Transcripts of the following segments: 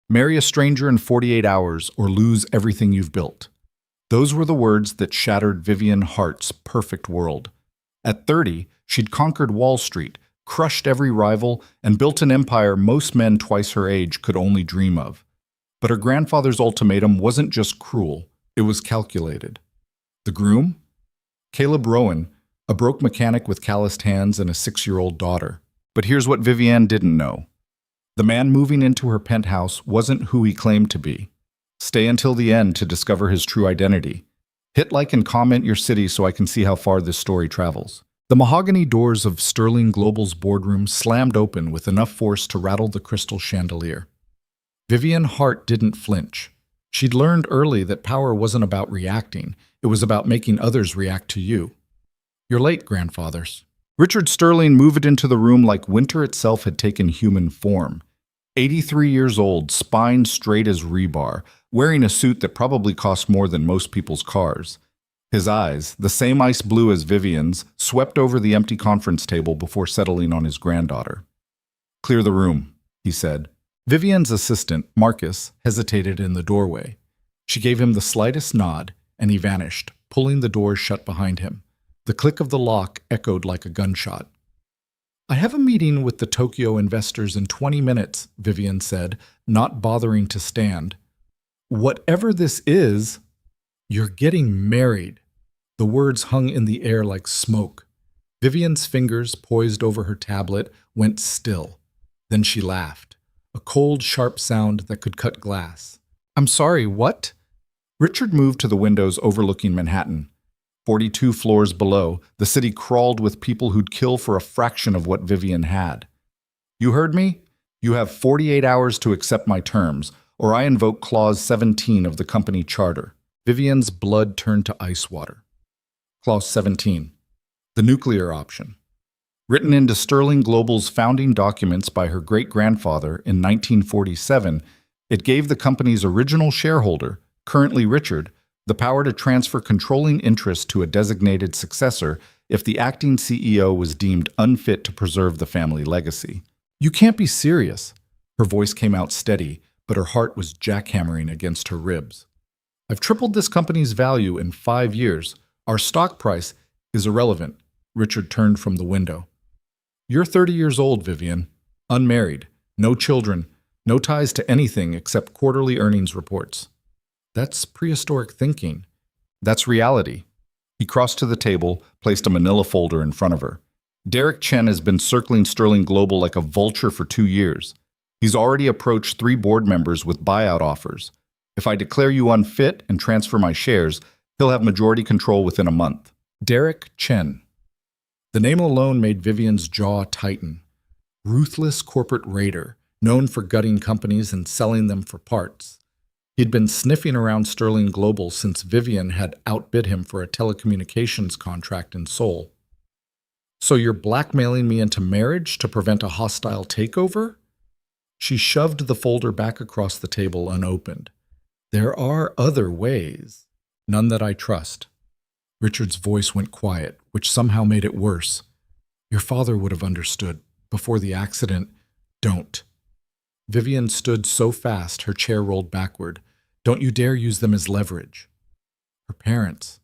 Marry a stranger in 48 hours or lose everything you've built. Those were the words that shattered Vivian Hart's perfect world. At 30, she'd conquered Wall Street, crushed every rival, and built an empire most men twice her age could only dream of. But her grandfather's ultimatum wasn't just cruel, it was calculated. The groom? Caleb Rowan, a broke mechanic with calloused hands and a 6-year-old daughter. But here's what Vivienne didn't know. The man moving into her penthouse wasn't who he claimed to be. Stay until the end to discover his true identity. Hit like and comment your city so I can see how far this story travels. The mahogany doors of Sterling Global's boardroom slammed open with enough force to rattle the crystal chandelier. Vivian Hart didn't flinch. She'd learned early that power wasn't about reacting, it was about making others react to you. You're late, grandfathers. Richard Sterling moved into the room like winter itself had taken human form. 83 years old, spine straight as rebar, wearing a suit that probably cost more than most people's cars. His eyes, the same ice blue as Vivian's, swept over the empty conference table before settling on his granddaughter. "Clear the room," he said. Vivian's assistant, Marcus, hesitated in the doorway. She gave him the slightest nod, and he vanished, pulling the doors shut behind him. The click of the lock echoed like a gunshot. "I have a meeting with the Tokyo investors in 20 minutes, Vivian said, not bothering to stand. "Whatever this is, you're getting married." The words hung in the air like smoke. Vivian's fingers, poised over her tablet, went still. Then she laughed, a cold, sharp sound that could cut glass. "I'm sorry, what?" Richard moved to the windows overlooking Manhattan. 42 floors below, the city crawled with people who'd kill for a fraction of what Vivian had. "You heard me? You have 48 hours to accept my terms, or I invoke Clause 17 of the company charter." Vivian's blood turned to ice water. Clause 17. The nuclear option. Written into Sterling Global's founding documents by her great-grandfather in 1947, it gave the company's original shareholder, currently Richard, the power to transfer controlling interest to a designated successor if the acting CEO was deemed unfit to preserve the family legacy. "You can't be serious." Her voice came out steady, but her heart was jackhammering against her ribs. "I've tripled this company's value in 5 years. Our stock price is irrelevant." Richard turned from the window. "You're 30 years old, Vivian. Unmarried. No children. No ties to anything except quarterly earnings reports. That's prehistoric thinking. That's reality." He crossed to the table, placed a manila folder in front of her. "Derek Chen has been circling Sterling Global like a vulture for 2 years. He's already approached 3 board members with buyout offers. If I declare you unfit and transfer my shares, he'll have majority control within a month." Derek Chen. The name alone made Vivian's jaw tighten. Ruthless corporate raider, known for gutting companies and selling them for parts. He'd been sniffing around Sterling Global since Vivian had outbid him for a telecommunications contract in Seoul. "So you're blackmailing me into marriage to prevent a hostile takeover?" She shoved the folder back across the table unopened. "There are other ways. None that I trust." Richard's voice went quiet, which somehow made it worse. "Your father would have understood. Before the accident, don't." Vivian stood so fast her chair rolled backward. "Don't you dare use them as leverage." Her parents.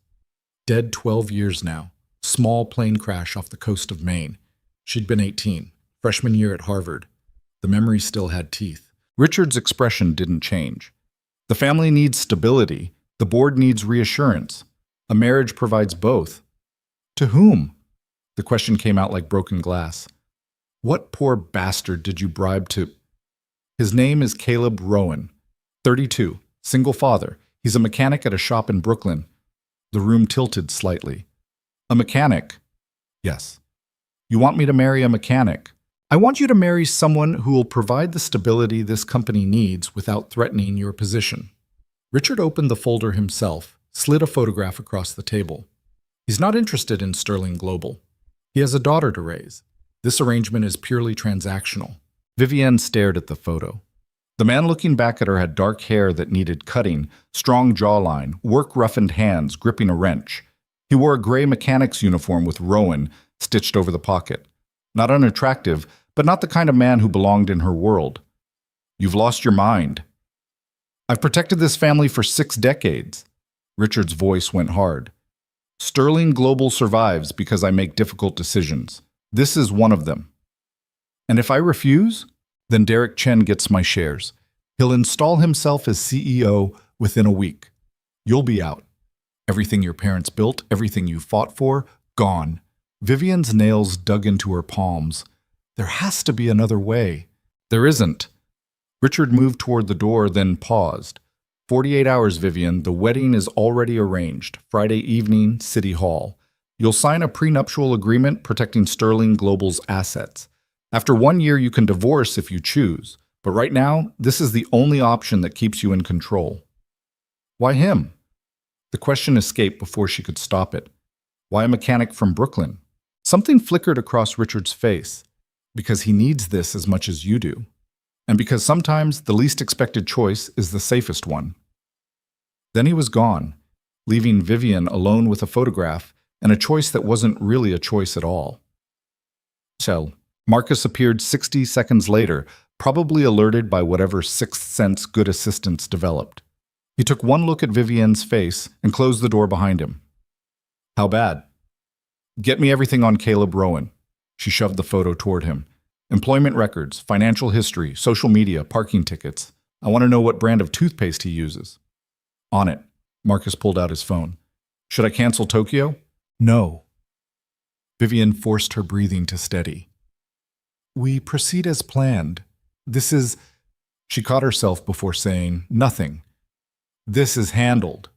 Dead 12 years now. Small plane crash off the coast of Maine. She'd been 18, freshman year at Harvard. The memory still had teeth. Richard's expression didn't change. "The family needs stability. The board needs reassurance. A marriage provides both." "To whom?" The question came out like broken glass. "What poor bastard did you bribe to—" "His name is Caleb Rowan, 32, single father. He's a mechanic at a shop in Brooklyn." The room tilted slightly. "A mechanic?" "Yes." "You want me to marry a mechanic?" "I want you to marry someone who will provide the stability this company needs without threatening your position." Richard opened the folder himself, slid a photograph across the table. "He's not interested in Sterling Global. He has a daughter to raise. This arrangement is purely transactional." Vivienne stared at the photo. The man looking back at her had dark hair that needed cutting, strong jawline, work-roughened hands gripping a wrench. He wore a gray mechanic's uniform with Rowan stitched over the pocket. Not unattractive, but not the kind of man who belonged in her world. "You've lost your mind," I've protected this family for 6 decades. Richard's voice went hard. Sterling Global survives because I make difficult decisions. This is one of them. And if I refuse, then Derek Chen gets my shares. He'll install himself as CEO within a week. You'll be out. Everything your parents built, everything you fought for, gone. Vivian's nails dug into her palms. There has to be another way. There isn't. Richard moved toward the door, then paused. 48 hours, Vivian. The wedding is already arranged. Friday evening, City Hall. You'll sign a prenuptial agreement protecting Sterling Global's assets. After 1 year, you can divorce if you choose. But right now, this is the only option that keeps you in control. Why him? The question escaped before she could stop it. Why a mechanic from Brooklyn? Something flickered across Richard's face. Because he needs this as much as you do. And because sometimes the least expected choice is the safest one. Then he was gone, leaving Vivian alone with a photograph and a choice that wasn't really a choice at all. So, Marcus appeared 60 seconds later, probably alerted by whatever sixth sense good assistants developed. He took one look at Vivian's face and closed the door behind him. How bad? Get me everything on Caleb Rowan. She shoved the photo toward him. Employment records, financial history, social media, parking tickets. I want to know what brand of toothpaste he uses. On it. Marcus pulled out his phone. Should I cancel Tokyo? No. Vivian forced her breathing to steady. We proceed as planned. This is... She caught herself before saying, nothing. This is handled.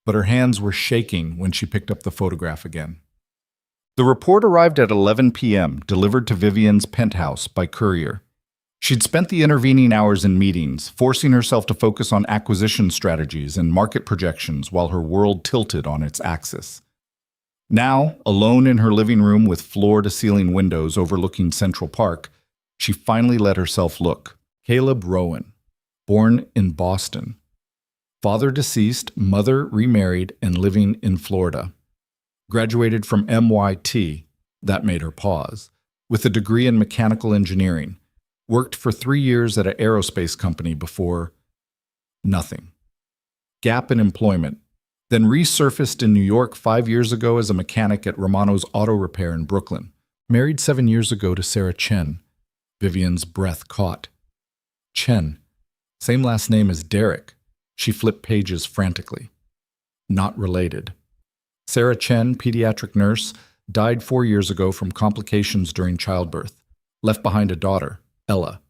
But her hands were shaking when she picked up the photograph again. The report arrived at 11 p.m., delivered to Vivian's penthouse by courier. She'd spent the intervening hours in meetings, forcing herself to focus on acquisition strategies and market projections while her world tilted on its axis. Now, alone in her living room with floor-to-ceiling windows overlooking Central Park, she finally let herself look. Caleb Rowan, born in Boston. Father deceased, mother remarried, and living in Florida. Graduated from MIT, that made her pause, with a degree in mechanical engineering. Worked for 3 years at an aerospace company before nothing. Gap in employment. Then resurfaced in New York 5 years ago as a mechanic at Romano's Auto Repair in Brooklyn. Married 7 years ago to Sarah Chen. Vivian's breath caught. Chen. Same last name as Derek. She flipped pages frantically. Not related. Sarah Chen, pediatric nurse, died 4 years ago from complications during childbirth. Left behind a daughter, Ella,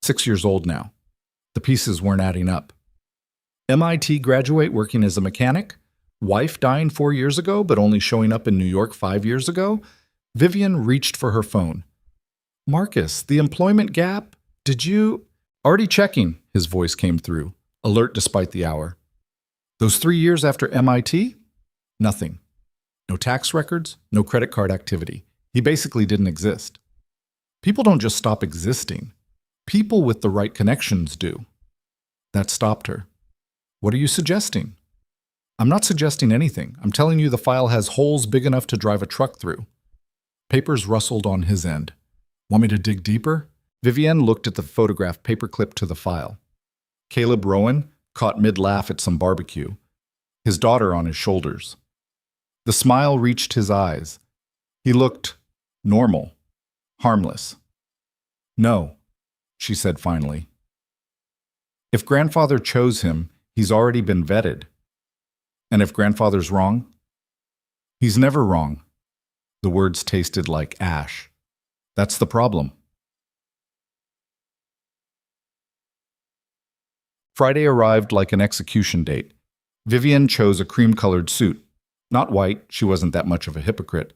6 years old now. The pieces weren't adding up. MIT graduate working as a mechanic? Wife dying 4 years ago but only showing up in New York 5 years ago? Vivian reached for her phone. Marcus, the employment gap? Did you... Already checking, his voice came through, alert despite the hour. Those 3 years after MIT? Nothing. No tax records, no credit card activity. He basically didn't exist. People don't just stop existing. People with the right connections do. That stopped her. What are you suggesting? I'm not suggesting anything. I'm telling you the file has holes big enough to drive a truck through. Papers rustled on his end. Want me to dig deeper? Vivian looked at the photograph paperclipped to the file. Caleb Rowan, caught mid-laugh at some barbecue. His daughter on his shoulders. The smile reached his eyes. He looked normal, harmless. No, she said finally. If grandfather chose him, he's already been vetted. And if grandfather's wrong? He's never wrong. The words tasted like ash. That's the problem. Friday arrived like an execution date. Vivian chose a cream-colored suit. Not white, she wasn't that much of a hypocrite.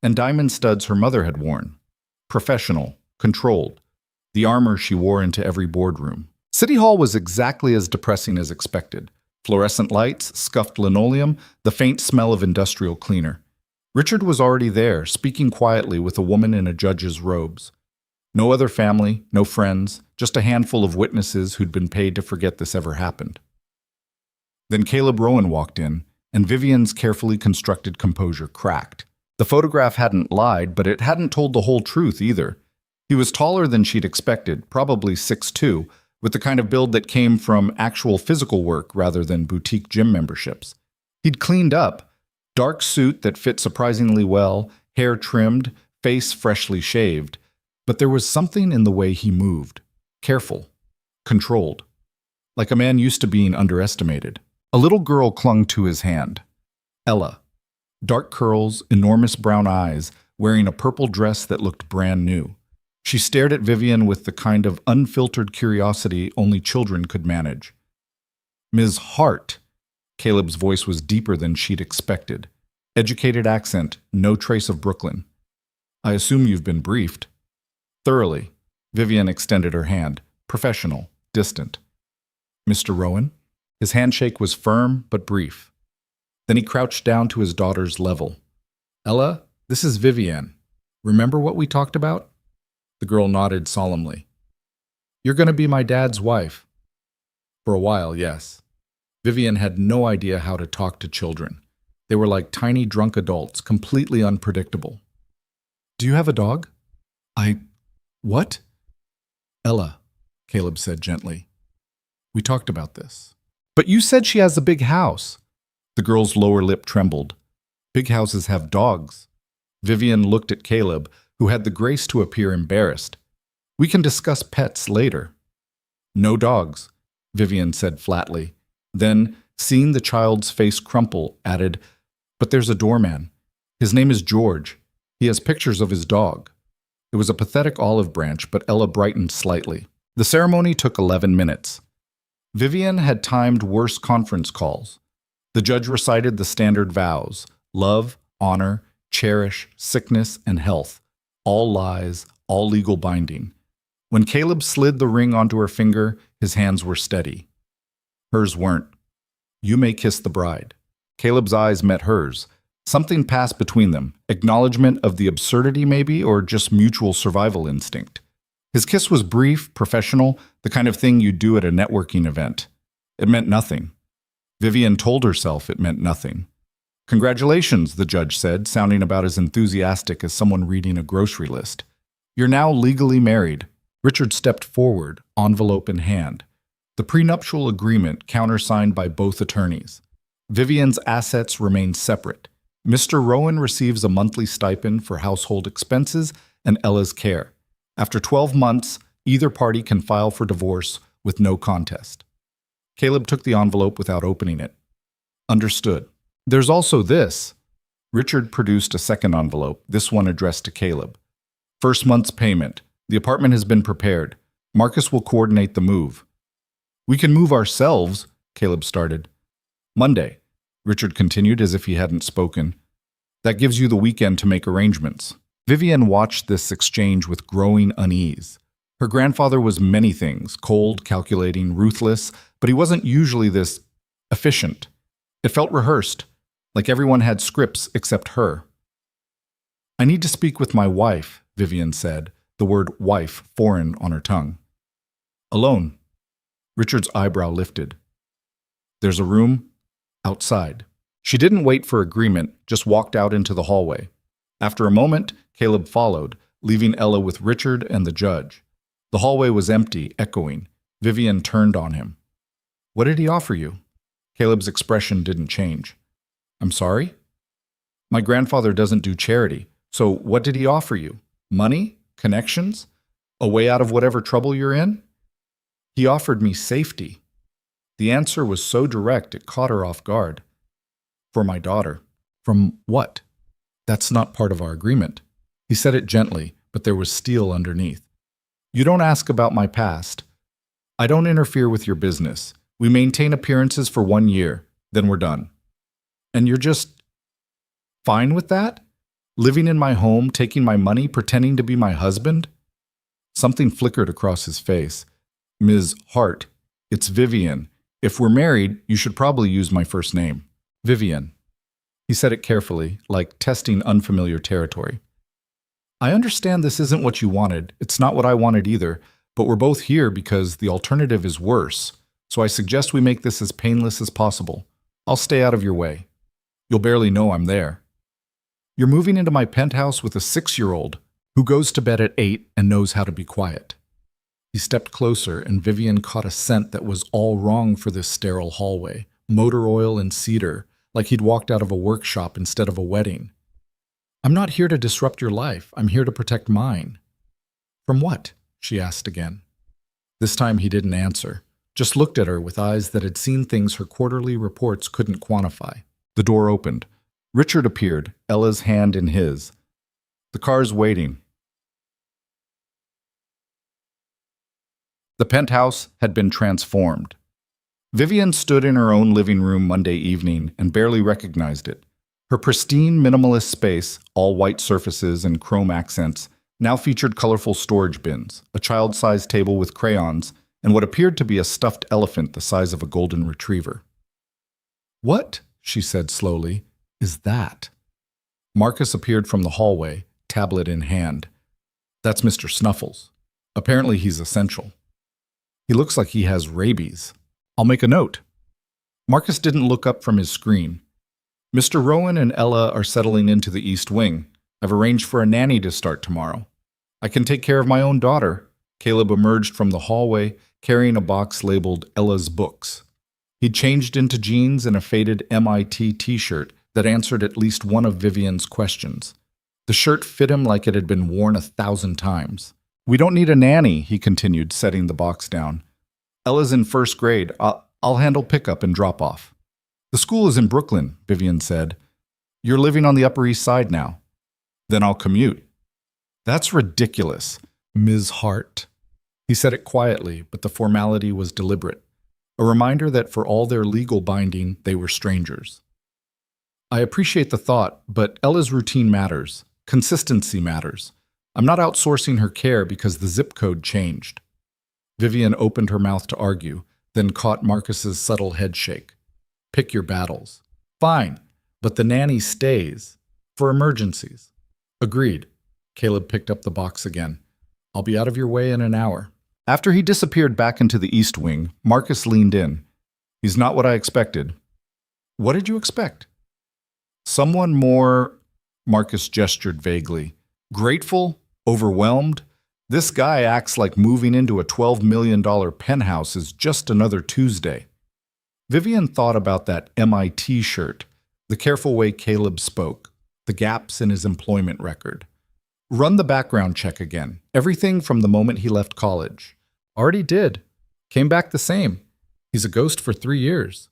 And diamond studs her mother had worn. Professional, controlled. The armor she wore into every boardroom. City Hall was exactly as depressing as expected. Fluorescent lights, scuffed linoleum, the faint smell of industrial cleaner. Richard was already there, speaking quietly with a woman in a judge's robes. No other family, no friends, just a handful of witnesses who'd been paid to forget this ever happened. Then Caleb Rowan walked in, and Vivian's carefully constructed composure cracked. The photograph hadn't lied, but it hadn't told the whole truth either. He was taller than she'd expected, probably 6'2", with the kind of build that came from actual physical work rather than boutique gym memberships. He'd cleaned up, dark suit that fit surprisingly well, hair trimmed, face freshly shaved, but there was something in the way he moved. Careful, controlled, like a man used to being underestimated. A little girl clung to his hand. Ella. Dark curls, enormous brown eyes, wearing a purple dress that looked brand new. She stared at Vivian with the kind of unfiltered curiosity only children could manage. Ms. Hart. Caleb's voice was deeper than she'd expected. Educated accent, no trace of Brooklyn. I assume you've been briefed. Thoroughly. Vivian extended her hand. Professional, distant. Mr. Rowan? His handshake was firm but brief. Then he crouched down to his daughter's level. Ella, this is Vivian. Remember what we talked about? The girl nodded solemnly. You're going to be my dad's wife. For a while, yes. Vivian had no idea how to talk to children. They were like tiny drunk adults, completely unpredictable. Do you have a dog? What? Ella, Caleb said gently. We talked about this. But you said she has a big house. The girl's lower lip trembled. Big houses have dogs. Vivian looked at Caleb, who had the grace to appear embarrassed. We can discuss pets later. No dogs, Vivian said flatly. Then, seeing the child's face crumple, added, But there's a doorman. His name is George. He has pictures of his dog. It was a pathetic olive branch, but Ella brightened slightly. The ceremony took 11 minutes. Vivian had timed worse conference calls. The judge recited the standard vows: love, honor, cherish, sickness, and health. All lies, all legal binding. When Caleb slid the ring onto her finger, his hands were steady. Hers weren't. You may kiss the bride. Caleb's eyes met hers. Something passed between them, acknowledgement of the absurdity maybe, or just mutual survival instinct. His kiss was brief, professional, the kind of thing you'd do at a networking event. It meant nothing. Vivian told herself it meant nothing. Congratulations, the judge said, sounding about as enthusiastic as someone reading a grocery list. You're now legally married. Richard stepped forward, envelope in hand. The prenuptial agreement countersigned by both attorneys. Vivian's assets remain separate. Mr. Rowan receives a monthly stipend for household expenses and Ella's care. After 12 months, either party can file for divorce with no contest. Caleb took the envelope without opening it. Understood. There's also this. Richard produced a second envelope, this one addressed to Caleb. First month's payment. The apartment has been prepared. Marcus will coordinate the move. We can move ourselves, Caleb started. Monday, Richard continued as if he hadn't spoken. That gives you the weekend to make arrangements. Vivian watched this exchange with growing unease. Her grandfather was many things, cold, calculating, ruthless, but he wasn't usually this efficient. It felt rehearsed, like everyone had scripts except her. I need to speak with my wife, Vivian said, the word wife foreign on her tongue. Alone. Richard's eyebrow lifted. There's a room outside. She didn't wait for agreement, just walked out into the hallway. After a moment, Caleb followed, leaving Ella with Richard and the judge. The hallway was empty, echoing. Vivian turned on him. What did he offer you? Caleb's expression didn't change. I'm sorry? My grandfather doesn't do charity, so what did he offer you? Money? Connections? A way out of whatever trouble you're in? He offered me safety. The answer was so direct it caught her off guard. For my daughter. From what? That's not part of our agreement. He said it gently, but there was steel underneath. You don't ask about my past. I don't interfere with your business. We maintain appearances for 1 year, then we're done. And you're just fine with that? Living in my home, taking my money, pretending to be my husband? Something flickered across his face. Ms. Hart, it's Vivian. If we're married, you should probably use my first name. Vivian. He said it carefully, like testing unfamiliar territory. I understand this isn't what you wanted. It's not what I wanted either, but we're both here because the alternative is worse. So I suggest we make this as painless as possible. I'll stay out of your way. You'll barely know I'm there. You're moving into my penthouse with a 6-year-old who goes to bed at 8 and knows how to be quiet. He stepped closer, and Vivian caught a scent that was all wrong for this sterile hallway. Motor oil and cedar, like he'd walked out of a workshop instead of a wedding. "I'm not here to disrupt your life. I'm here to protect mine." "From what?" she asked again. This time he didn't answer, just looked at her with eyes that had seen things her quarterly reports couldn't quantify. The door opened. Richard appeared, Ella's hand in his. "The car's waiting." The penthouse had been transformed. Vivian stood in her own living room Monday evening and barely recognized it. Her pristine, minimalist space, all white surfaces and chrome accents, now featured colorful storage bins, a child-sized table with crayons, and what appeared to be a stuffed elephant the size of a golden retriever. "What," she said slowly, "is that?" Marcus appeared from the hallway, tablet in hand. "That's Mr. Snuffles. Apparently he's essential. He looks like he has rabies. I'll make a note." Marcus didn't look up from his screen. "Mr. Rowan and Ella are settling into the East Wing. I've arranged for a nanny to start tomorrow. I can take care of my own daughter." Caleb emerged from the hallway, carrying a box labeled Ella's Books. He'd changed into jeans and a faded MIT t-shirt that answered at least one of Vivian's questions. The shirt fit him like it had been worn 1,000 times. "We don't need a nanny," he continued, setting the box down. "Ella's in first grade. I'll handle pickup and drop-off." "The school is in Brooklyn," Vivian said. "You're living on the Upper East Side now." "Then I'll commute." "That's ridiculous, Ms. Hart." He said it quietly, but the formality was deliberate. A reminder that for all their legal binding, they were strangers. "I appreciate the thought, but Ella's routine matters. Consistency matters. I'm not outsourcing her care because the zip code changed." Vivian opened her mouth to argue, then caught Marcus's subtle headshake. "Pick your battles." "Fine, but the nanny stays. For emergencies." "Agreed." Caleb picked up the box again. "I'll be out of your way in an hour." After he disappeared back into the East Wing, Marcus leaned in. "He's not what I expected." "What did you expect?" "Someone more," Marcus gestured vaguely. "Grateful? Overwhelmed? This guy acts like moving into a $12 million penthouse is just another Tuesday." Vivian thought about that MIT shirt, the careful way Caleb spoke, the gaps in his employment record. "Run the background check again. Everything from the moment he left college." "Already did. Came back the same. He's a ghost for 3 years."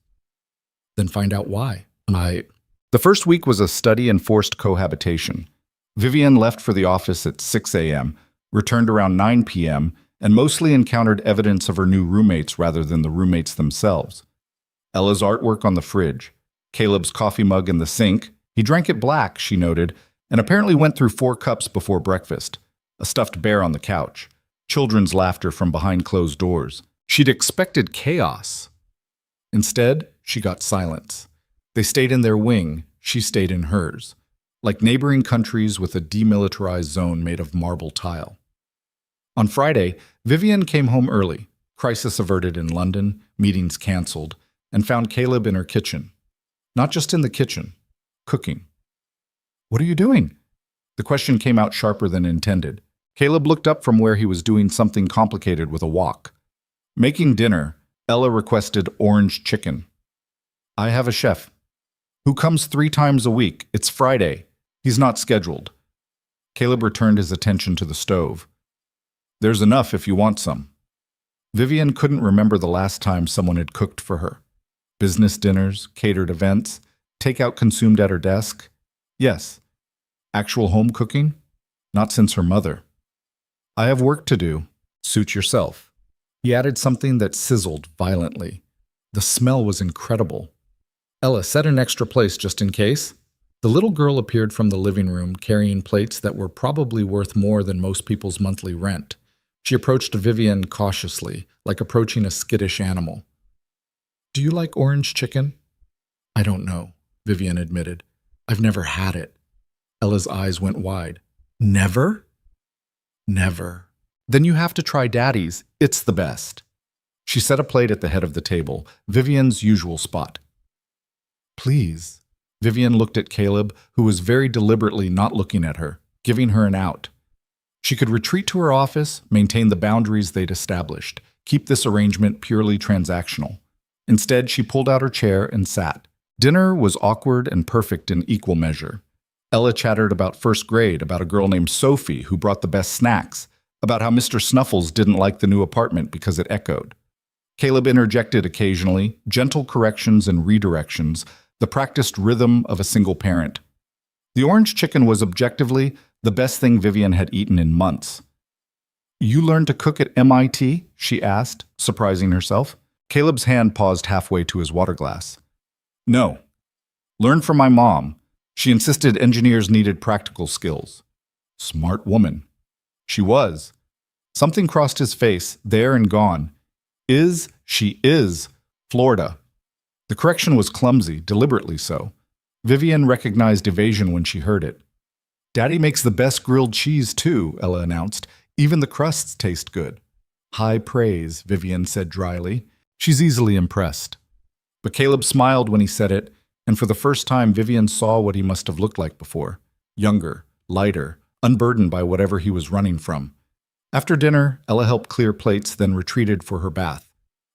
"Then find out why." The first week was a study in forced cohabitation. Vivian left for the office at 6 a.m., returned around 9 p.m., and mostly encountered evidence of her new roommates rather than the roommates themselves. Ella's artwork on the fridge, Caleb's coffee mug in the sink. He drank it black, she noted, and apparently went through 4 cups before breakfast. A stuffed bear on the couch. Children's laughter from behind closed doors. She'd expected chaos. Instead, she got silence. They stayed in their wing, she stayed in hers, like neighboring countries with a demilitarized zone made of marble tile. On Friday, Vivian came home early, crisis averted in London, meetings canceled, and found Caleb in her kitchen. Not just in the kitchen, cooking. "What are you doing?" The question came out sharper than intended. Caleb looked up from where he was doing something complicated with a wok. "Making dinner." Ella requested orange chicken. "I have a chef." "Who comes 3 times a week. It's Friday. He's not scheduled." Caleb returned his attention to the stove. "There's enough if you want some." Vivian couldn't remember the last time someone had cooked for her. Business dinners, catered events, takeout consumed at her desk. Yes. Actual home cooking? Not since her mother. "I have work to do. Suit yourself." He added something that sizzled violently. The smell was incredible. "Ella, set an extra place just in case." The little girl appeared from the living room carrying plates that were probably worth more than most people's monthly rent. She approached Vivian cautiously, like approaching a skittish animal. "Do you like orange chicken?" "I don't know," Vivian admitted. "I've never had it." Ella's eyes went wide. "Never?" "Never." "Then you have to try Daddy's. It's the best." She set a plate at the head of the table, Vivian's usual spot. "Please." Vivian looked at Caleb, who was very deliberately not looking at her, giving her an out. She could retreat to her office, maintain the boundaries they'd established, keep this arrangement purely transactional. Instead, she pulled out her chair and sat. Dinner was awkward and perfect in equal measure. Ella chattered about first grade, about a girl named Sophie who brought the best snacks, about how Mr. Snuffles didn't like the new apartment because it echoed. Caleb interjected occasionally, gentle corrections and redirections, the practiced rhythm of a single parent. The orange chicken was objectively the best thing Vivian had eaten in months. "You learned to cook at MIT?" she asked, surprising herself. Caleb's hand paused halfway to his water glass. "No. Learned from my mom. She insisted engineers needed practical skills." Smart woman. She was. Something crossed his face, there and gone. She is, Florida. The correction was clumsy, deliberately so. Vivian recognized evasion when she heard it. "Daddy makes the best grilled cheese, too," Ella announced. "Even the crusts taste good." "High praise," Vivian said dryly. "She's easily impressed." But Caleb smiled when he said it, and for the first time Vivian saw what he must have looked like before. Younger, lighter, unburdened by whatever he was running from. After dinner, Ella helped clear plates, then retreated for her bath.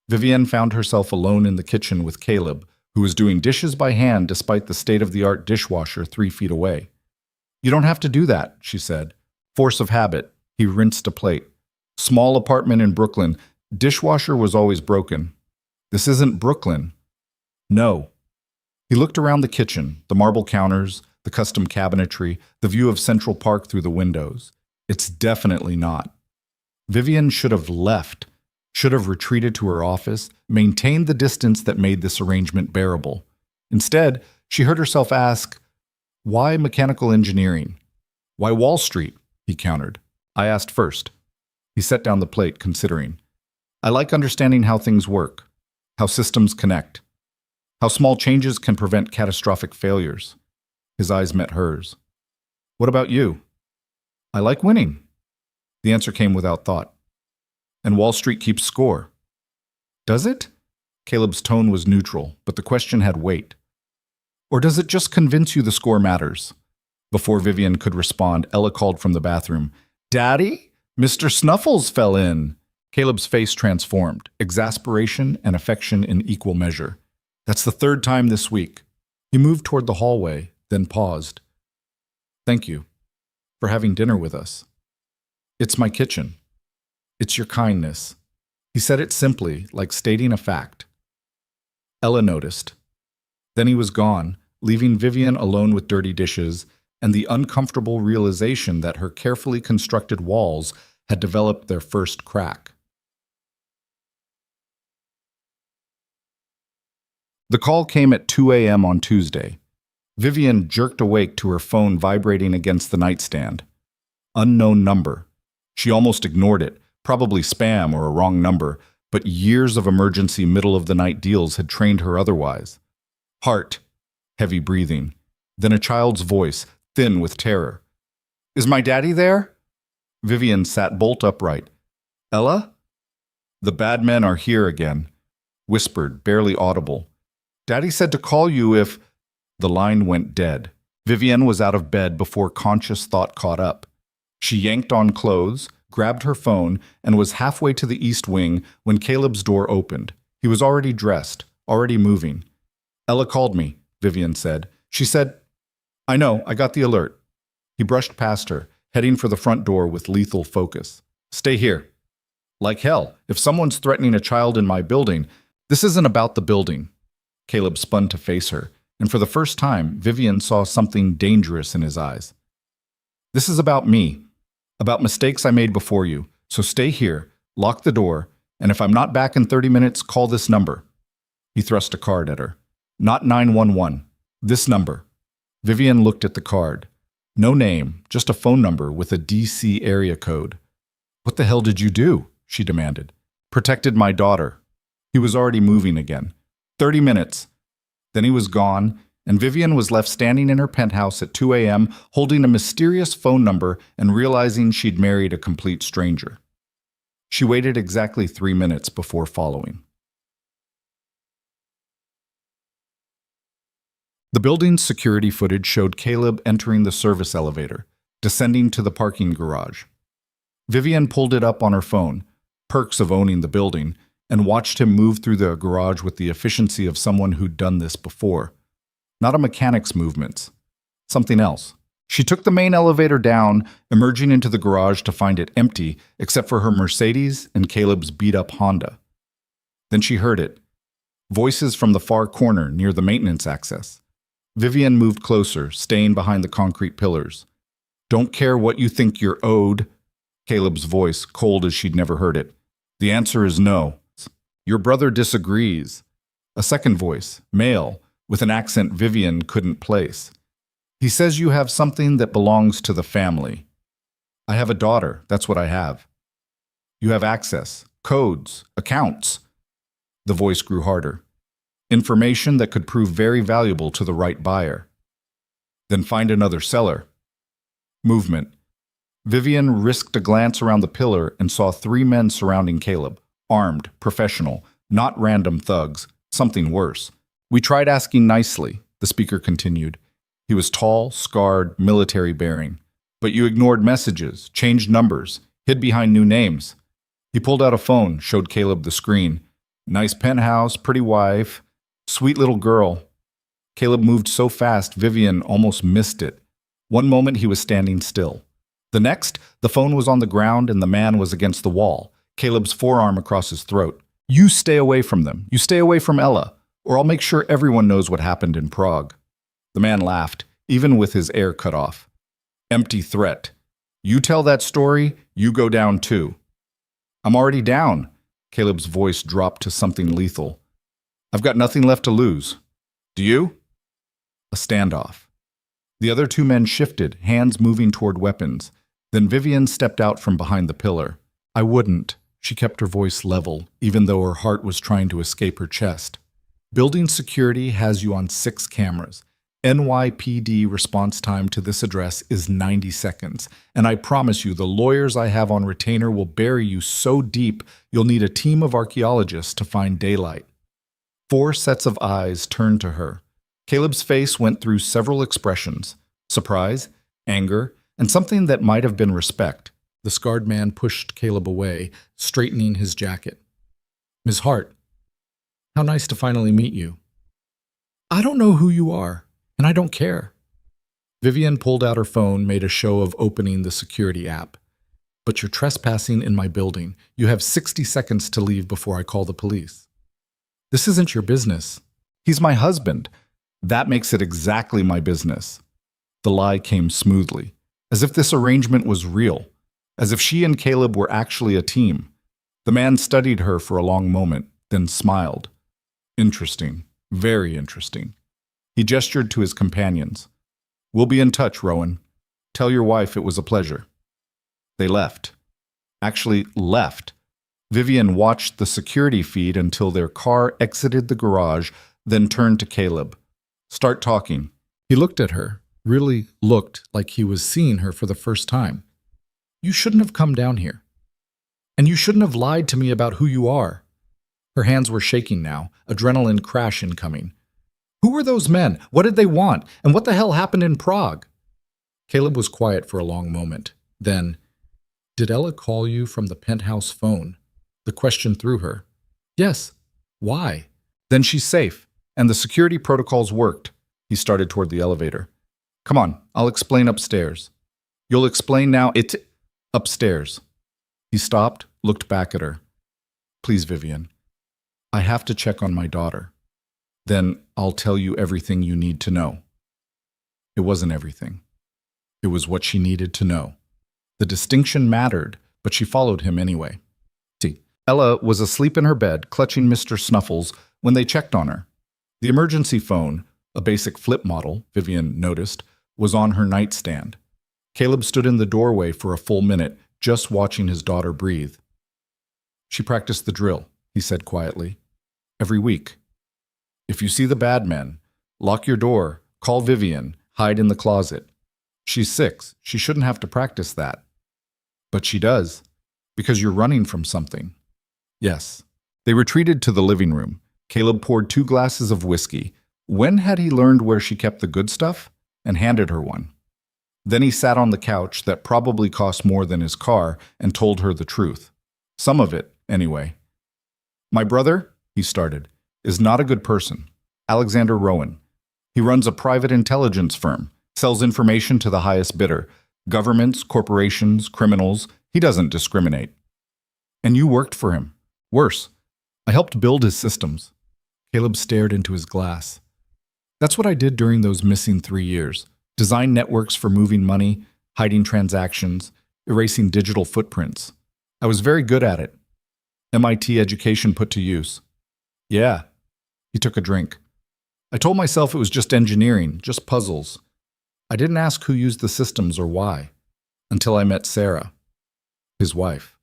Vivian found herself alone in the kitchen with Caleb, who was doing dishes by hand despite the state-of-the-art dishwasher 3 feet away. "You don't have to do that," she said. Force of habit. He rinsed a plate. "Small apartment in Brooklyn. Dishwasher was always broken." "This isn't Brooklyn." "No." He looked around the kitchen, the marble counters, the custom cabinetry, the view of Central Park through the windows. "It's definitely not." Vivian should have left, should have retreated to her office, maintained the distance that made this arrangement bearable. Instead, she heard herself ask, "Why mechanical engineering?" "Why Wall Street?" he countered. "I asked first." He set down the plate, considering. "I like understanding how things work, how systems connect, how small changes can prevent catastrophic failures." His eyes met hers. "What about you?" "I like winning." The answer came without thought. "And Wall Street keeps score." "Does it?" Caleb's tone was neutral, but the question had weight. "Or does it just convince you the score matters?" Before Vivian could respond, Ella called from the bathroom. "Daddy? Mr. Snuffles fell in." Caleb's face transformed, exasperation and affection in equal measure. "That's the 3rd time this week." He moved toward the hallway, then paused. "Thank you for having dinner with us. It's my kitchen. It's your kindness." He said it simply, like stating a fact. Ella noticed. Then he was gone, leaving Vivian alone with dirty dishes and the uncomfortable realization that her carefully constructed walls had developed their first crack. The call came at 2 a.m. on Tuesday. Vivian jerked awake to her phone vibrating against the nightstand. Unknown number. She almost ignored it, probably spam or a wrong number, but years of emergency middle-of-the-night deals had trained her otherwise. Heart. Heavy breathing. Then a child's voice, thin with terror. "Is my daddy there?" Vivian sat bolt upright. "Ella?" "The bad men are here again," whispered, barely audible. "Daddy said to call you if—" The line went dead. Vivian was out of bed before conscious thought caught up. She yanked on clothes, grabbed her phone, and was halfway to the east wing when Caleb's door opened. He was already dressed, already moving. "Ella called me," Vivian said. "She said—" "I know, I got the alert." He brushed past her, heading for the front door with lethal focus. "Stay here." "Like hell, if someone's threatening a child in my building—" "This isn't about the building." Caleb spun to face her, and for the first time, Vivian saw something dangerous in his eyes. "This is about me, about mistakes I made before you, so stay here, lock the door, and if I'm not back in 30 minutes, call this number." He thrust a card at her. "Not 911. This number." Vivian looked at the card. No name, just a phone number with a DC area code. "What the hell did you do?" she demanded. "Protected my daughter." He was already moving again. 30 minutes. Then he was gone, and Vivian was left standing in her penthouse at 2 a.m., holding a mysterious phone number and realizing she'd married a complete stranger. She waited exactly 3 minutes before following. The building's security footage showed Caleb entering the service elevator, descending to the parking garage. Vivian pulled it up on her phone, perks of owning the building, and watched him move through the garage with the efficiency of someone who'd done this before. Not a mechanic's movements. Something else. She took the main elevator down, emerging into the garage to find it empty except for her Mercedes and Caleb's beat-up Honda. Then she heard it. Voices from the far corner near the maintenance access. Vivian moved closer, staying behind the concrete pillars. "Don't care what you think you're owed." Caleb's voice, cold as she'd never heard it. "The answer is no. Your brother disagrees." A second voice, male, with an accent Vivian couldn't place. "He says you have something that belongs to the family." "I have a daughter, that's what I have." "You have access, codes, accounts." The voice grew harder. "Information that could prove very valuable to the right buyer." "Then find another seller." Movement. Vivian risked a glance around the pillar and saw 3 men surrounding Caleb. Armed, professional, not random thugs, something worse. "We tried asking nicely," the speaker continued. He was tall, scarred, military-bearing. "But you ignored messages, changed numbers, hid behind new names." He pulled out a phone, showed Caleb the screen. "Nice penthouse, pretty wife, sweet little girl." Caleb moved so fast Vivian almost missed it. One moment he was standing still. The next, the phone was on the ground and the man was against the wall, Caleb's forearm across his throat. "You stay away from them. You stay away from Ella, or I'll make sure everyone knows what happened in Prague." The man laughed, even with his air cut off. "Empty threat. You tell that story, you go down too." "I'm already down." Caleb's voice dropped to something lethal. "I've got nothing left to lose. Do you?" A standoff. The other 2 men shifted, hands moving toward weapons. Then Vivian stepped out from behind the pillar. "I wouldn't." She kept her voice level, even though her heart was trying to escape her chest. "Building security has you on 6 cameras. NYPD response time to this address is 90 seconds, and I promise you the lawyers I have on retainer will bury you so deep you'll need a team of archaeologists to find daylight." 4 sets of eyes turned to her. Caleb's face went through several expressions: surprise, anger, and something that might have been respect. The scarred man pushed Caleb away, straightening his jacket. "Ms. Hart, how nice to finally meet you." "I don't know who you are, and I don't care." Vivian pulled out her phone, made a show of opening the security app. "But you're trespassing in my building. You have 60 seconds to leave before I call the police." "This isn't your business." "He's my husband." "That makes it exactly my business." The lie came smoothly, as if this arrangement was real, as if she and Caleb were actually a team. The man studied her for a long moment, then smiled. "Interesting, very interesting." He gestured to his companions. "We'll be in touch, Rowan. Tell your wife it was a pleasure." They left. Actually, left. Vivian watched the security feed until their car exited the garage, then turned to Caleb. "Start talking." He looked at her, really looked like he was seeing her for the first time. "You shouldn't have come down here. And you shouldn't have lied to me about who you are." Her hands were shaking now, adrenaline crash incoming. "Who were those men? What did they want? And what the hell happened in Prague?" Caleb was quiet for a long moment. Then, "Did Ella call you from the penthouse phone?" The question threw her. "Yes." "Why?" "Then she's safe. And the security protocols worked." He started toward the elevator. "Come on, I'll explain upstairs." "You'll explain now, upstairs." He stopped, looked back at her. "Please, Vivian, I have to check on my daughter. Then I'll tell you everything you need to know." It wasn't everything. It was what she needed to know. The distinction mattered, but she followed him anyway. See, Ella was asleep in her bed, clutching Mr. Snuffles, when they checked on her. The emergency phone, a basic flip model, Vivian noticed, was on her nightstand. Caleb stood in the doorway for a full minute, just watching his daughter breathe. "She practiced the drill," he said quietly. "Every week. If you see the bad men, lock your door, call Vivian, hide in the closet. She's 6. She shouldn't have to practice that. But she does, because you're running from something." "Yes." They retreated to the living room. Caleb poured 2 glasses of whiskey. When had he learned where she kept the good stuff? And handed her one. Then he sat on the couch that probably cost more than his car and told her the truth. Some of it, anyway. My brother, he started, is not a good person. Alexander Rowan. He runs a private intelligence firm, sells information to the highest bidder. Governments, corporations, criminals. He doesn't discriminate. And you worked for him. Worse, I helped build his systems. Caleb stared into his glass. That's what I did during those missing 3 years. Design networks for moving money, hiding transactions, erasing digital footprints. I was very good at it. MIT education put to use. Yeah. He took a drink. I told myself it was just engineering, just puzzles. I didn't ask who used the systems or why, until I met Sarah, his wife.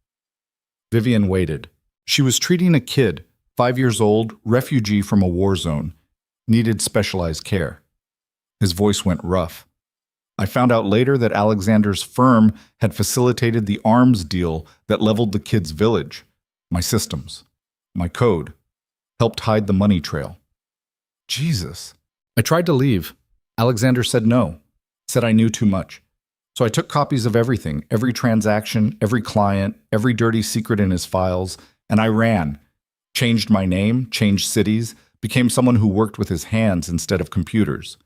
Vivian waited. She was treating a kid, 5 years old, refugee from a war zone, needed specialized care. His voice went rough. I found out later that Alexander's firm had facilitated the arms deal that leveled the kid's village. My systems, my code, helped hide the money trail. Jesus. I tried to leave. Alexander said no, said I knew too much. So I took copies of everything, every transaction, every client, every dirty secret in his files, and I ran. Changed my name, changed cities, became someone who worked with his hands instead of computers.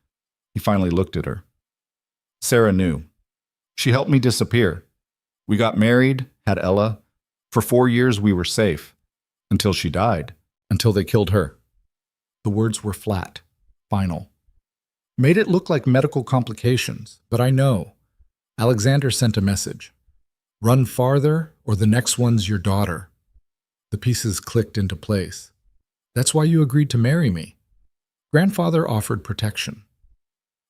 He finally looked at her. Sarah knew. She helped me disappear. We got married, had Ella. For 4 years we were safe. Until she died. Until they killed her. The words were flat, final. Made it look like medical complications, but I know. Alexander sent a message. Run farther, or the next one's your daughter. The pieces clicked into place. That's why you agreed to marry me. Grandfather offered protection.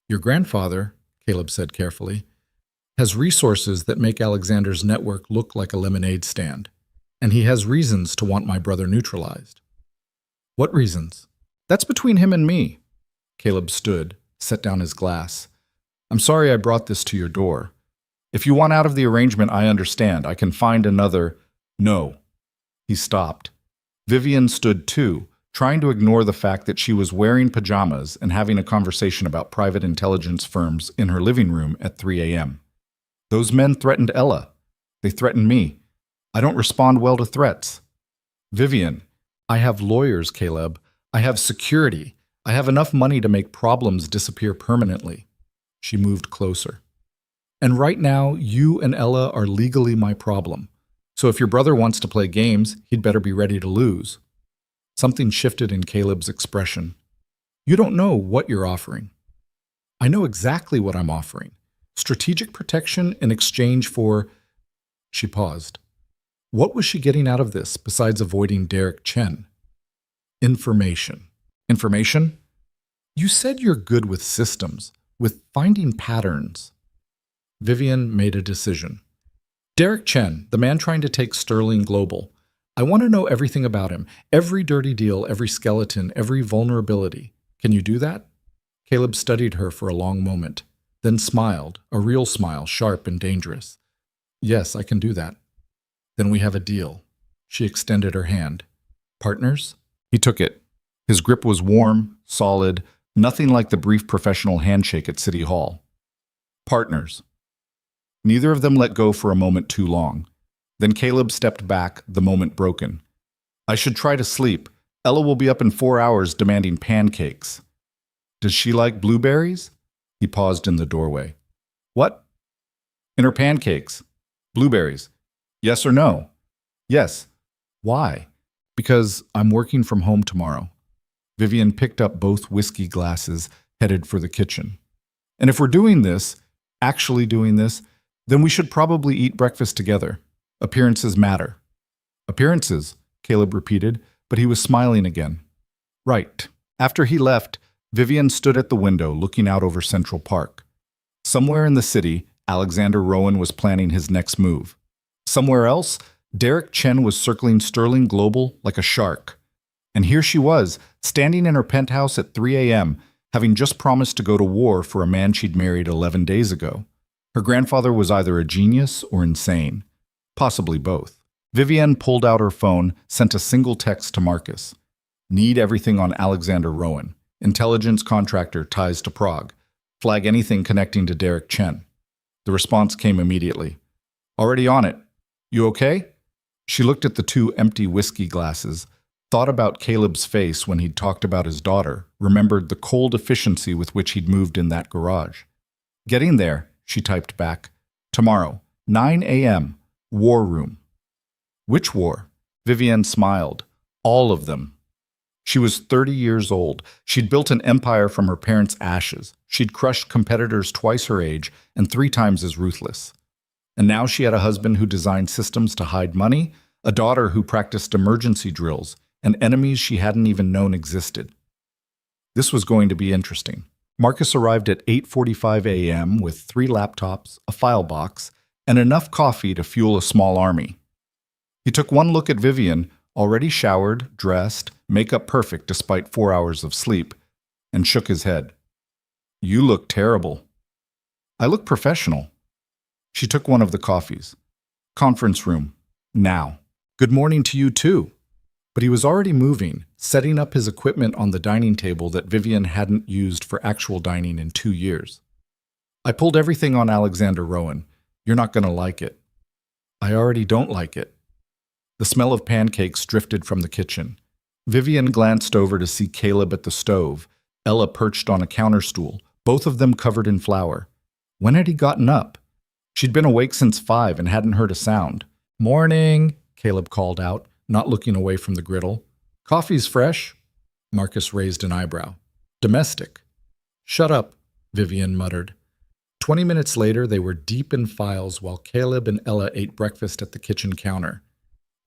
Your grandfather, Caleb said carefully, has resources that make Alexander's network look like a lemonade stand, and he has reasons to want my brother neutralized. What reasons? That's between him and me. Caleb stood, set down his glass. I'm sorry I brought this to your door. If you want out of the arrangement, I understand. I can find another. No. He stopped. Vivian stood too, trying to ignore the fact that she was wearing pajamas and having a conversation about private intelligence firms in her living room at 3 a.m. Those men threatened Ella. They threatened me. I don't respond well to threats. Vivian, I have lawyers, Caleb. I have security. I have enough money to make problems disappear permanently. She moved closer. And right now, you and Ella are legally my problem. So if your brother wants to play games, he'd better be ready to lose. Something shifted in Caleb's expression. You don't know what you're offering. I know exactly what I'm offering. Strategic protection in exchange for... She paused. What was she getting out of this besides avoiding Derek Chen? Information. Information? You said you're good with systems, with finding patterns. Vivian made a decision. Derek Chen, the man trying to take Sterling global. I want to know everything about him, every dirty deal, every skeleton, every vulnerability. Can you do that? Caleb studied her for a long moment, then smiled, a real smile, sharp and dangerous. Yes, I can do that. Then we have a deal. She extended her hand. Partners? He took it. His grip was warm, solid, nothing like the brief professional handshake at City Hall. Partners. Neither of them let go for a moment too long. Then Caleb stepped back, the moment broken. I should try to sleep. Ella will be up in 4 hours demanding pancakes. Does she like blueberries? He paused in the doorway. What? In her pancakes. Blueberries. Yes or no? Yes. Why? Because I'm working from home tomorrow. Vivian picked up both whiskey glasses, headed for the kitchen. And if we're doing this, actually doing this, then we should probably eat breakfast together. Appearances matter. Appearances, Caleb repeated, but he was smiling again. Right. After he left, Vivian stood at the window looking out over Central Park. Somewhere in the city, Alexander Rowan was planning his next move. Somewhere else, Derek Chen was circling Sterling Global like a shark. And here she was, standing in her penthouse at 3 a.m., having just promised to go to war for a man she'd married 11 days ago. Her grandfather was either a genius or insane. Possibly both. Vivian pulled out her phone, sent a single text to Marcus. Need everything on Alexander Rowan. Intelligence contractor ties to Prague. Flag anything connecting to Derek Chen. The response came immediately. Already on it. You okay? She looked at the two empty whiskey glasses, thought about Caleb's face when he'd talked about his daughter, remembered the cold efficiency with which he'd moved in that garage. Getting there, she typed back. Tomorrow, 9 a.m., war room. Which war? Vivienne smiled. All of them. She was 30 years old. She'd built an empire from her parents' ashes. She'd crushed competitors twice her age and 3 times as ruthless. And now she had a husband who designed systems to hide money, a daughter who practiced emergency drills, and enemies she hadn't even known existed. This was going to be interesting. Marcus arrived at 8:45 a.m. with 3 laptops, a file box, and enough coffee to fuel a small army. He took one look at Vivienne, already showered, dressed, makeup perfect despite 4 hours of sleep, and shook his head. You look terrible. I look professional. She took one of the coffees. Conference room. Now. Good morning to you too. But he was already moving, setting up his equipment on the dining table that Vivienne hadn't used for actual dining in 2 years. I pulled everything on Alexander Rowan. You're not going to like it. I already don't like it. The smell of pancakes drifted from the kitchen. Vivienne glanced over to see Caleb at the stove, Ella perched on a counter stool, both of them covered in flour. When had he gotten up? She'd been awake since 5 and hadn't heard a sound. Morning, Caleb called out, not looking away from the griddle. Coffee's fresh? Marcus raised an eyebrow. Domestic. Shut up, Vivienne muttered. 20 minutes later, they were deep in files while Caleb and Ella ate breakfast at the kitchen counter.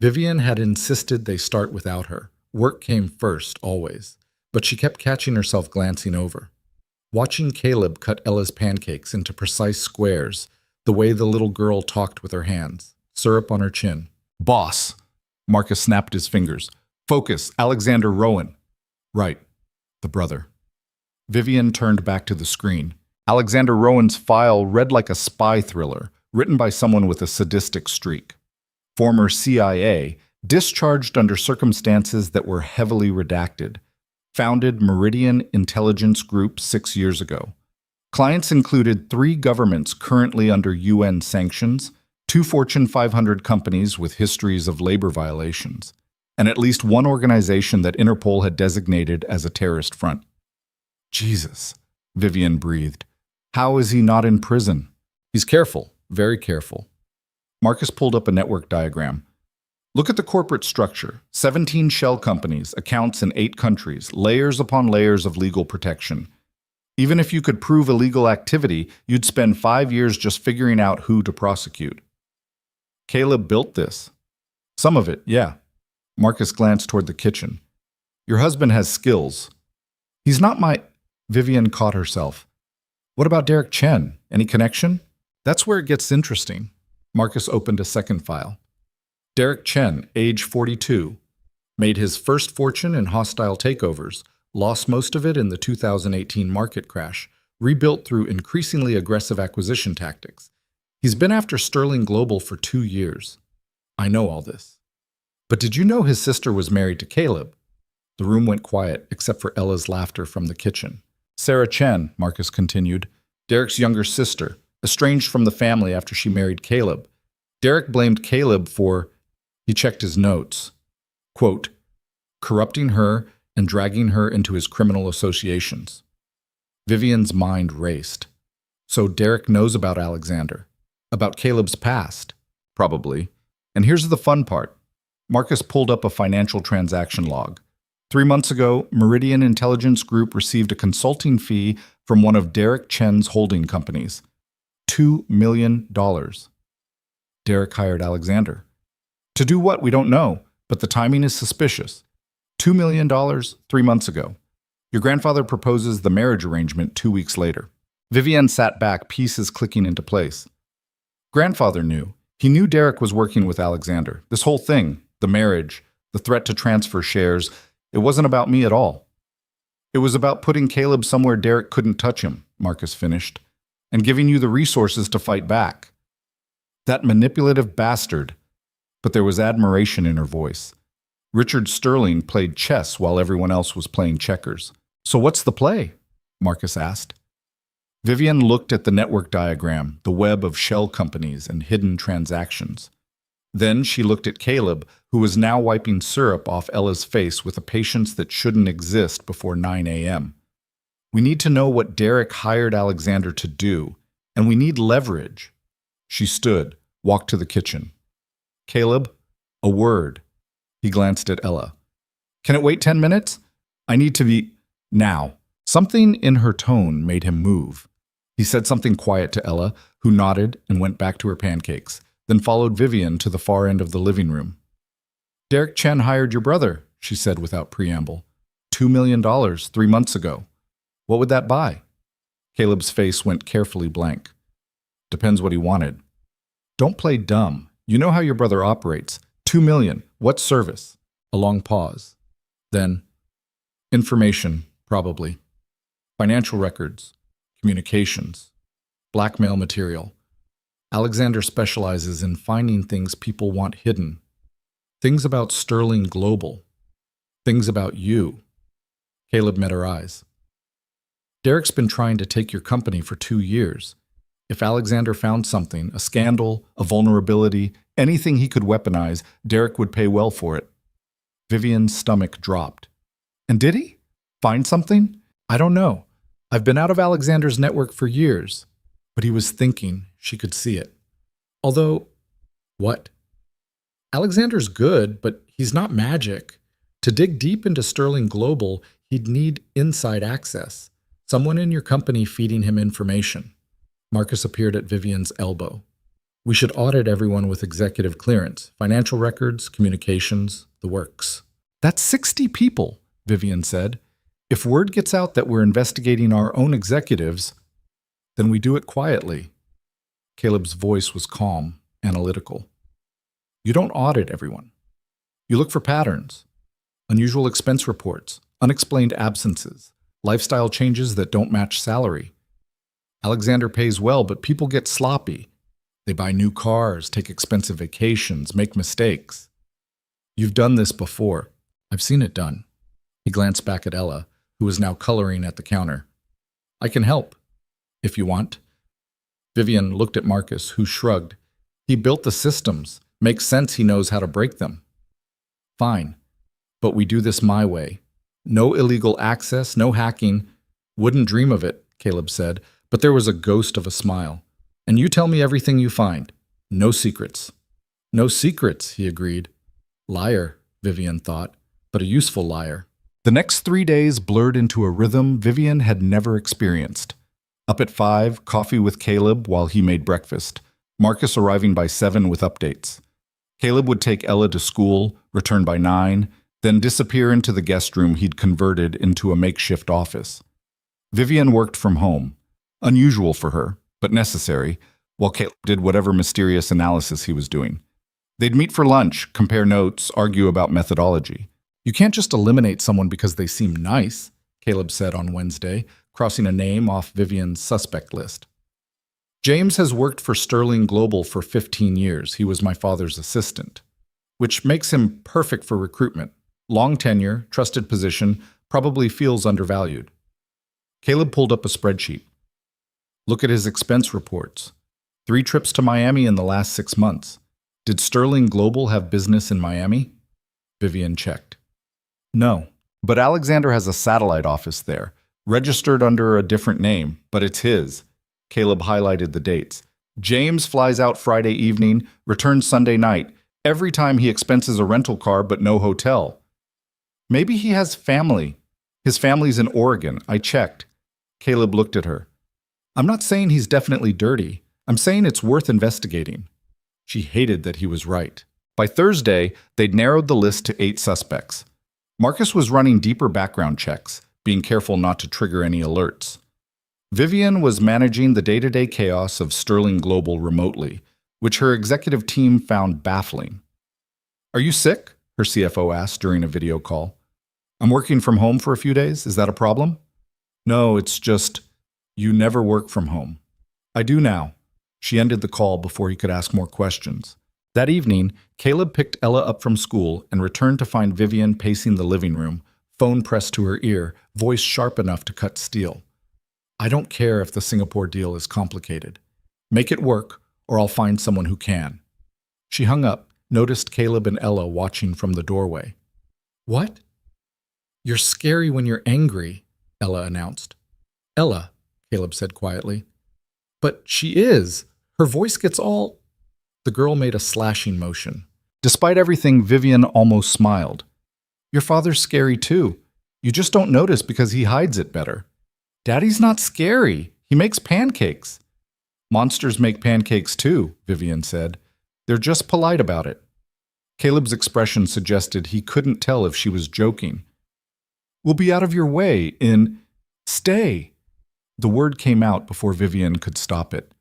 Vivienne had insisted they start without her. Work came first, always. But she kept catching herself glancing over. Watching Caleb cut Ella's pancakes into precise squares, the way the little girl talked with her hands, syrup on her chin. Boss! Marcus snapped his fingers. Focus, Alexander Rowan. Right, the brother. Vivienne turned back to the screen. Alexander Rowan's file read like a spy thriller, written by someone with a sadistic streak. Former CIA, discharged under circumstances that were heavily redacted. Founded Meridian Intelligence Group 6 years ago. Clients included 3 governments currently under UN sanctions, 2 Fortune 500 companies with histories of labor violations, and at least 1 organization that Interpol had designated as a terrorist front. Jesus, Vivienne breathed. How is he not in prison? He's careful, very careful. Marcus pulled up a network diagram. Look at the corporate structure. 17 shell companies, accounts in 8 countries, layers upon layers of legal protection. Even if you could prove illegal activity, you'd spend 5 years just figuring out who to prosecute. Caleb built this. Some of it, yeah. Marcus glanced toward the kitchen. Your husband has skills. He's not my... Vivienne caught herself. What about Derek Chen? Any connection? That's where it gets interesting. Marcus opened a second file. Derek Chen, age 42, made his first fortune in hostile takeovers, lost most of it in the 2018 market crash, rebuilt through increasingly aggressive acquisition tactics. He's been after Sterling Global for 2 years. I know all this. But did you know his sister was married to Caleb? The room went quiet, except for Ella's laughter from the kitchen. Sarah Chen, Marcus continued, Derek's younger sister, estranged from the family after she married Caleb. Derek blamed Caleb for... He checked his notes. Quote, corrupting her and dragging her into his criminal associations. Vivienne's mind raced. So Derek knows about Alexander. About Caleb's past. Probably. And here's the fun part. Marcus pulled up a financial transaction log. 3 months ago, Meridian Intelligence Group received a consulting fee from one of Derek Chen's holding companies. $2 million. Derek hired Alexander. To do what, we don't know, but the timing is suspicious. $2 million 3 months ago. Your grandfather proposes the marriage arrangement 2 weeks later. Vivienne sat back, pieces clicking into place. Grandfather knew. He knew Derek was working with Alexander. This whole thing, the marriage, the threat to transfer shares, it wasn't about me at all. It was about putting Caleb somewhere Derek couldn't touch him, Marcus finished, and giving you the resources to fight back. That manipulative bastard. But there was admiration in her voice. Richard Sterling played chess while everyone else was playing checkers. So what's the play? Marcus asked. Vivian looked at the network diagram, the web of shell companies and hidden transactions. Then she looked at Caleb, who was now wiping syrup off Ella's face with a patience that shouldn't exist before 9 a.m. We need to know what Derek hired Alexander to do, and we need leverage. She stood, walked to the kitchen. Caleb, a word. He glanced at Ella. Can it wait 10 minutes? I need to be now. Something in her tone made him move. He said something quiet to Ella, who nodded and went back to her pancakes, then followed Vivian to the far end of the living room. Derek Chen hired your brother, she said without preamble. $2 million 3 months ago. What would that buy? Caleb's face went carefully blank. Depends what he wanted. Don't play dumb. You know how your brother operates. $2 million. What service? A long pause. Then, information, probably. Financial records. Communications. Blackmail material. Alexander specializes in finding things people want hidden. Things about Sterling Global. Things about you. Caleb met her eyes. Derek's been trying to take your company for 2 years. If Alexander found something, a scandal, a vulnerability, anything he could weaponize, Derek would pay well for it. Vivian's stomach dropped. And did he? Find something? I don't know. I've been out of Alexander's network for years. But he was thinking. She could see it. Although, what? Alexander's good, but he's not magic. To dig deep into Sterling Global, he'd need inside access. Someone in your company feeding him information. Marcus appeared at Vivian's elbow. We should audit everyone with executive clearance, financial records, communications, the works. That's 60 people, Vivian said. If word gets out that we're investigating our own executives, then we do it quietly. Caleb's voice was calm, analytical. You don't audit everyone. You look for patterns, unusual expense reports, unexplained absences, lifestyle changes that don't match salary. Alexander pays well, but people get sloppy. They buy new cars, take expensive vacations, make mistakes. You've done this before. I've seen it done. He glanced back at Ella, who was now coloring at the counter. I can help, if you want. Vivian looked at Marcus, who shrugged. He built the systems. Makes sense he knows how to break them. Fine, but we do this my way. No illegal access, no hacking. Wouldn't dream of it, Caleb said, but there was a ghost of a smile. And you tell me everything you find. No secrets. No secrets, he agreed. Liar, Vivian thought, but a useful liar. The next 3 days blurred into a rhythm Vivian had never experienced. Up at 5, coffee with Caleb while he made breakfast. Marcus arriving by 7 with updates. Caleb would take Ella to school, return by 9, then disappear into the guest room he'd converted into a makeshift office. Vivian worked from home. Unusual for her, but necessary, while Caleb did whatever mysterious analysis he was doing. They'd meet for lunch, compare notes, argue about methodology. You can't just eliminate someone because they seem nice, Caleb said on Wednesday, crossing a name off Vivian's suspect list. James has worked for Sterling Global for 15 years. He was my father's assistant, which makes him perfect for recruitment. Long tenure, trusted position, probably feels undervalued. Caleb pulled up a spreadsheet. Look at his expense reports. 3 trips to Miami in the last 6 months. Did Sterling Global have business in Miami? Vivian checked. No, but Alexander has a satellite office there, registered under a different name, but it's his. Caleb highlighted the dates. James flies out Friday evening, returns Sunday night. Every time he expenses a rental car but no hotel. Maybe he has family. His family's in Oregon. I checked. Caleb looked at her. I'm not saying he's definitely dirty. I'm saying it's worth investigating. She hated that he was right. By Thursday, they'd narrowed the list to 8 suspects. Marcus was running deeper background checks, being careful not to trigger any alerts. Vivian was managing the day-to-day chaos of Sterling Global remotely, which her executive team found baffling. Are you sick? Her CFO asked during a video call. I'm working from home for a few days. Is that a problem? No, it's just, you never work from home. I do now. She ended the call before he could ask more questions. That evening, Caleb picked Ella up from school and returned to find Vivian pacing the living room, phone pressed to her ear, voice sharp enough to cut steel. I don't care if the Singapore deal is complicated. Make it work, or I'll find someone who can. She hung up, noticed Caleb and Ella watching from the doorway. What? You're scary when you're angry, Ella announced. Ella, Caleb said quietly. But she is. Her voice gets all... The girl made a slashing motion. Despite everything, Vivian almost smiled. Your father's scary too. You just don't notice because he hides it better. Daddy's not scary. He makes pancakes. Monsters make pancakes too, Vivian said. They're just polite about it. Caleb's expression suggested he couldn't tell if she was joking. We'll be out of your way in... Stay. The word came out before Vivian could stop it.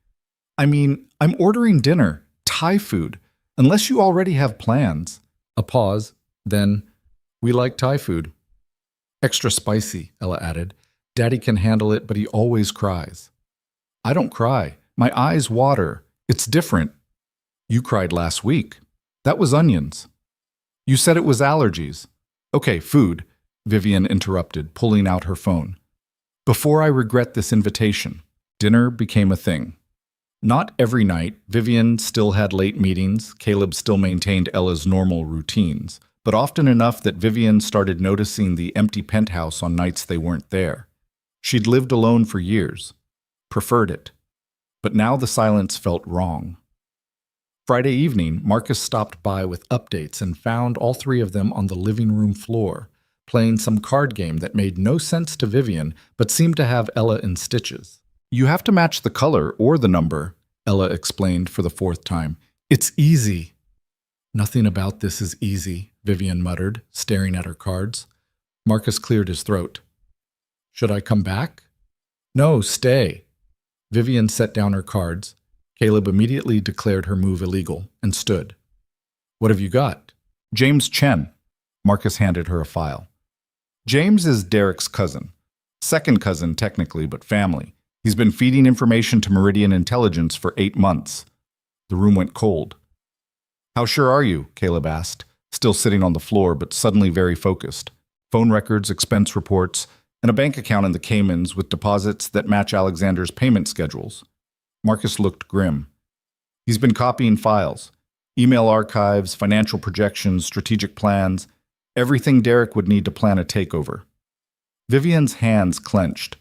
I mean, I'm ordering dinner, Thai food, unless you already have plans. A pause, then, we like Thai food. Extra spicy, Ella added. Daddy can handle it, but he always cries. I don't cry. My eyes water. It's different. You cried last week. That was onions. You said it was allergies. Okay, food, Vivian interrupted, pulling out her phone. Before I regret this invitation, dinner became a thing. Not every night. Vivian still had late meetings. Caleb still maintained Ella's normal routines, but often enough that Vivian started noticing the empty penthouse on nights they weren't there. She'd lived alone for years, preferred it, but now the silence felt wrong. Friday evening, Marcus stopped by with updates and found all three of them on the living room floor, playing some card game that made no sense to Vivian but seemed to have Ella in stitches. You have to match the color or the number, Ella explained for the fourth time. It's easy. Nothing about this is easy, Vivian muttered, staring at her cards. Marcus cleared his throat. Should I come back? No, stay. Vivian set down her cards. Caleb immediately declared her move illegal and stood. What have you got? James Chen. Marcus handed her a file. James is Derek's cousin. Second cousin, technically, but family. He's been feeding information to Meridian Intelligence for 8 months. The room went cold. How sure are you? Caleb asked, still sitting on the floor, but suddenly very focused. Phone records, expense reports, and a bank account in the Caymans with deposits that match Alexander's payment schedules. Marcus looked grim. He's been copying files, email archives, financial projections, strategic plans, everything Derek would need to plan a takeover. Vivian's hands clenched.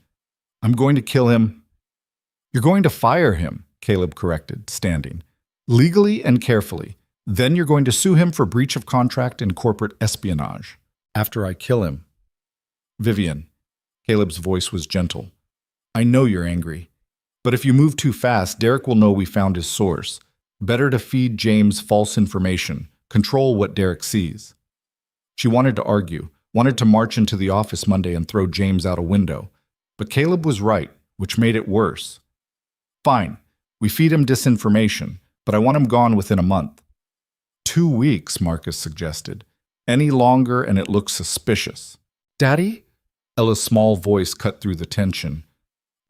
I'm going to kill him. You're going to fire him, Caleb corrected, standing. Legally and carefully. Then you're going to sue him for breach of contract and corporate espionage. After I kill him. Vivian. Caleb's voice was gentle. I know you're angry. But if you move too fast, Derek will know we found his source. Better to feed James false information, control what Derek sees. She wanted to argue, wanted to march into the office Monday and throw James out a window. But Caleb was right, which made it worse. Fine, we feed him disinformation, but I want him gone within a month. 2 weeks, Marcus suggested. Any longer and it looks suspicious. Daddy? Ella's small voice cut through the tension.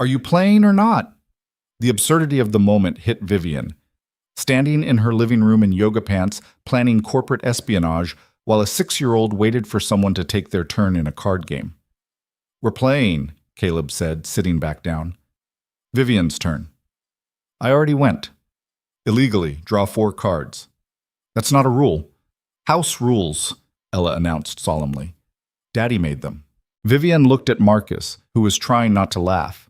Are you playing or not? The absurdity of the moment hit Vivian. Standing in her living room in yoga pants, planning corporate espionage, while a 6-year-old waited for someone to take their turn in a card game. We're playing, Caleb said, sitting back down. Vivian's turn. I already went. Illegally, draw 4 cards. That's not a rule. House rules, Ella announced solemnly. Daddy made them. Vivian looked at Marcus, who was trying not to laugh.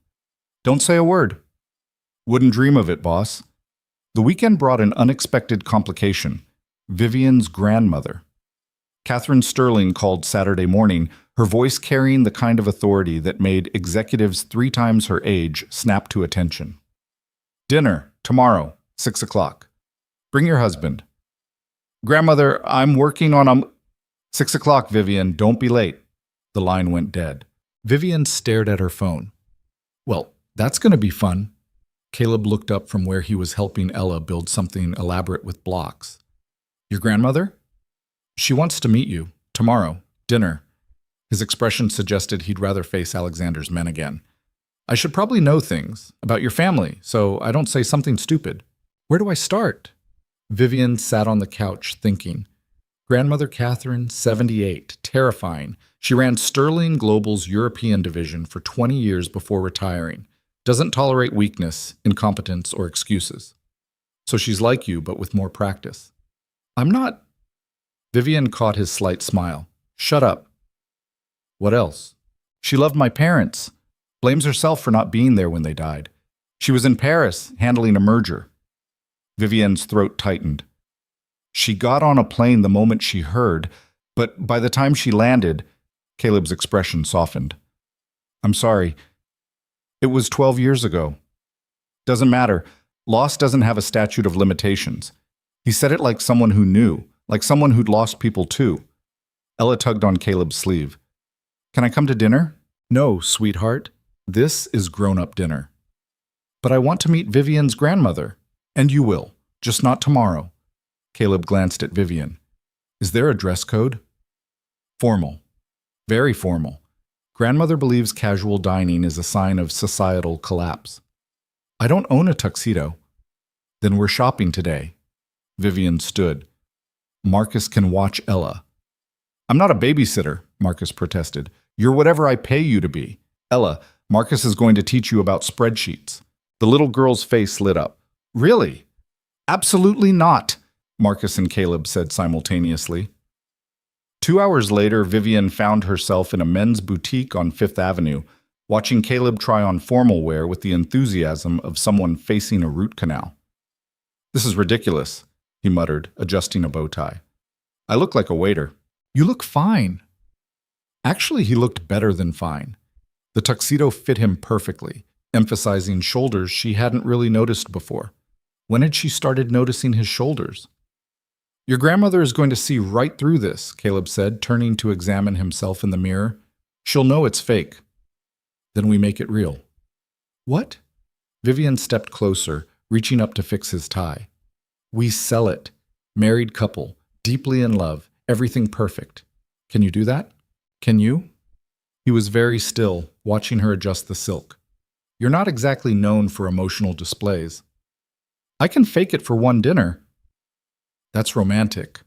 Don't say a word. Wouldn't dream of it, boss. The weekend brought an unexpected complication. Vivian's grandmother. Catherine Sterling called Saturday morning, her voice carrying the kind of authority that made executives 3 times her age snap to attention. Dinner, tomorrow, 6 o'clock. Bring your husband. Grandmother, I'm working on 6 o'clock, Vivian, don't be late. The line went dead. Vivian stared at her phone. Well, that's going to be fun. Caleb looked up from where he was helping Ella build something elaborate with blocks. Your grandmother? She wants to meet you. Tomorrow. Dinner. His expression suggested he'd rather face Alexander's men again. I should probably know things about your family, so I don't say something stupid. Where do I start? Vivian sat on the couch thinking. Grandmother Catherine, 78, terrifying. She ran Sterling Global's European division for 20 years before retiring. Doesn't tolerate weakness, incompetence, or excuses. So she's like you, but with more practice. I'm not. Vivian caught his slight smile. Shut up. What else? She loved my parents. Blames herself for not being there when they died. She was in Paris, handling a merger. Vivian's throat tightened. She got on a plane the moment she heard, but by the time she landed, Caleb's expression softened. I'm sorry. It was 12 years ago. Doesn't matter. Loss doesn't have a statute of limitations. He said it like someone who knew, like someone who'd lost people too. Ella tugged on Caleb's sleeve. Can I come to dinner? No, sweetheart. This is grown-up dinner. But I want to meet Vivian's grandmother. And you will, just not tomorrow. Caleb glanced at Vivian. Is there a dress code? Formal. Very formal. Grandmother believes casual dining is a sign of societal collapse. I don't own a tuxedo. Then we're shopping today. Vivian stood. Marcus can watch Ella. I'm not a babysitter, Marcus protested. You're whatever I pay you to be. Ella, Marcus is going to teach you about spreadsheets. The little girl's face lit up. Really? Absolutely not, Marcus and Caleb said simultaneously. 2 hours later, Vivian found herself in a men's boutique on Fifth Avenue, watching Caleb try on formal wear with the enthusiasm of someone facing a root canal. This is ridiculous, he muttered, adjusting a bow tie. I look like a waiter. You look fine. Actually, he looked better than fine. The tuxedo fit him perfectly, emphasizing shoulders she hadn't really noticed before. When had she started noticing his shoulders? Your grandmother is going to see right through this, Caleb said, turning to examine himself in the mirror. She'll know it's fake. Then we make it real. What? Vivian stepped closer, reaching up to fix his tie. We sell it. Married couple, deeply in love, everything perfect. Can you do that? Can you? He was very still, watching her adjust the silk. You're not exactly known for emotional displays. I can fake it for one dinner. That's romantic.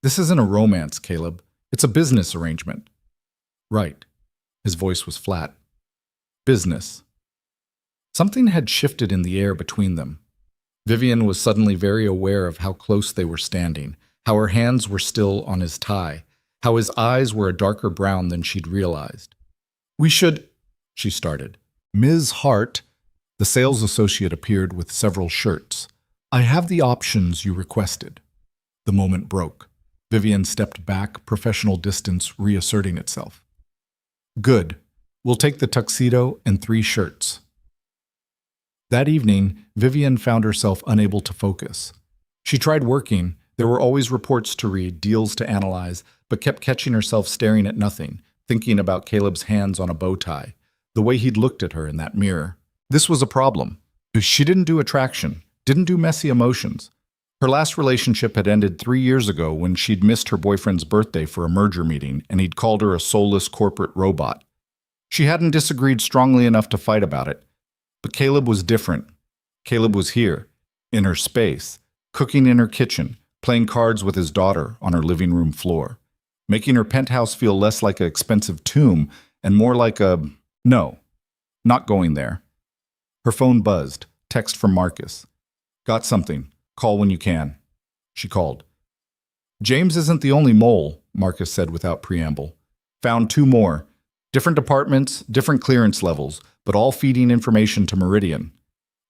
This isn't a romance, Caleb. It's a business arrangement. Right. His voice was flat. Business. Something had shifted in the air between them. Vivian was suddenly very aware of how close they were standing, how her hands were still on his tie, how his eyes were a darker brown than she'd realized. We should, she started. Ms. Hart, the sales associate appeared with several shirts. I have the options you requested. The moment broke. Vivian stepped back, professional distance reasserting itself. Good. We'll take the tuxedo and 3 shirts. That evening, Vivian found herself unable to focus. She tried working. There were always reports to read, deals to analyze, but kept catching herself staring at nothing, thinking about Caleb's hands on a bow tie, the way he'd looked at her in that mirror. This was a problem. She didn't do attraction, didn't do messy emotions. Her last relationship had ended 3 years ago when she'd missed her boyfriend's birthday for a merger meeting and he'd called her a soulless corporate robot. She hadn't disagreed strongly enough to fight about it. But Caleb was different. Caleb was here, in her space, cooking in her kitchen, playing cards with his daughter on her living room floor, making her penthouse feel less like an expensive tomb and more like a, no, not going there. Her phone buzzed, text from Marcus. Got something. Call when you can. She called. James isn't the only mole, Marcus said without preamble. Found 2 more. Different departments, different clearance levels, but all feeding information to Meridian.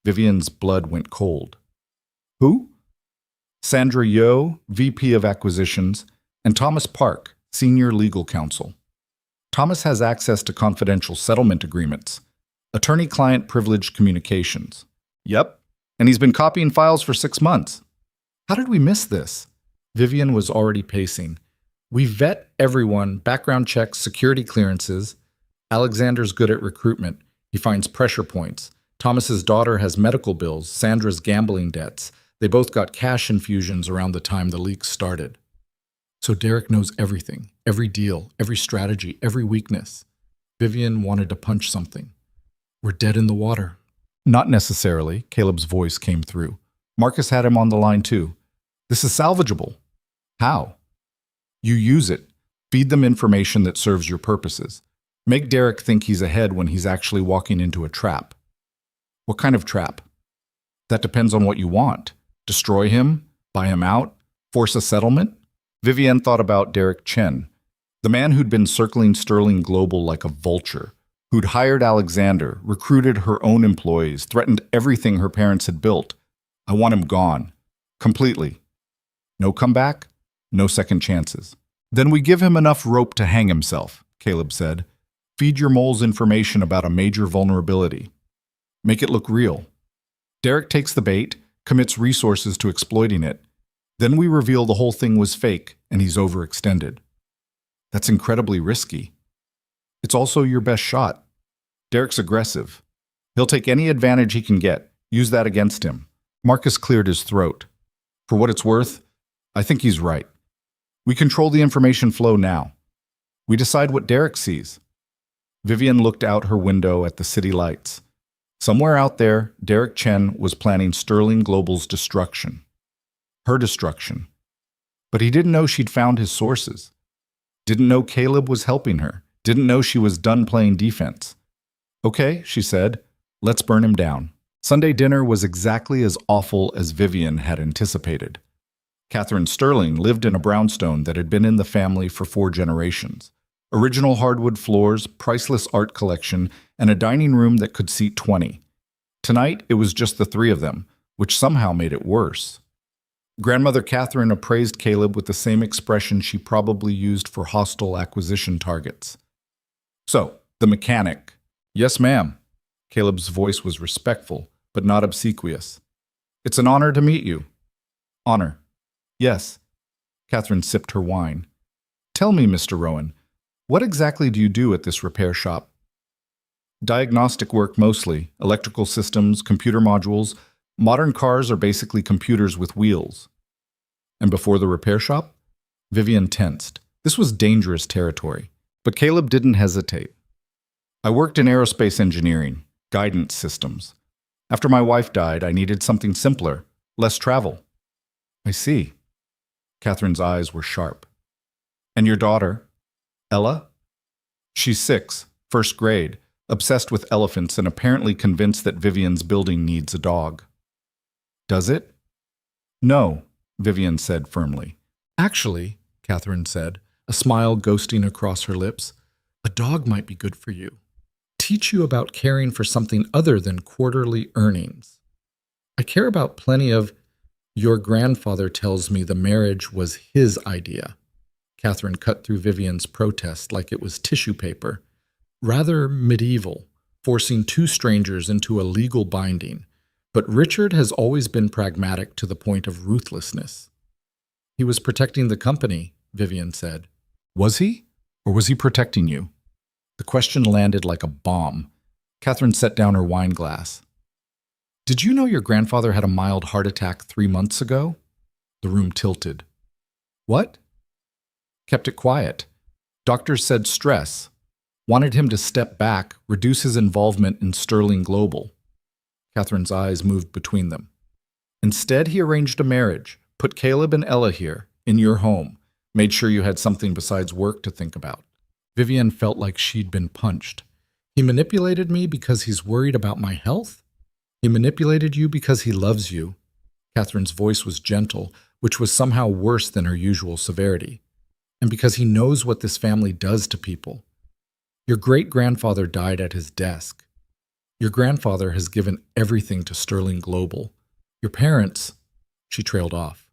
Vivian's blood went cold. Who? Sandra Yo, VP of Acquisitions, and Thomas Park, Senior Legal Counsel. Thomas has access to confidential settlement agreements, attorney-client privileged communications. Yep, and he's been copying files for 6 months. How did we miss this? Vivian was already pacing. We vet everyone, background checks, security clearances. Alexander's good at recruitment. He finds pressure points. Thomas's daughter has medical bills, Sandra's gambling debts. They both got cash infusions around the time the leaks started. So Derek knows everything, every deal, every strategy, every weakness. Vivian wanted to punch something. We're dead in the water. Not necessarily, Caleb's voice came through. Marcus had him on the line too. This is salvageable. How? You use it. Feed them information that serves your purposes. Make Derek think he's ahead when he's actually walking into a trap. What kind of trap? That depends on what you want. Destroy him? Buy him out? Force a settlement? Vivienne thought about Derek Chen, the man who'd been circling Sterling Global like a vulture, who'd hired Alexander, recruited her own employees, threatened everything her parents had built. I want him gone. Completely. No comeback, no second chances. Then we give him enough rope to hang himself, Caleb said. Feed your moles information about a major vulnerability. Make it look real. Derek takes the bait, commits resources to exploiting it. Then we reveal the whole thing was fake and he's overextended. That's incredibly risky. It's also your best shot. Derek's aggressive. He'll take any advantage he can get, use that against him. Marcus cleared his throat. For what it's worth, I think he's right. We control the information flow now. We decide what Derek sees. Vivienne looked out her window at the city lights. Somewhere out there, Derek Chen was planning Sterling Global's destruction. Her destruction. But he didn't know she'd found his sources. Didn't know Caleb was helping her. Didn't know she was done playing defense. Okay, she said, let's burn him down. Sunday dinner was exactly as awful as Vivienne had anticipated. Catherine Sterling lived in a brownstone that had been in the family for 4 generations. Original hardwood floors, priceless art collection, and a dining room that could seat 20. Tonight, it was just the 3 of them, which somehow made it worse. Grandmother Catherine appraised Caleb with the same expression she probably used for hostile acquisition targets. So, the mechanic. Yes, ma'am. Caleb's voice was respectful, but not obsequious. It's an honor to meet you. Honor. Yes. Catherine sipped her wine. Tell me, Mr. Rowan, what exactly do you do at this repair shop? Diagnostic work mostly, electrical systems, computer modules. Modern cars are basically computers with wheels. And before the repair shop? Vivienne tensed. This was dangerous territory, but Caleb didn't hesitate. I worked in aerospace engineering, guidance systems. After my wife died, I needed something simpler, less travel. I see. Catherine's eyes were sharp. And your daughter, Ella? She's 6, first grade, obsessed with elephants and apparently convinced that Vivienne's building needs a dog. Does it? No, Vivienne said firmly. Actually, Catherine said, a smile ghosting across her lips, a dog might be good for you. Teach you about caring for something other than quarterly earnings. I care about plenty of... Your grandfather tells me the marriage was his idea. Catherine cut through Vivienne's protest like it was tissue paper. Rather medieval, forcing 2 strangers into a legal binding. But Richard has always been pragmatic to the point of ruthlessness. He was protecting the company, Vivienne said. Was he? Or was he protecting you? The question landed like a bomb. Catherine set down her wine glass. Did you know your grandfather had a mild heart attack 3 months ago? The room tilted. What? Kept it quiet. Doctors said stress. Wanted him to step back, reduce his involvement in Sterling Global. Catherine's eyes moved between them. Instead, he arranged a marriage, put Caleb and Ella here, in your home, made sure you had something besides work to think about. Vivienne felt like she'd been punched. He manipulated me because he's worried about my health? He manipulated you because he loves you. Catherine's voice was gentle, which was somehow worse than her usual severity. And because he knows what this family does to people. Your great-grandfather died at his desk. Your grandfather has given everything to Sterling Global. Your parents, she trailed off.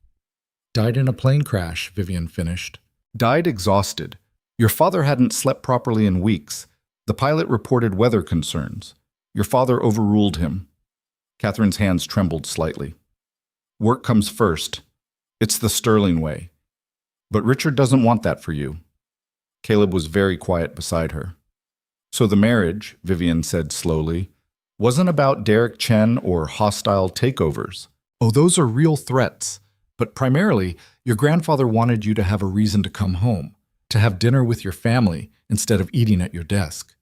Died in a plane crash, Vivienne finished. Died exhausted. Your father hadn't slept properly in weeks. The pilot reported weather concerns. Your father overruled him. Catherine's hands trembled slightly. Work comes first. It's the Sterling way. But Richard doesn't want that for you. Caleb was very quiet beside her. So the marriage, Vivienne said slowly, wasn't about Derek Chen or hostile takeovers. Oh, those are real threats. But primarily, your grandfather wanted you to have a reason to come home, to have dinner with your family instead of eating at your desk.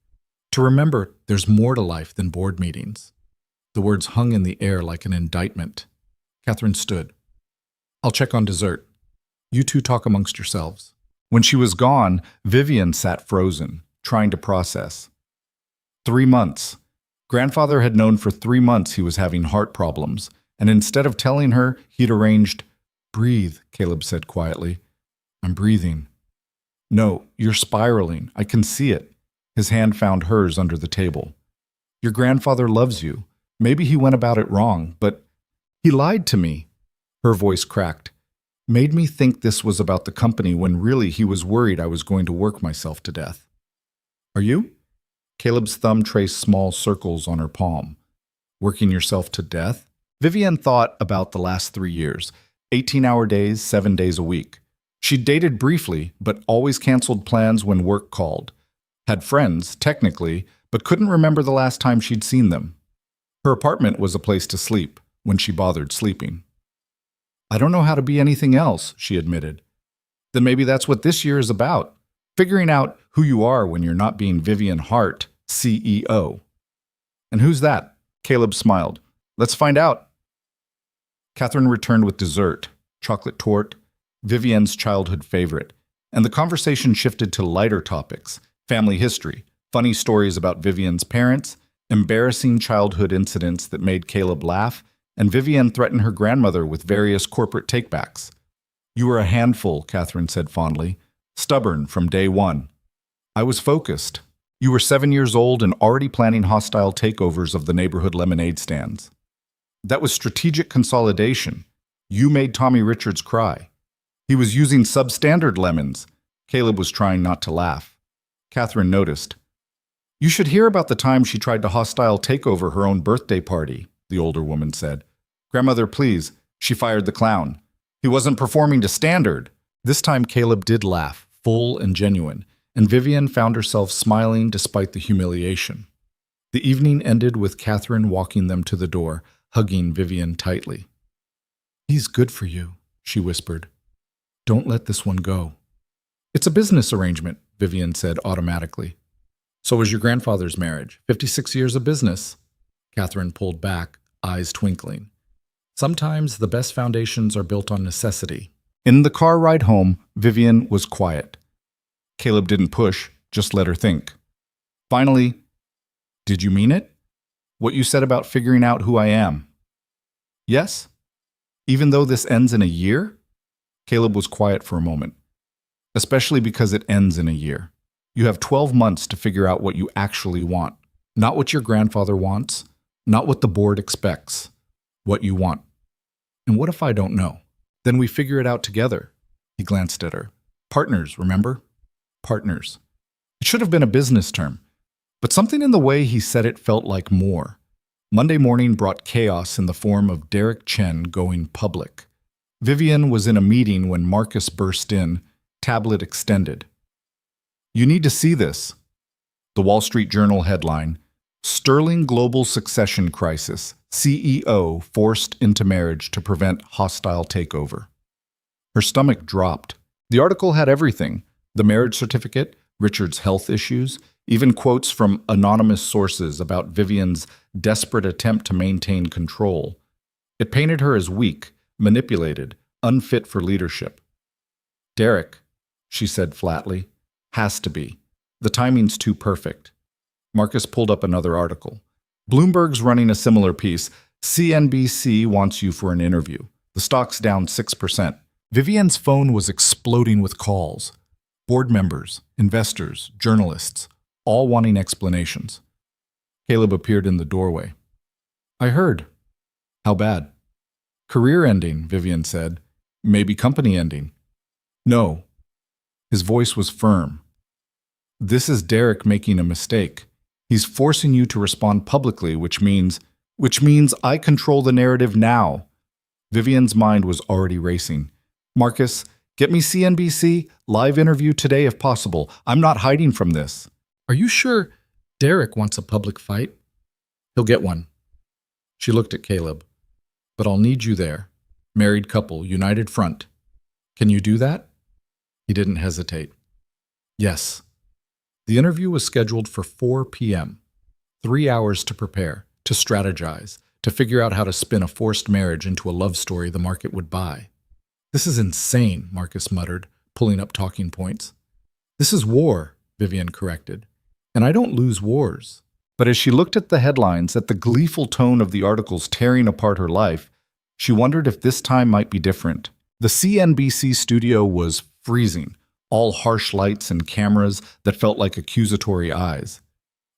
To remember there's more to life than board meetings. The words hung in the air like an indictment. Catherine stood. I'll check on dessert. You 2 talk amongst yourselves. When she was gone, Vivienne sat frozen, trying to process. 3 months. Grandfather had known for 3 months he was having heart problems, and instead of telling her, he'd arranged, "Breathe," Caleb said quietly. "I'm breathing." "No, you're spiraling. I can see it." His hand found hers under the table. "Your grandfather loves you. Maybe he went about it wrong, but he lied to me." Her voice cracked. "Made me think this was about the company when really he was worried I was going to work myself to death." "Are you?" Caleb's thumb traced small circles on her palm. "Working yourself to death?" Vivienne thought about the last 3 years, 18-hour days, 7 days a week. She'd dated briefly, but always canceled plans when work called. Had friends, technically, but couldn't remember the last time she'd seen them. Her apartment was a place to sleep, when she bothered sleeping. "I don't know how to be anything else," she admitted. "Then maybe that's what this year is about. Figuring out who you are when you're not being Vivienne Hart, CEO. "And who's that?" Caleb smiled. "Let's find out." Catherine returned with dessert, chocolate torte, Vivienne's childhood favorite, and the conversation shifted to lighter topics, family history, funny stories about Vivienne's parents, embarrassing childhood incidents that made Caleb laugh, and Vivienne threatened her grandmother with various corporate takebacks. "You were a handful," Catherine said fondly, "stubborn from day one." "I was focused. You were 7 years old and already planning hostile takeovers of the neighborhood lemonade stands. That was strategic consolidation. You made Tommy Richards cry. He was using substandard lemons." Caleb was trying not to laugh. Catherine noticed. "You should hear about the time she tried to hostile take over her own birthday party," the older woman said. "Grandmother, please," she fired the clown. "He wasn't performing to standard." This time Caleb did laugh, full and genuine, and Vivienne found herself smiling despite the humiliation. The evening ended with Catherine walking them to the door, hugging Vivienne tightly. "He's good for you," she whispered. "Don't let this one go." "It's a business arrangement," Vivienne said automatically. "So was your grandfather's marriage. 56 years of business." Catherine pulled back, eyes twinkling. Sometimes the best foundations are built on necessity. In the car ride home, Vivienne was quiet. Caleb didn't push, just let her think. Finally, "Did you mean it? What you said about figuring out who I am?" "Yes? Even though this ends in a year?" Caleb was quiet for a moment. "Especially because it ends in a year. You have 12 months to figure out what you actually want. Not what your grandfather wants, not what the board expects. What you want." "And what if I don't know?" "Then we figure it out together." He glanced at her. "Partners, remember? Partners." It should have been a business term, but something in the way he said it felt like more. Monday morning brought chaos in the form of Derek Chen going public. Vivienne was in a meeting when Marcus burst in, tablet extended. "You need to see this." The Wall Street Journal headline, "Sterling Global Succession Crisis. CEO Forced into Marriage to Prevent Hostile Takeover." Her stomach dropped. The article had everything: the marriage certificate, Richard's health issues, even quotes from anonymous sources about Vivienne's desperate attempt to maintain control. It painted her as weak, manipulated, unfit for leadership. "Derek," she said flatly, "has to be. The timing's too perfect." Marcus pulled up another article. "Bloomberg's running a similar piece. CNBC wants you for an interview. The stock's down 6%. Vivienne's phone was exploding with calls. Board members, investors, journalists, all wanting explanations. Caleb appeared in the doorway. "I heard." "How bad?" "Career ending," Vivienne said. "Maybe company ending." "No." His voice was firm. "This is Derek making a mistake. He's forcing you to respond publicly, which means I control the narrative now." Vivienne's mind was already racing. "Marcus, get me CNBC, live interview today if possible. I'm not hiding from this." "Are you sure Derek wants a public fight?" "He'll get one." She looked at Caleb. "But I'll need you there. Married couple, united front. Can you do that?" He didn't hesitate. "Yes." The interview was scheduled for 4 p.m. 3 hours to prepare, to strategize, to figure out how to spin a forced marriage into a love story the market would buy. "This is insane," Marcus muttered, pulling up talking points. "This is war," Vivienne corrected. "And I don't lose wars." But as she looked at the headlines, at the gleeful tone of the articles tearing apart her life, she wondered if this time might be different. The CNBC studio was freezing, all harsh lights and cameras that felt like accusatory eyes.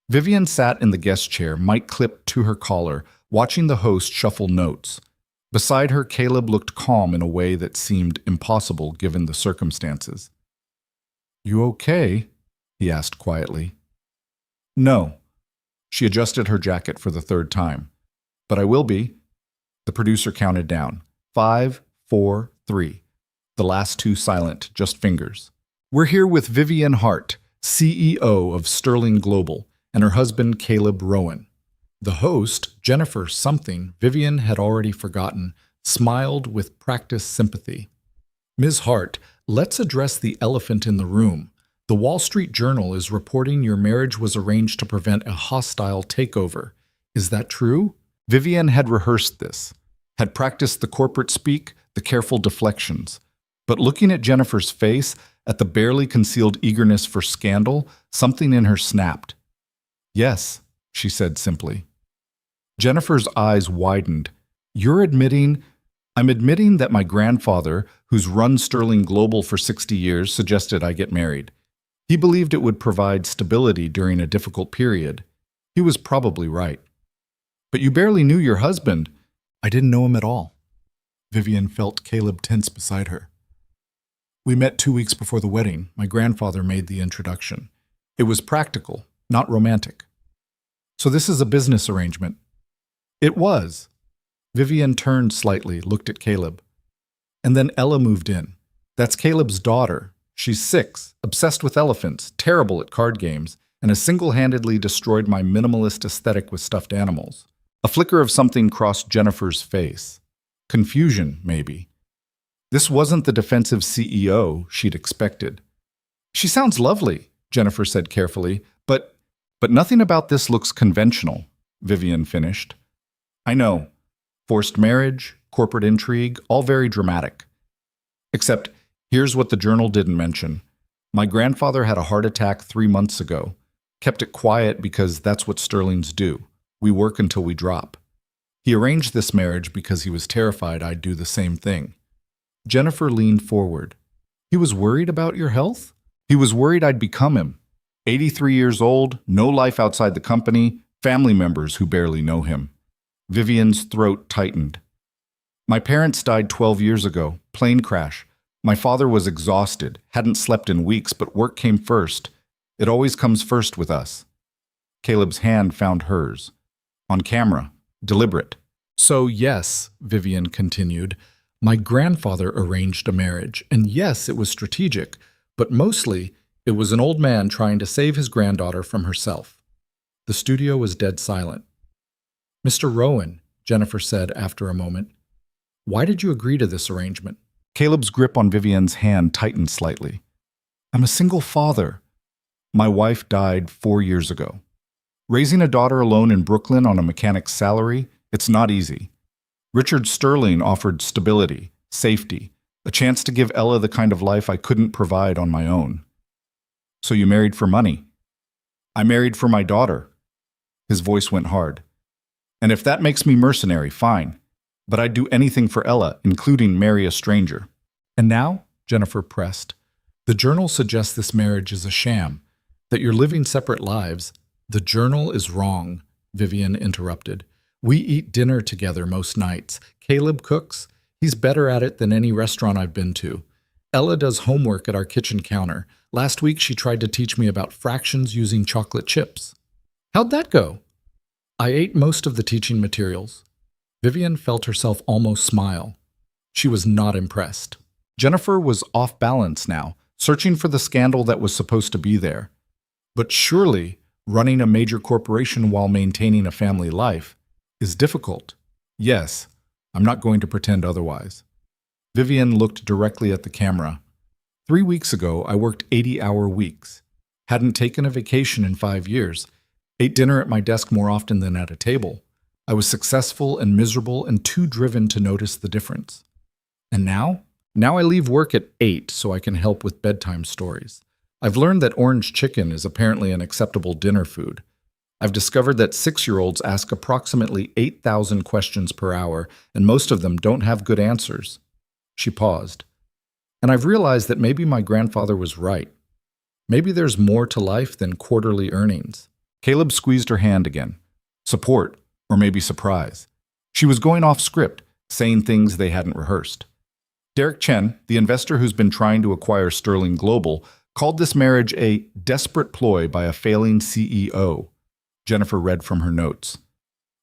Vivian sat in the guest chair, mic clipped to her collar, watching the host shuffle notes. Beside her, Caleb looked calm in a way that seemed impossible given the circumstances. "You okay?" he asked quietly. "No." She adjusted her jacket for the third time. "But I will be." The producer counted down. 5, 4, 3. The last two silent, just fingers. We're here with Vivian Hart, CEO of Sterling Global, and her husband Caleb Rowan. The host, Jennifer something Vivian had already forgotten, smiled with practiced sympathy. "Ms. Hart, let's address the elephant in the room. The Wall Street Journal is reporting your marriage was arranged to prevent a hostile takeover. Is that true?" Vivian had rehearsed this, had practiced the corporate speak, the careful deflections. But looking at Jennifer's face, at the barely concealed eagerness for scandal, something in her snapped. "Yes," she said simply. Jennifer's eyes widened. "You're admitting—" "I'm admitting that my grandfather, who's run Sterling Global for 60 years, suggested I get married. He believed it would provide stability during a difficult period. He was probably right." "But you barely knew your husband." "I didn't know him at all." Vivian felt Caleb tense beside her. "We met 2 weeks before the wedding. My grandfather made the introduction. It was practical, not romantic." "So this is a business arrangement?" "It was." Vivian turned slightly, looked at Caleb. "And then Ella moved in. That's Caleb's daughter. She's 6, obsessed with elephants, terrible at card games, and has single-handedly destroyed my minimalist aesthetic with stuffed animals." A flicker of something crossed Jennifer's face. Confusion, maybe. This wasn't the defensive CEO she'd expected. "She sounds lovely," Jennifer said carefully, but nothing about this looks conventional," Vivian finished. "I know. Forced marriage, corporate intrigue, all very dramatic. Except, here's what the Journal didn't mention. My grandfather had a heart attack 3 months ago. Kept it quiet because that's what Sterlings do. We work until we drop. He arranged this marriage because he was terrified I'd do the same thing." Jennifer leaned forward. "He was worried about your health?" "He was worried I'd become him. 83 years old, no life outside the company, family members who barely know him." Vivian's throat tightened. "My parents died 12 years ago, plane crash. My father was exhausted, hadn't slept in weeks, but work came first. It always comes first with us." Caleb's hand found hers. On camera, deliberate. "So yes," Vivian continued, "my grandfather arranged a marriage, and yes, it was strategic, but mostly it was an old man trying to save his granddaughter from herself." The studio was dead silent. "Mr. Rowan," Jennifer said after a moment, "why did you agree to this arrangement?" Caleb's grip on Vivian's hand tightened slightly. "I'm a single father. My wife died 4 years ago. Raising a daughter alone in Brooklyn on a mechanic's salary, it's not easy. Richard Sterling offered stability, safety, a chance to give Ella the kind of life I couldn't provide on my own." "So you married for money?" "I married for my daughter." His voice went hard. "And if that makes me mercenary, fine. But I'd do anything for Ella, including marry a stranger." "And now," Jennifer pressed, "the Journal suggests this marriage is a sham, that you're living separate lives." "The Journal is wrong," Vivian interrupted. "We eat dinner together most nights. Caleb cooks. He's better at it than any restaurant I've been to. Ella does homework at our kitchen counter. Last week she tried to teach me about fractions using chocolate chips." "How'd that go?" "I ate most of the teaching materials." Vivian felt herself almost smile. She was not impressed. Jennifer was off balance now, searching for the scandal that was supposed to be there. But surely, running a major corporation while maintaining a family life is difficult. Yes, I'm not going to pretend otherwise. Vivian looked directly at the camera. 3 weeks ago, I worked 80-hour weeks. Hadn't taken a vacation in 5 years. Ate dinner at my desk more often than at a table. I was successful and miserable and too driven to notice the difference. And now? Now I leave work at 8 so I can help with bedtime stories. I've learned that orange chicken is apparently an acceptable dinner food. I've discovered that 6-year-olds ask approximately 8,000 questions per hour, and most of them don't have good answers. She paused. And I've realized that maybe my grandfather was right. Maybe there's more to life than quarterly earnings. Caleb squeezed her hand again. Support, or maybe surprise. She was going off script, saying things they hadn't rehearsed. Derek Chen, the investor who's been trying to acquire Sterling Global, called this marriage a desperate ploy by a failing CEO. Jennifer read from her notes.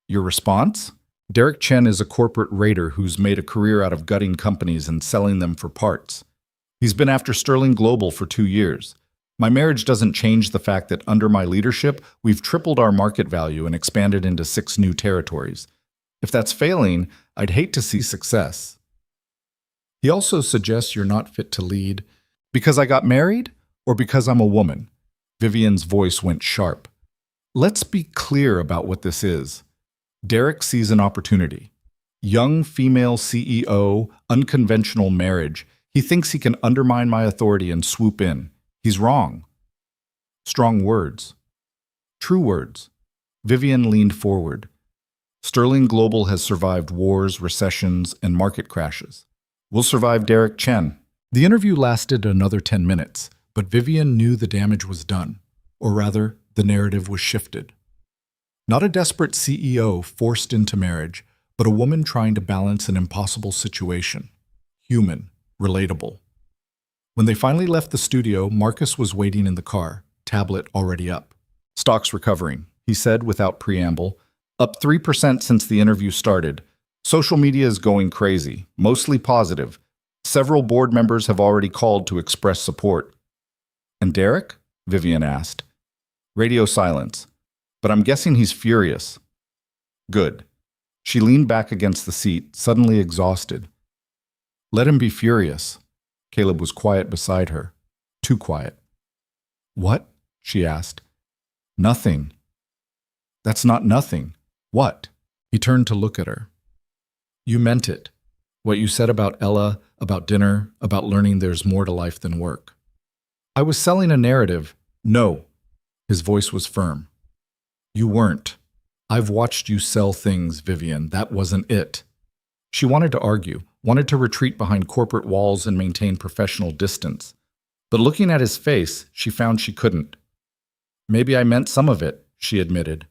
Your response? Derek Chen is a corporate raider who's made a career out of gutting companies and selling them for parts. He's been after Sterling Global for 2 years. My marriage doesn't change the fact that under my leadership, we've tripled our market value and expanded into 6 new territories. If that's failing, I'd hate to see success. He also suggests you're not fit to lead. Because I got married, or because I'm a woman? Vivian's voice went sharp. Let's be clear about what this is. Derek sees an opportunity. Young female CEO, unconventional marriage. He thinks he can undermine my authority and swoop in. He's wrong. Strong words. True words. Vivian leaned forward. Sterling Global has survived wars, recessions, and market crashes. We'll survive Derek Chen. The interview lasted another 10 minutes, but Vivian knew the damage was done. Or rather, the narrative was shifted. Not a desperate CEO forced into marriage, but a woman trying to balance an impossible situation. Human, relatable. When they finally left the studio, Marcus was waiting in the car, tablet already up. Stock's recovering, he said without preamble. Up 3% since the interview started. Social media is going crazy, mostly positive. Several board members have already called to express support. And Derek? Vivian asked. Radio silence. But I'm guessing he's furious. Good. She leaned back against the seat, suddenly exhausted. Let him be furious. Caleb was quiet beside her. Too quiet. What? She asked. Nothing. That's not nothing. What? He turned to look at her. You meant it. What you said about Ella, about dinner, about learning there's more to life than work. I was selling a narrative. No. His voice was firm. You weren't. I've watched you sell things, Vivian. That wasn't it. She wanted to argue, wanted to retreat behind corporate walls and maintain professional distance. But looking at his face, she found she couldn't. Maybe I meant some of it, she admitted.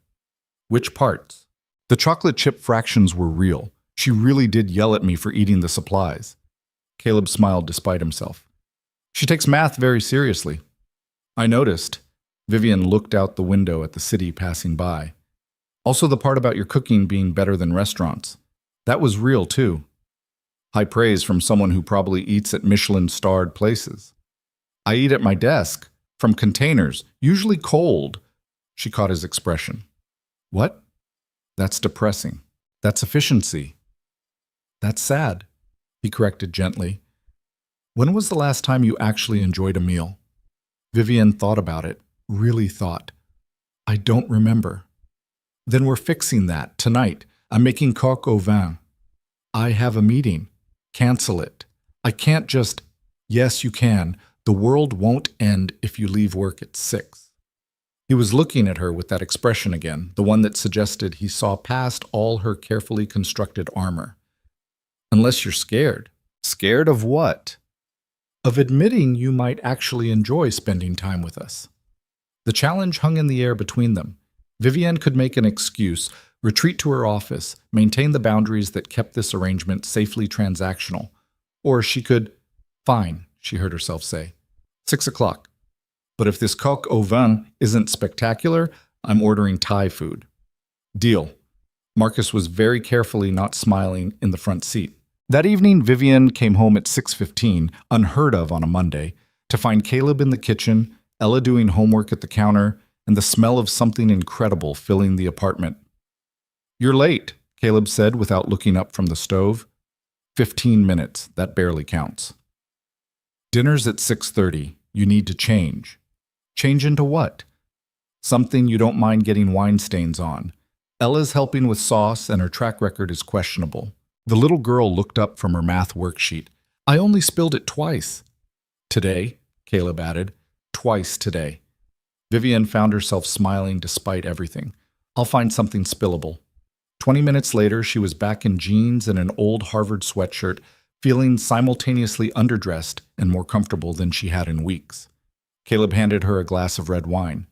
Which parts? The chocolate chip fractions were real. She really did yell at me for eating the supplies. Caleb smiled despite himself. She takes math very seriously. I noticed. Vivian looked out the window at the city passing by. Also the part about your cooking being better than restaurants. That was real too. High praise from someone who probably eats at Michelin-starred places. I eat at my desk, from containers, usually cold. She caught his expression. What? That's depressing. That's efficiency. That's sad, he corrected gently. When was the last time you actually enjoyed a meal? Vivian thought about it, really thought. I don't remember. Then we're fixing that tonight. I'm making coq au vin. I have a meeting. Cancel it. I can't just... Yes, you can. The world won't end if you leave work at 6. He was looking at her with that expression again, the one that suggested he saw past all her carefully constructed armor. Unless you're scared. Scared of what? Of admitting you might actually enjoy spending time with us. The challenge hung in the air between them. Vivian could make an excuse, retreat to her office, maintain the boundaries that kept this arrangement safely transactional. Or she could, fine, she heard herself say, 6 o'clock. But if this coq au vin isn't spectacular, I'm ordering Thai food. Deal. Marcus was very carefully not smiling in the front seat. That evening, Vivian came home at 6:15, unheard of on a Monday, to find Caleb in the kitchen, Ella doing homework at the counter, and the smell of something incredible filling the apartment. You're late, Caleb said without looking up from the stove. 15 minutes, that barely counts. Dinner's at 6:30. You need to change. Change into what? Something you don't mind getting wine stains on. Ella's helping with sauce and her track record is questionable. The little girl looked up from her math worksheet. I only spilled it twice. Today, Caleb added. Twice today. Vivian found herself smiling despite everything. I'll find something spillable. 20 minutes later, she was back in jeans and an old Harvard sweatshirt, feeling simultaneously underdressed and more comfortable than she had in weeks. Caleb handed her a glass of red wine.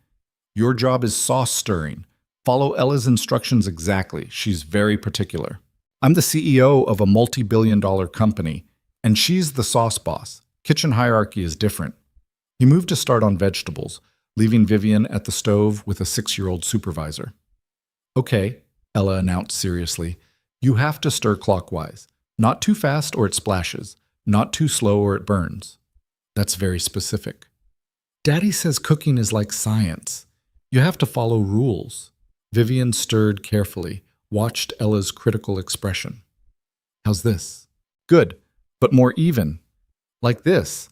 Your job is sauce stirring. Follow Ella's instructions exactly. She's very particular. I'm the CEO of a multi-billion-dollar company, and she's the sauce boss. Kitchen hierarchy is different. He moved to start on vegetables, leaving Vivian at the stove with a 6-year-old supervisor. Okay, Ella announced seriously. You have to stir clockwise. Not too fast or it splashes. Not too slow or it burns. That's very specific. Daddy says cooking is like science. You have to follow rules. Vivian stirred carefully, watched Ella's critical expression. How's this? Good, but more even. Like this.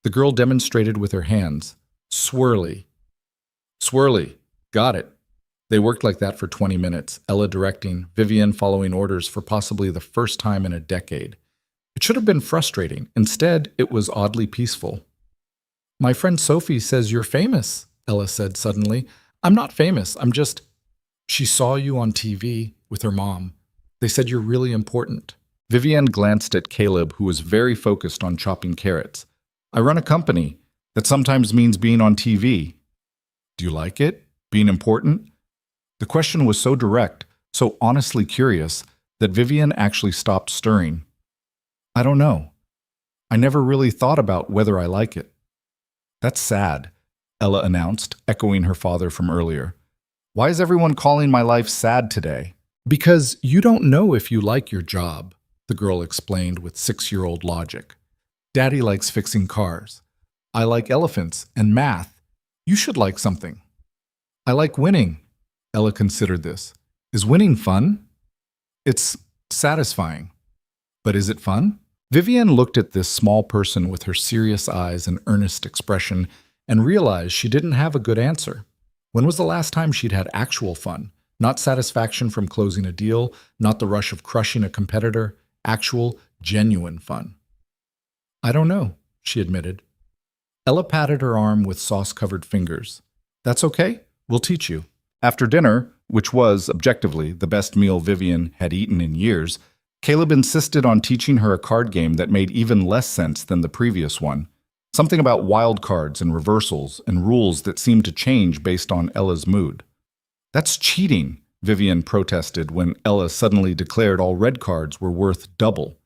The girl demonstrated with her hands. Swirly. Swirly. Got it. They worked like that for 20 minutes, Ella directing, Vivian following orders for possibly the first time in a decade. It should have been frustrating. Instead, it was oddly peaceful. My friend Sophie says you're famous, Ella said suddenly. I'm not famous. I'm just... She saw you on TV with her mom. They said you're really important. Vivian glanced at Caleb, who was very focused on chopping carrots. I run a company. That sometimes means being on TV. Do you like it? Being important? The question was so direct, so honestly curious, that Vivian actually stopped stirring. I don't know. I never really thought about whether I like it. That's sad, Ella announced, echoing her father from earlier. Why is everyone calling my life sad today? Because you don't know if you like your job, the girl explained with 6-year-old logic. Daddy likes fixing cars. I like elephants and math. You should like something. I like winning. Ella considered this. Is winning fun? It's satisfying. But is it fun? Vivian looked at this small person with her serious eyes and earnest expression and realized she didn't have a good answer. When was the last time she'd had actual fun? Not satisfaction from closing a deal, not the rush of crushing a competitor, actual, genuine fun. I don't know, she admitted. Ella patted her arm with sauce-covered fingers. That's okay, we'll teach you. After dinner, which was, objectively, the best meal Vivian had eaten in years, Caleb insisted on teaching her a card game that made even less sense than the previous one. Something about wild cards and reversals and rules that seemed to change based on Ella's mood. That's cheating, Vivian protested when Ella suddenly declared all red cards were worth double.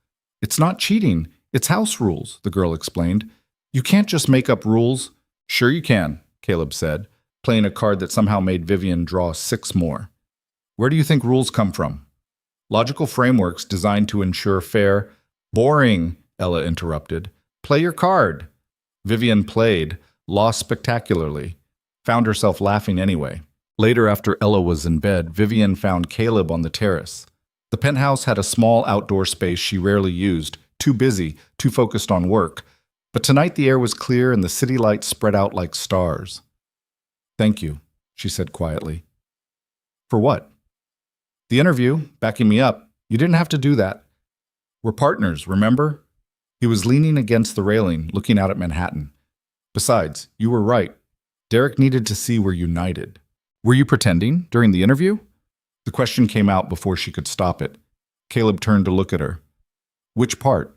It's not cheating, it's house rules, the girl explained. You can't just make up rules. Sure you can, Caleb said, playing a card that somehow made Vivian draw 6 more. Where do you think rules come from? Logical frameworks designed to ensure fair... Boring, Ella interrupted. Play your card. Vivian played, lost spectacularly, found herself laughing anyway. Later, after Ella was in bed, Vivian found Caleb on the terrace. The penthouse had a small outdoor space she rarely used, too busy, too focused on work. But tonight the air was clear and the city lights spread out like stars. Thank you, she said quietly. For what? The interview, backing me up. You didn't have to do that. We're partners, remember? He was leaning against the railing, looking out at Manhattan. Besides, you were right. Derek needed to see we're united. Were you pretending during the interview? The question came out before she could stop it. Caleb turned to look at her. Which part?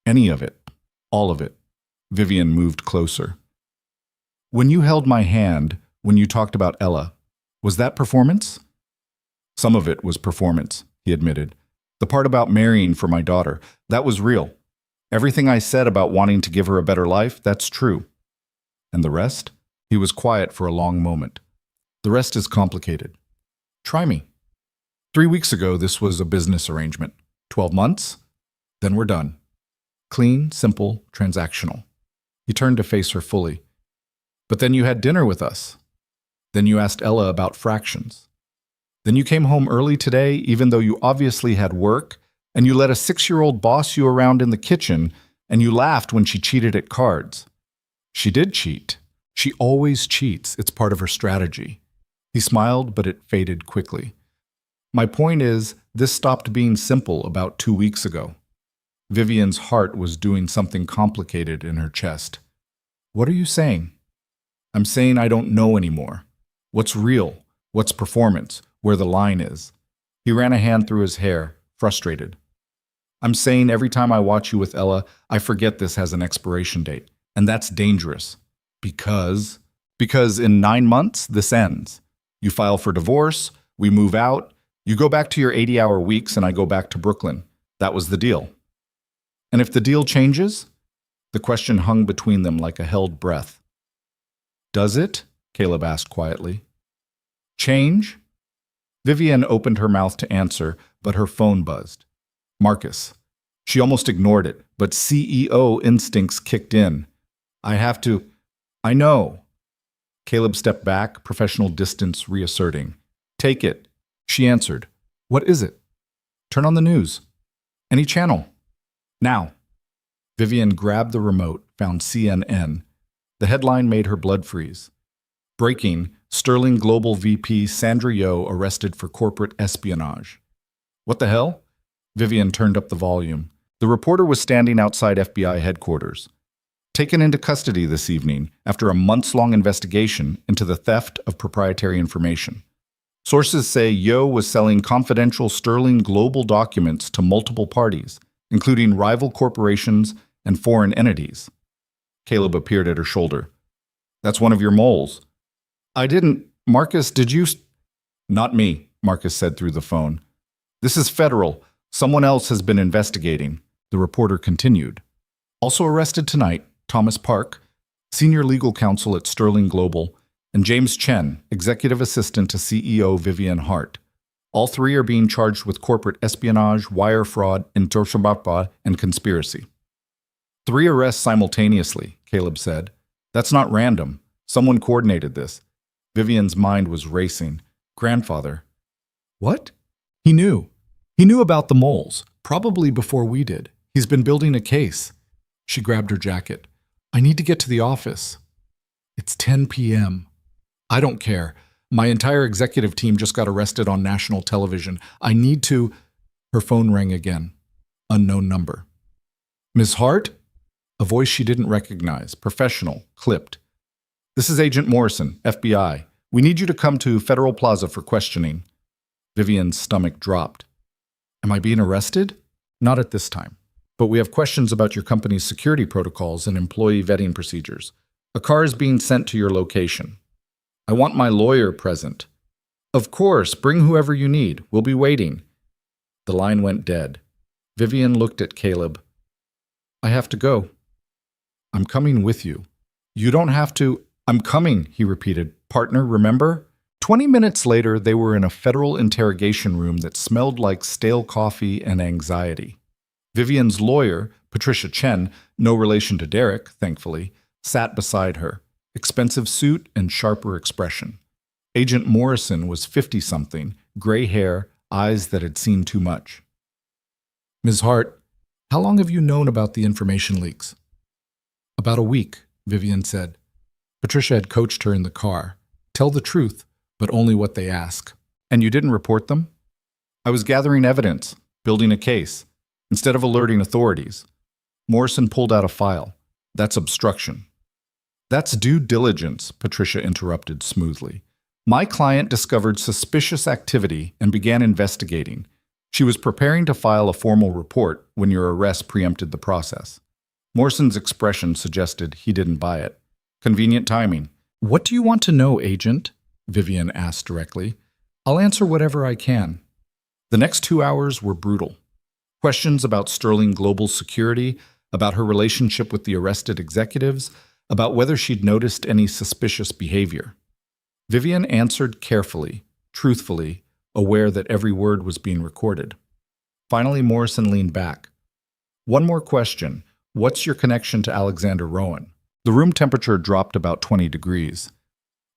Any of it. All of it. Vivian moved closer. When you held my hand, when you talked about Ella, was that performance? Some of it was performance, he admitted. The part about marrying for my daughter, that was real. Everything I said about wanting to give her a better life, that's true. And the rest? He was quiet for a long moment. The rest is complicated. Try me. 3 weeks ago, this was a business arrangement. 12 months? Then we're done. Clean, simple, transactional. He turned to face her fully. But then you had dinner with us. Then you asked Ella about fractions. Then you came home early today, even though you obviously had work, and you let a 6-year-old boss you around in the kitchen, and you laughed when she cheated at cards. She did cheat. She always cheats. It's part of her strategy. He smiled, but it faded quickly. My point is, this stopped being simple about 2 weeks ago. Vivian's heart was doing something complicated in her chest. What are you saying? I'm saying I don't know anymore. What's real? What's performance? Where the line is. He ran a hand through his hair, frustrated. I'm saying every time I watch you with Ella, I forget this has an expiration date. And that's dangerous. Because in 9 months, this ends. You file for divorce, we move out, you go back to your 80-hour weeks, and I go back to Brooklyn. That was the deal. And if the deal changes? The question hung between them like a held breath. Does it? Caleb asked quietly. Change? Vivian opened her mouth to answer, but her phone buzzed. Marcus. She almost ignored it, but CEO instincts kicked in. I know. Caleb stepped back, professional distance reasserting. Take it. She answered. What is it? Turn on the news. Any channel. Now. Vivian grabbed the remote, found CNN. The headline made her blood freeze. Breaking, Sterling Global VP Sandra Yo arrested for corporate espionage. What the hell? Vivian turned up the volume. The reporter was standing outside FBI headquarters. Taken into custody this evening after a months-long investigation into the theft of proprietary information. Sources say Yo was selling confidential Sterling Global documents to multiple parties, including rival corporations and foreign entities. Caleb appeared at her shoulder. That's one of your moles. Marcus, did you? Not me, Marcus said through the phone. This is federal. Someone else has been investigating, the reporter continued. Also arrested tonight, Thomas Park, senior legal counsel at Sterling Global, and James Chen, executive assistant to CEO Vivian Hart. All three are being charged with corporate espionage, wire fraud, and conspiracy. 3 arrests simultaneously, Caleb said. That's not random. Someone coordinated this. Vivian's mind was racing. Grandfather. What? He knew. He knew about the moles, probably before we did. He's been building a case. She grabbed her jacket. I need to get to the office. It's 10 p.m. I don't care. My entire executive team just got arrested on national television. I need to... Her phone rang again. Unknown number. Ms. Hart? A voice she didn't recognize, professional, clipped. This is Agent Morrison, FBI. We need you to come to Federal Plaza for questioning. Vivian's stomach dropped. Am I being arrested? Not at this time. But we have questions about your company's security protocols and employee vetting procedures. A car is being sent to your location. I want my lawyer present. Of course, bring whoever you need. We'll be waiting. The line went dead. Vivian looked at Caleb. I have to go. I'm coming with you. You don't have to. I'm coming, he repeated. Partner, remember? 20 minutes later, they were in a federal interrogation room that smelled like stale coffee and anxiety. Vivian's lawyer, Patricia Chen, no relation to Derek, thankfully, sat beside her, expensive suit and sharper expression. Agent Morrison was 50-something, gray hair, eyes that had seen too much. Ms. Hart, how long have you known about the information leaks? About a week, Vivian said. Patricia had coached her in the car. Tell the truth, but only what they ask. And you didn't report them? I was gathering evidence, building a case, instead of alerting authorities. Morrison pulled out a file. That's obstruction. That's due diligence, Patricia interrupted smoothly. My client discovered suspicious activity and began investigating. She was preparing to file a formal report when your arrest preempted the process. Morrison's expression suggested he didn't buy it. Convenient timing. What do you want to know, Agent? Vivian asked directly. I'll answer whatever I can. The next 2 hours were brutal. Questions about Sterling Global security, about her relationship with the arrested executives, about whether she'd noticed any suspicious behavior. Vivian answered carefully, truthfully, aware that every word was being recorded. Finally, Morrison leaned back. One more question. What's your connection to Alexander Rowan? The room temperature dropped about 20 degrees.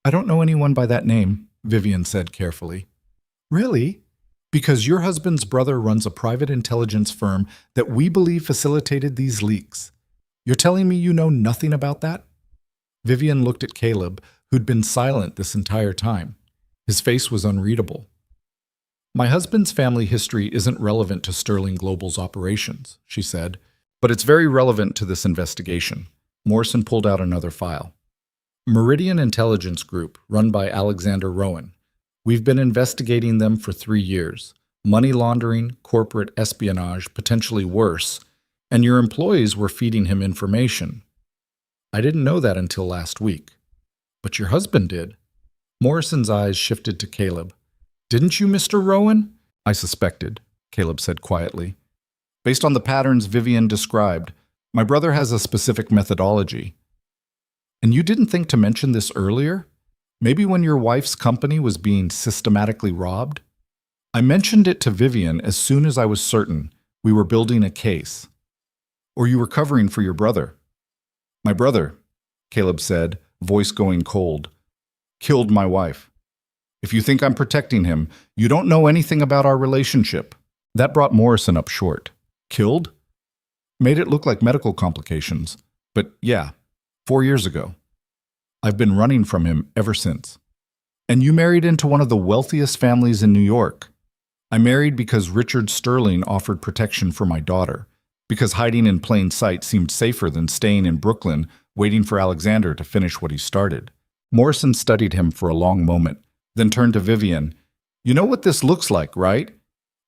I don't know anyone by that name, Vivian said carefully. Really? Because your husband's brother runs a private intelligence firm that we believe facilitated these leaks. You're telling me you know nothing about that? Vivian looked at Caleb, who'd been silent this entire time. His face was unreadable. My husband's family history isn't relevant to Sterling Global's operations, she said, but it's very relevant to this investigation. Morrison pulled out another file. Meridian Intelligence Group, run by Alexander Rowan. We've been investigating them for 3 years. Money laundering, corporate espionage, potentially worse. And your employees were feeding him information. I didn't know that until last week. But your husband did. Morrison's eyes shifted to Caleb. Didn't you, Mr. Rowan? I suspected, Caleb said quietly. Based on the patterns Vivian described, my brother has a specific methodology. And you didn't think to mention this earlier? Maybe when your wife's company was being systematically robbed? I mentioned it to Vivian as soon as I was certain we were building a case. Or you were covering for your brother. My brother, Caleb said, voice going cold, killed my wife. If you think I'm protecting him, you don't know anything about our relationship. That brought Morrison up short. Killed? Made it look like medical complications. But yeah, 4 years ago. I've been running from him ever since. And you married into one of the wealthiest families in New York. I married because Richard Sterling offered protection for my daughter, because hiding in plain sight seemed safer than staying in Brooklyn waiting for Alexander to finish what he started. Morrison studied him for a long moment, then turned to Vivian. You know what this looks like, right?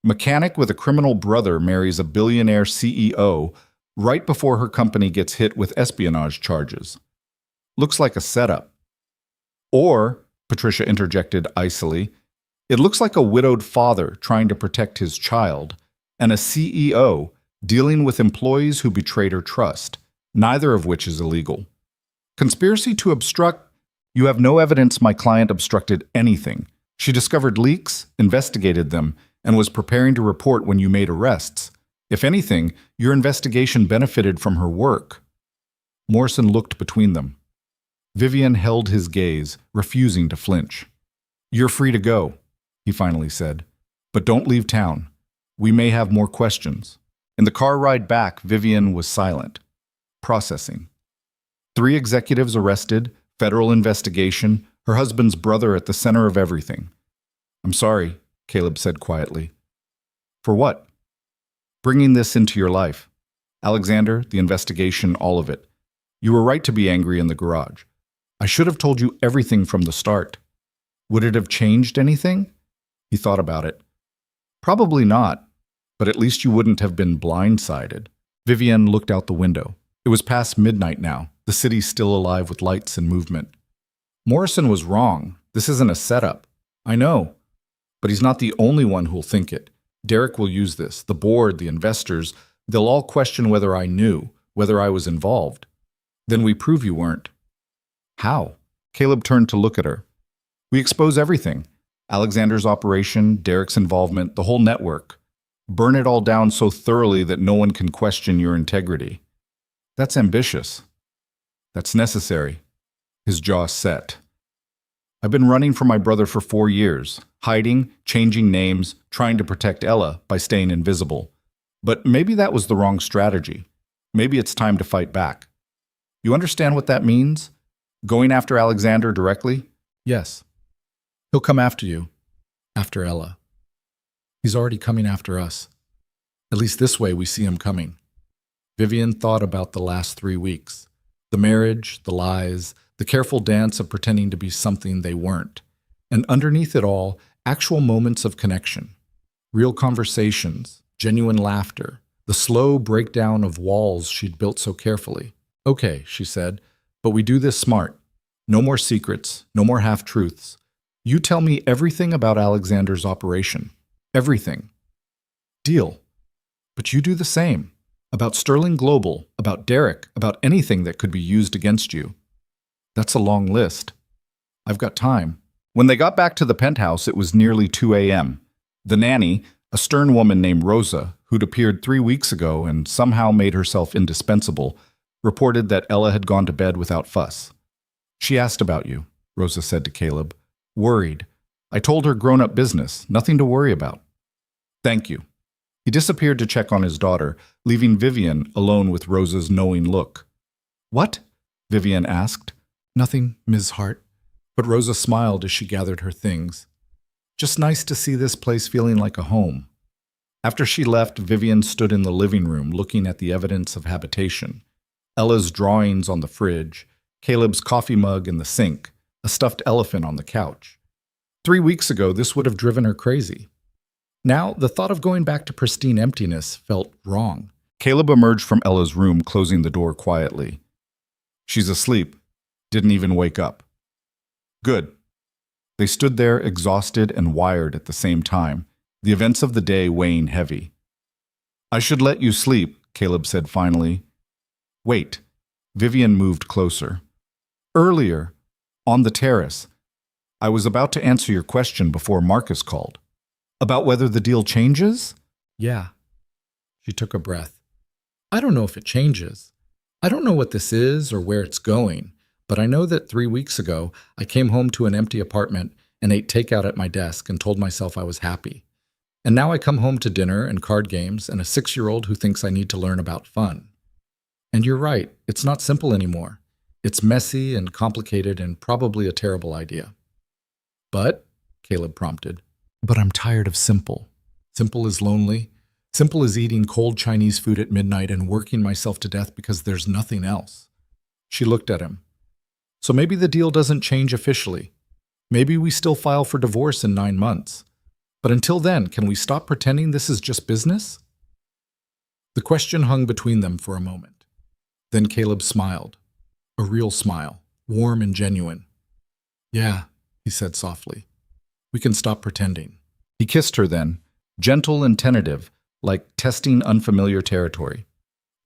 Mechanic with a criminal brother marries a billionaire CEO right before her company gets hit with espionage charges. Looks like a setup. Or, Patricia interjected icily, it looks like a widowed father trying to protect his child, and a CEO dealing with employees who betrayed her trust, neither of which is illegal. Conspiracy to obstruct? You have no evidence my client obstructed anything. She discovered leaks, investigated them, and was preparing to report when you made arrests. If anything, your investigation benefited from her work. Morrison looked between them. Vivian held his gaze, refusing to flinch. You're free to go, he finally said. But don't leave town. We may have more questions. In the car ride back, Vivian was silent, processing. 3 executives arrested, federal investigation, her husband's brother at the center of everything. I'm sorry, Caleb said quietly. For what? Bringing this into your life. Alexander, the investigation, all of it. You were right to be angry in the garage. I should have told you everything from the start. Would it have changed anything? He thought about it. Probably not, but at least you wouldn't have been blindsided. Vivian looked out the window. It was past midnight now, the city still alive with lights and movement. Morrison was wrong. This isn't a setup. I know. But he's not the only one who'll think it. Derek will use this. The board, the investors, they'll all question whether I knew, whether I was involved. Then we prove you weren't. How? Caleb turned to look at her. We expose everything. Alexander's operation, Derek's involvement, the whole network. Burn it all down so thoroughly that no one can question your integrity. That's ambitious. That's necessary. His jaw set. I've been running from my brother for 4 years, hiding, changing names, trying to protect Ella by staying invisible. But maybe that was the wrong strategy. Maybe it's time to fight back. You understand what that means? Going after Alexander directly? Yes. He'll come after you. After Ella. He's already coming after us. At least this way we see him coming. Vivian thought about the last 3 weeks. The marriage, the lies, the careful dance of pretending to be something they weren't. And underneath it all, actual moments of connection. Real conversations, genuine laughter, the slow breakdown of walls she'd built so carefully. Okay, she said, but we do this smart. No more secrets, no more half-truths. You tell me everything about Alexander's operation. Everything. Deal. But you do the same. About Sterling Global, about Derek, about anything that could be used against you. That's a long list. I've got time. When they got back to the penthouse, it was nearly 2 a.m. The nanny, a stern woman named Rosa, who'd appeared 3 weeks ago and somehow made herself indispensable, reported that Ella had gone to bed without fuss. She asked about you, Rosa said to Caleb. Worried. I told her grown-up business, nothing to worry about. Thank you. He disappeared to check on his daughter, leaving Vivian alone with Rosa's knowing look. What? Vivian asked. Nothing, Ms. Hart. But Rosa smiled as she gathered her things. Just nice to see this place feeling like a home. After she left, Vivian stood in the living room looking at the evidence of habitation. Ella's drawings on the fridge, Caleb's coffee mug in the sink, a stuffed elephant on the couch. 3 weeks ago, this would have driven her crazy. Now, the thought of going back to pristine emptiness felt wrong. Caleb emerged from Ella's room, closing the door quietly. She's asleep. Didn't even wake up. Good. They stood there, exhausted and wired at the same time, the events of the day weighing heavy. I should let you sleep, Caleb said finally. Wait. Vivian moved closer. Earlier, on the terrace, I was about to answer your question before Marcus called. About whether the deal changes? Yeah. She took a breath. I don't know if it changes. I don't know what this is or where it's going, but I know that 3 weeks ago I came home to an empty apartment and ate takeout at my desk and told myself I was happy. And now I come home to dinner and card games and a 6-year-old who thinks I need to learn about fun. And you're right, it's not simple anymore. It's messy and complicated and probably a terrible idea. But, Caleb prompted, but I'm tired of simple. Simple is lonely. Simple is eating cold Chinese food at midnight and working myself to death because there's nothing else. She looked at him. So maybe the deal doesn't change officially. Maybe we still file for divorce in 9 months. But until then, can we stop pretending this is just business? The question hung between them for a moment. Then Caleb smiled. A real smile, warm and genuine. Yeah, he said softly. We can stop pretending. He kissed her then, gentle and tentative, like testing unfamiliar territory.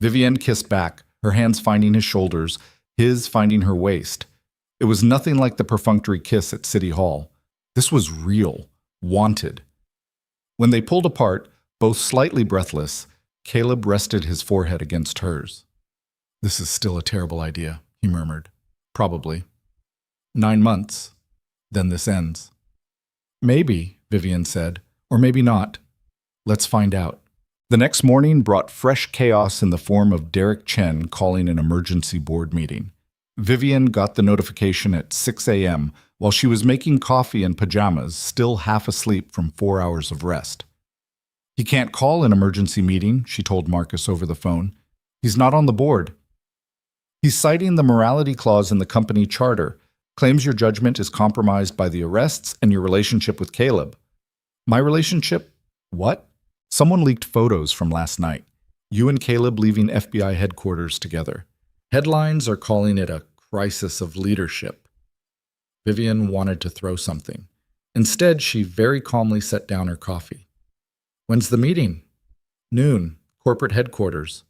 Vivienne kissed back, her hands finding his shoulders, his finding her waist. It was nothing like the perfunctory kiss at City Hall. This was real, wanted. When they pulled apart, both slightly breathless, Caleb rested his forehead against hers. This is still a terrible idea, he murmured. Probably. 9 months. Then this ends. Maybe, Vivian said, or maybe not. Let's find out. The next morning brought fresh chaos in the form of Derek Chen calling an emergency board meeting. Vivian got the notification at 6 a.m. while she was making coffee in pajamas, still half asleep from 4 hours of rest. He can't call an emergency meeting, she told Marcus over the phone. He's not on the board. He's citing the morality clause in the company charter, claims your judgment is compromised by the arrests and your relationship with Caleb. My relationship? What? Someone leaked photos from last night. You and Caleb leaving FBI headquarters together. Headlines are calling it a crisis of leadership. Vivian wanted to throw something. Instead, she very calmly set down her coffee. When's the meeting? Noon, corporate headquarters.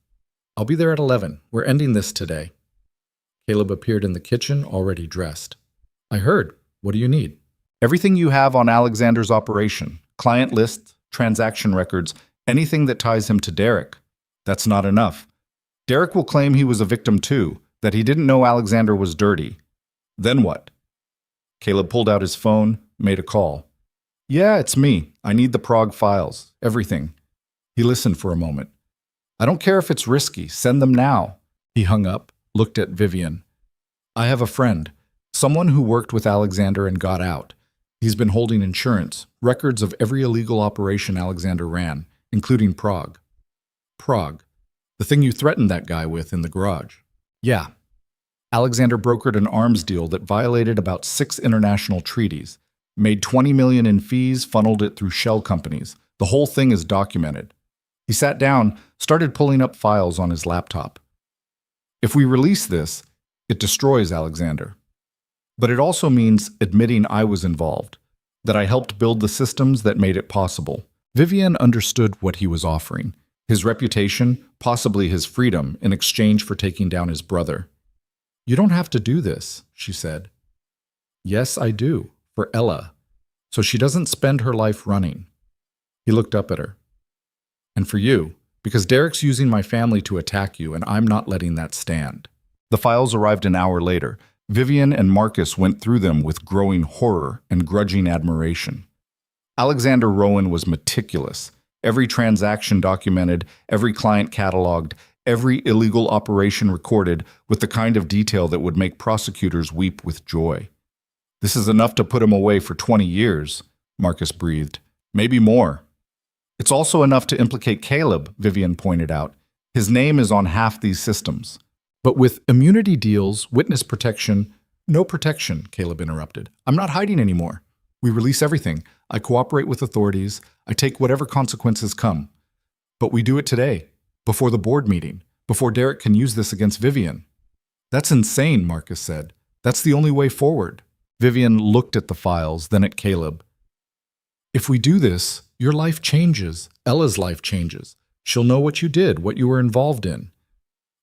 I'll be there at 11. We're ending this today. Caleb appeared in the kitchen, already dressed. I heard. What do you need? Everything you have on Alexander's operation. Client lists, transaction records, anything that ties him to Derek. That's not enough. Derek will claim he was a victim too, that he didn't know Alexander was dirty. Then what? Caleb pulled out his phone, made a call. Yeah, it's me. I need the Prague files. Everything. He listened for a moment. I don't care if it's risky. Send them now. He hung up, looked at Vivian. I have a friend, someone who worked with Alexander and got out. He's been holding insurance, records of every illegal operation Alexander ran, including Prague. Prague. The thing you threatened that guy with in the garage. Yeah. Alexander brokered an arms deal that violated about 6 international treaties, made $20 million in fees, funneled it through shell companies. The whole thing is documented. He sat down, started pulling up files on his laptop. If we release this, it destroys Alexander. But it also means admitting I was involved, that I helped build the systems that made it possible. Vivian understood what he was offering. His reputation, possibly his freedom, in exchange for taking down his brother. You don't have to do this, she said. Yes, I do, for Ella, so she doesn't spend her life running. He looked up at her. And for you, because Derek's using my family to attack you, and I'm not letting that stand. The files arrived an hour later. Vivian and Marcus went through them with growing horror and grudging admiration. Alexander Rowan was meticulous. Every transaction documented, every client cataloged, every illegal operation recorded with the kind of detail that would make prosecutors weep with joy. This is enough to put him away for 20 years, Marcus breathed. Maybe more. It's also enough to implicate Caleb, Vivian pointed out. His name is on half these systems. But with immunity deals, witness protection, no protection, Caleb interrupted. I'm not hiding anymore. We release everything. I cooperate with authorities. I take whatever consequences come. But we do it today, before the board meeting, before Derek can use this against Vivian. That's insane, Marcus said. That's the only way forward. Vivian looked at the files, then at Caleb. If we do this, your life changes. Ella's life changes. She'll know what you did, what you were involved in.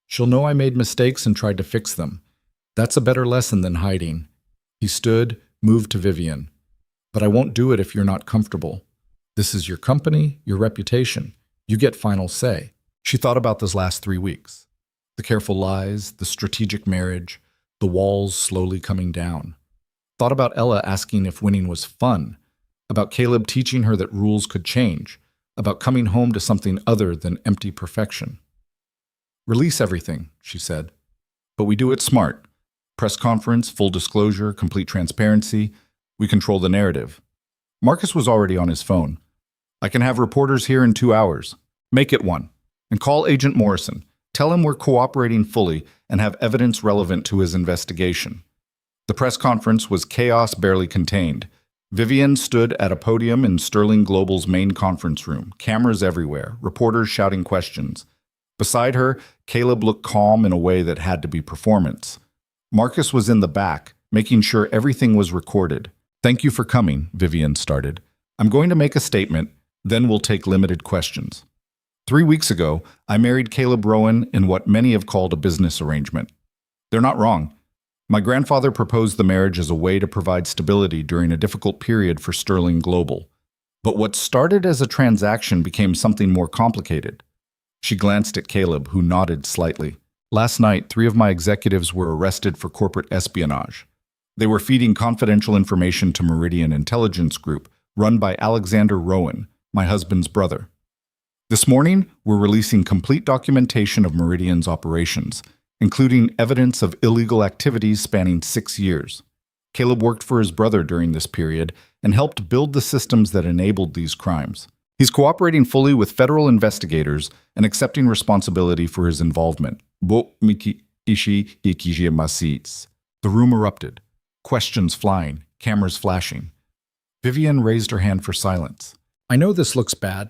She'll know I made mistakes and tried to fix them. That's a better lesson than hiding. He stood, moved to Vivian. But I won't do it if you're not comfortable. This is your company, your reputation. You get final say. She thought about those last 3 weeks. The careful lies, the strategic marriage, the walls slowly coming down. Thought about Ella asking if winning was fun, about Caleb teaching her that rules could change, about coming home to something other than empty perfection. Release everything, she said. But we do it smart. Press conference, full disclosure, complete transparency. We control the narrative. Marcus was already on his phone. I can have reporters here in 2 hours. Make it one. And call Agent Morrison. Tell him we're cooperating fully and have evidence relevant to his investigation. The press conference was chaos barely contained. Vivian stood at a podium in Sterling Global's main conference room, cameras everywhere, reporters shouting questions. Beside her, Caleb looked calm in a way that had to be performance. Marcus was in the back, making sure everything was recorded. Thank you for coming, Vivian started. I'm going to make a statement, then we'll take limited questions. 3 weeks ago, I married Caleb Rowan in what many have called a business arrangement. They're not wrong. My grandfather proposed the marriage as a way to provide stability during a difficult period for Sterling Global. But what started as a transaction became something more complicated. She glanced at Caleb, who nodded slightly. Last night, 3 of my executives were arrested for corporate espionage. They were feeding confidential information to Meridian Intelligence Group, run by Alexander Rowan, my husband's brother. This morning, we're releasing complete documentation of Meridian's operations, including evidence of illegal activities spanning 6 years. Caleb worked for his brother during this period and helped build the systems that enabled these crimes. He's cooperating fully with federal investigators and accepting responsibility for his involvement. The room erupted. Questions flying, cameras flashing. Vivian raised her hand for silence. I know this looks bad.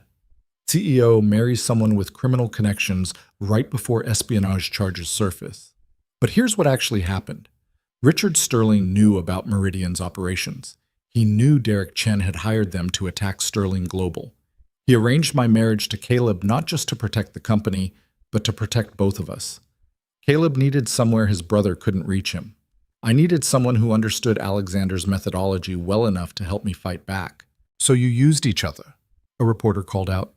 CEO marries someone with criminal connections right before espionage charges surface. But here's what actually happened. Richard Sterling knew about Meridian's operations. He knew Derek Chen had hired them to attack Sterling Global. He arranged my marriage to Caleb not just to protect the company, but to protect both of us. Caleb needed somewhere his brother couldn't reach him. I needed someone who understood Alexander's methodology well enough to help me fight back. So you used each other, a reporter called out.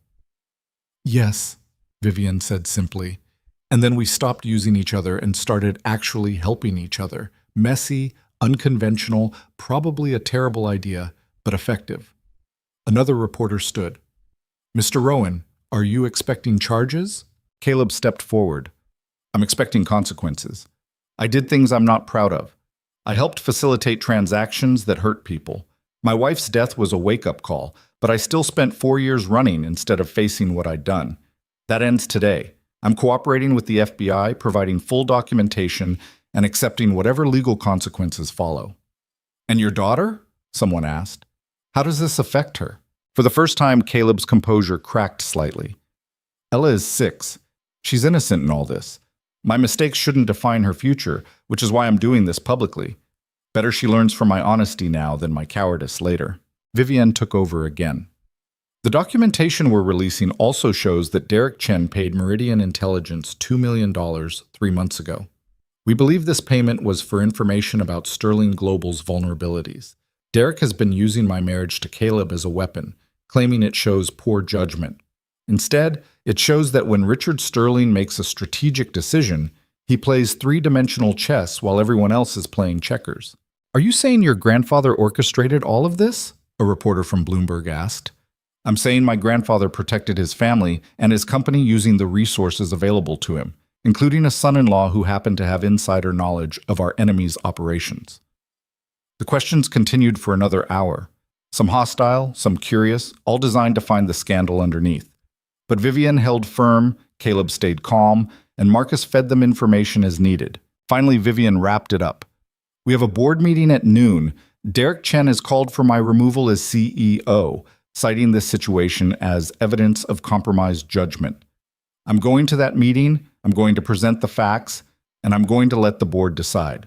Yes, Vivian said simply. And then we stopped using each other and started actually helping each other. Messy, unconventional, probably a terrible idea, but effective. Another reporter stood. Mr. Rowan, are you expecting charges? Caleb stepped forward. I'm expecting consequences. I did things I'm not proud of. I helped facilitate transactions that hurt people. My wife's death was a wake-up call, but I still spent 4 years running instead of facing what I'd done. That ends today. I'm cooperating with the FBI, providing full documentation, and accepting whatever legal consequences follow. And your daughter? Someone asked. How does this affect her? For the first time, Caleb's composure cracked slightly. Ella is 6. She's innocent in all this. My mistakes shouldn't define her future, which is why I'm doing this publicly. Better she learns from my honesty now than my cowardice later. Vivian took over again. The documentation we're releasing also shows that Derek Chen paid Meridian Intelligence $2 million 3 months ago. We believe this payment was for information about Sterling Global's vulnerabilities. Derek has been using my marriage to Caleb as a weapon, claiming it shows poor judgment. Instead, it shows that when Richard Sterling makes a strategic decision, he plays 3-dimensional chess while everyone else is playing checkers. Are you saying your grandfather orchestrated all of this? A reporter from Bloomberg asked. I'm saying my grandfather protected his family and his company using the resources available to him, including a son-in-law who happened to have insider knowledge of our enemy's operations. The questions continued for another hour. Some hostile, some curious, all designed to find the scandal underneath. But Vivian held firm, Caleb stayed calm, and Marcus fed them information as needed. Finally, Vivian wrapped it up. We have a board meeting at noon. Derek Chen has called for my removal as CEO, citing this situation as evidence of compromised judgment. I'm going to that meeting, I'm going to present the facts, and I'm going to let the board decide.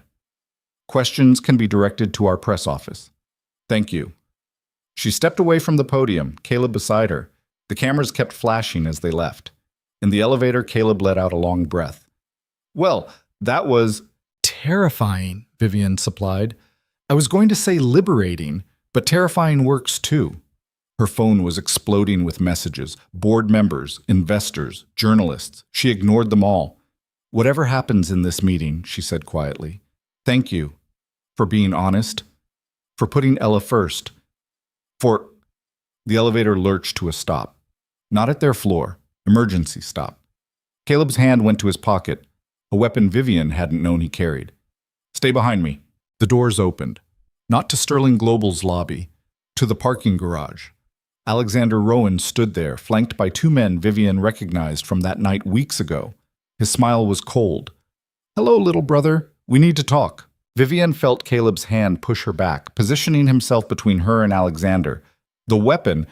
Questions can be directed to our press office. Thank you. She stepped away from the podium, Caleb beside her. The cameras kept flashing as they left. In the elevator, Caleb let out a long breath. Well, that was terrifying, Vivian supplied. I was going to say liberating, but terrifying works too. Her phone was exploding with messages, board members, investors, journalists. She ignored them all. Whatever happens in this meeting, she said quietly, thank you for being honest, for putting Ella first, for... The elevator lurched to a stop. Not at their floor. Emergency stop. Caleb's hand went to his pocket, a weapon Vivian hadn't known he carried. Stay behind me. The doors opened. Not to Sterling Global's lobby, to the parking garage. Alexander Rowan stood there, flanked by two men Vivian recognized from that night weeks ago. His smile was cold. Hello, little brother. We need to talk. Vivian felt Caleb's hand push her back, positioning himself between her and Alexander. The weapon,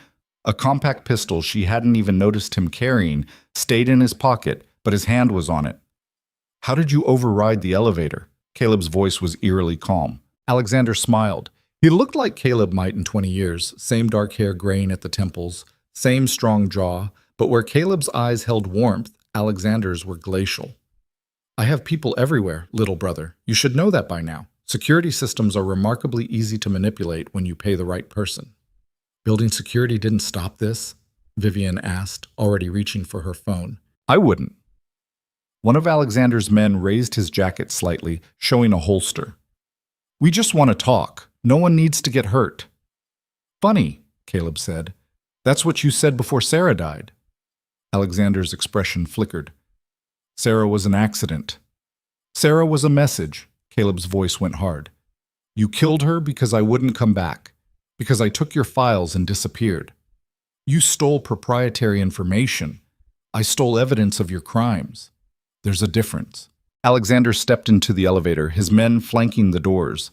a compact pistol she hadn't even noticed him carrying, stayed in his pocket, but his hand was on it. How did you override the elevator? Caleb's voice was eerily calm. Alexander smiled. He looked like Caleb might in 20 years, same dark hair graying at the temples, same strong jaw, but where Caleb's eyes held warmth, Alexander's were glacial. I have people everywhere, little brother. You should know that by now. Security systems are remarkably easy to manipulate when you pay the right person. Building security didn't stop this? Vivian asked, already reaching for her phone. I wouldn't. One of Alexander's men raised his jacket slightly, showing a holster. We just want to talk. No one needs to get hurt. Funny, Caleb said. That's what you said before Sarah died. Alexander's expression flickered. Sarah was an accident. Sarah was a message. Caleb's voice went hard. You killed her because I wouldn't come back, because I took your files and disappeared. You stole proprietary information. I stole evidence of your crimes. There's a difference. Alexander stepped into the elevator, his men flanking the doors.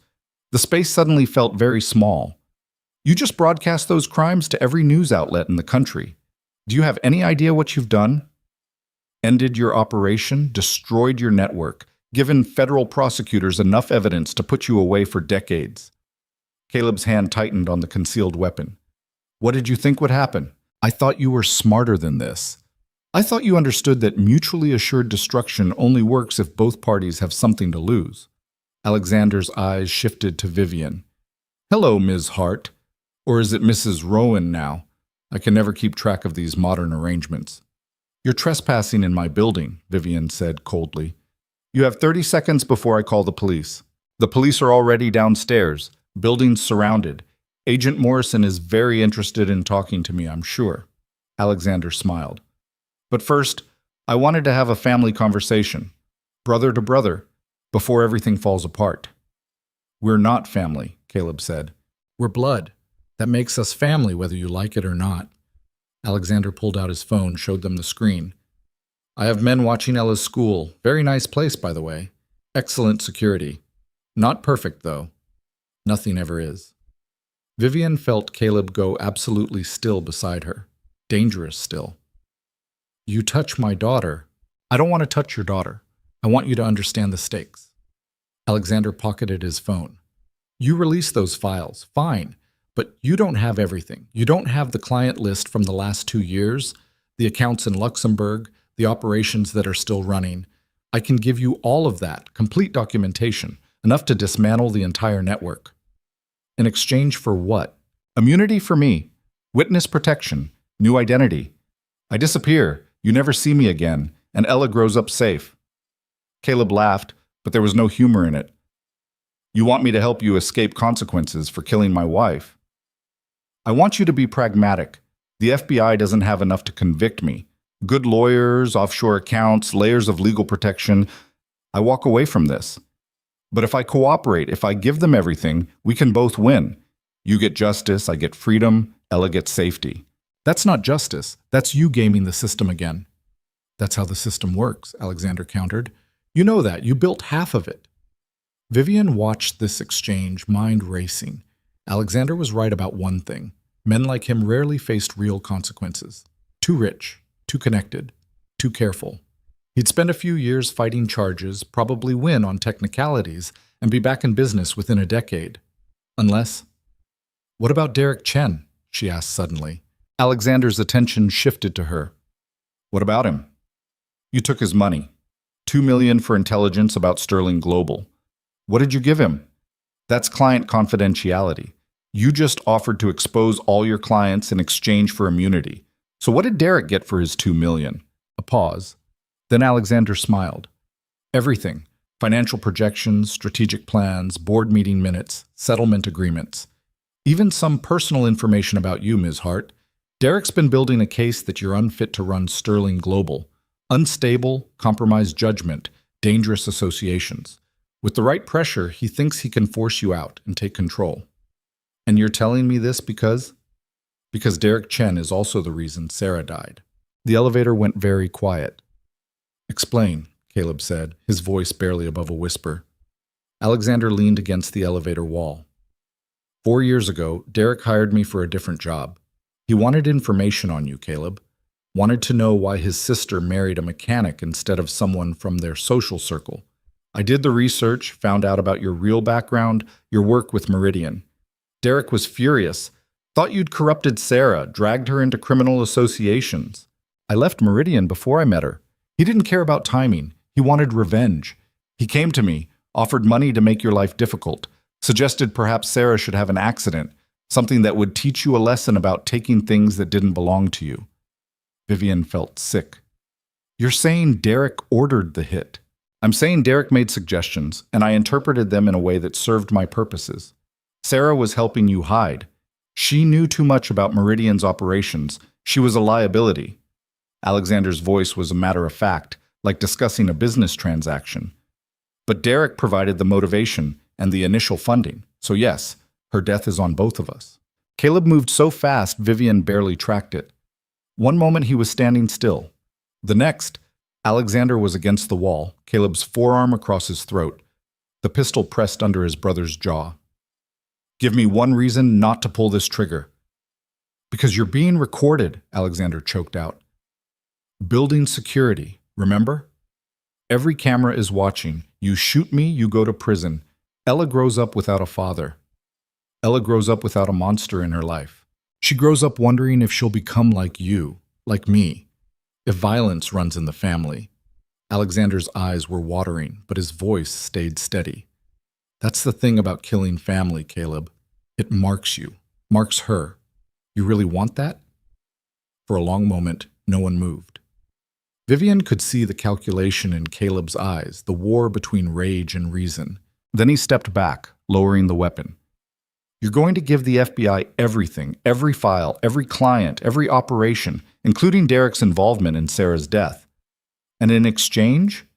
The space suddenly felt very small. You just broadcast those crimes to every news outlet in the country. Do you have any idea what you've done? Ended your operation, destroyed your network, given federal prosecutors enough evidence to put you away for decades. Caleb's hand tightened on the concealed weapon. What did you think would happen? I thought you were smarter than this. I thought you understood that mutually assured destruction only works if both parties have something to lose. Alexander's eyes shifted to Vivian. Hello, Ms. Hart. Or is it Mrs. Rowan now? I can never keep track of these modern arrangements. You're trespassing in my building, Vivian said coldly. You have 30 seconds before I call the police. The police are already downstairs, buildings surrounded. Agent Morrison is very interested in talking to me, I'm sure. Alexander smiled. But first, I wanted to have a family conversation, brother to brother, before everything falls apart. We're not family, Caleb said. We're blood. That makes us family whether you like it or not. Alexander pulled out his phone, showed them the screen. I have men watching Ella's school. Very nice place, by the way. Excellent security. Not perfect, though. Nothing ever is. Vivian felt Caleb go absolutely still beside her. Dangerous still. You touch my daughter. I don't want to touch your daughter. I want you to understand the stakes. Alexander pocketed his phone. You release those files, fine, but you don't have everything. You don't have the client list from the last 2 years, the accounts in Luxembourg, the operations that are still running. I can give you all of that, complete documentation, enough to dismantle the entire network. In exchange for what? Immunity for me, witness protection, new identity. I disappear, you never see me again, and Ella grows up safe. Caleb laughed, but there was no humor in it. You want me to help you escape consequences for killing my wife? I want you to be pragmatic. The FBI doesn't have enough to convict me. Good lawyers, offshore accounts, layers of legal protection. I walk away from this. But if I cooperate, if I give them everything, we can both win. You get justice, I get freedom, Ella gets safety. That's not justice. That's you gaming the system again. That's how the system works, Alexander countered. You know that. You built half of it. Vivian watched this exchange, mind racing. Alexander was right about one thing. Men like him rarely faced real consequences. Too rich, too connected, too careful. He'd spend a few years fighting charges, probably win on technicalities, and be back in business within a decade. Unless… What about Derek Chen? She asked suddenly. Alexander's attention shifted to her. What about him? You took his money. $2 million for intelligence about Sterling Global. What did you give him? That's client confidentiality. You just offered to expose all your clients in exchange for immunity. So what did Derek get for his $2 million? A pause. Then Alexander smiled. Everything. Financial projections, strategic plans, board meeting minutes, settlement agreements. Even some personal information about you, Ms. Hart. Derek's been building a case that you're unfit to run Sterling Global. Unstable, compromised judgment, dangerous associations. With the right pressure, he thinks he can force you out and take control. And you're telling me this because? Because Derek Chen is also the reason Sarah died. The elevator went very quiet. Explain, Caleb said, his voice barely above a whisper. Alexander leaned against the elevator wall. 4 years ago, Derek hired me for a different job. He wanted information on you, Caleb. Wanted to know why his sister married a mechanic instead of someone from their social circle. I did the research, found out about your real background, your work with Meridian. Derek was furious. Thought you'd corrupted Sarah, dragged her into criminal associations. I left Meridian before I met her. He didn't care about timing. He wanted revenge. He came to me, offered money to make your life difficult, suggested perhaps Sarah should have an accident, something that would teach you a lesson about taking things that didn't belong to you. Vivian felt sick. You're saying Derek ordered the hit. I'm saying Derek made suggestions, and I interpreted them in a way that served my purposes. Sarah was helping you hide. She knew too much about Meridian's operations. She was a liability. Alexander's voice was a matter of fact, like discussing a business transaction. But Derek provided the motivation and the initial funding. So yes, her death is on both of us. Caleb moved so fast, Vivian barely tracked it. One moment he was standing still. The next, Alexander was against the wall, Caleb's forearm across his throat, the pistol pressed under his brother's jaw. Give me one reason not to pull this trigger. Because you're being recorded, Alexander choked out. Building security, remember? Every camera is watching. You shoot me, you go to prison. Ella grows up without a father. Ella grows up without a monster in her life. She grows up wondering if she'll become like you, like me, if violence runs in the family. Alexander's eyes were watering, but his voice stayed steady. That's the thing about killing family, Caleb. It marks you, marks her. You really want that? For a long moment, no one moved. Vivian could see the calculation in Caleb's eyes, the war between rage and reason. Then he stepped back, lowering the weapon. You're going to give the FBI everything, every file, every client, every operation, including Derek's involvement in Sarah's death. And in exchange,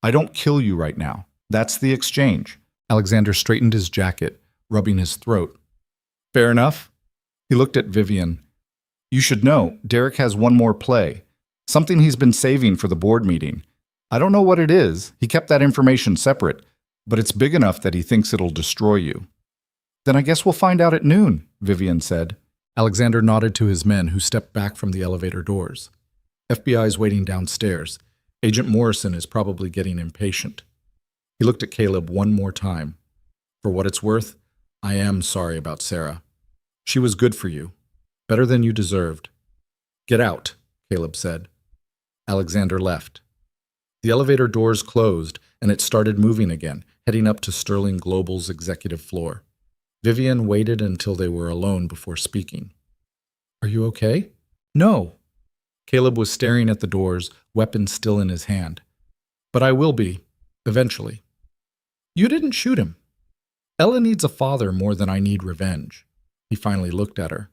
I don't kill you right now. That's the exchange. Alexander straightened his jacket, rubbing his throat. Fair enough? He looked at Vivian. You should know, Derek has one more play. Something he's been saving for the board meeting. I don't know what it is. He kept that information separate, but it's big enough that he thinks it'll destroy you. Then I guess we'll find out at noon, Vivian said. Alexander nodded to his men, who stepped back from the elevator doors. FBI's waiting downstairs. Agent Morrison is probably getting impatient. He looked at Caleb one more time. For what it's worth, I am sorry about Sarah. She was good for you. Better than you deserved. Get out, Caleb said. Alexander left. The elevator doors closed, and it started moving again, heading up to Sterling Global's executive floor. Vivian waited until they were alone before speaking. Are you okay? No. Caleb was staring at the doors, weapon still in his hand. But I will be, eventually. You didn't shoot him. Ella needs a father more than I need revenge. He finally looked at her.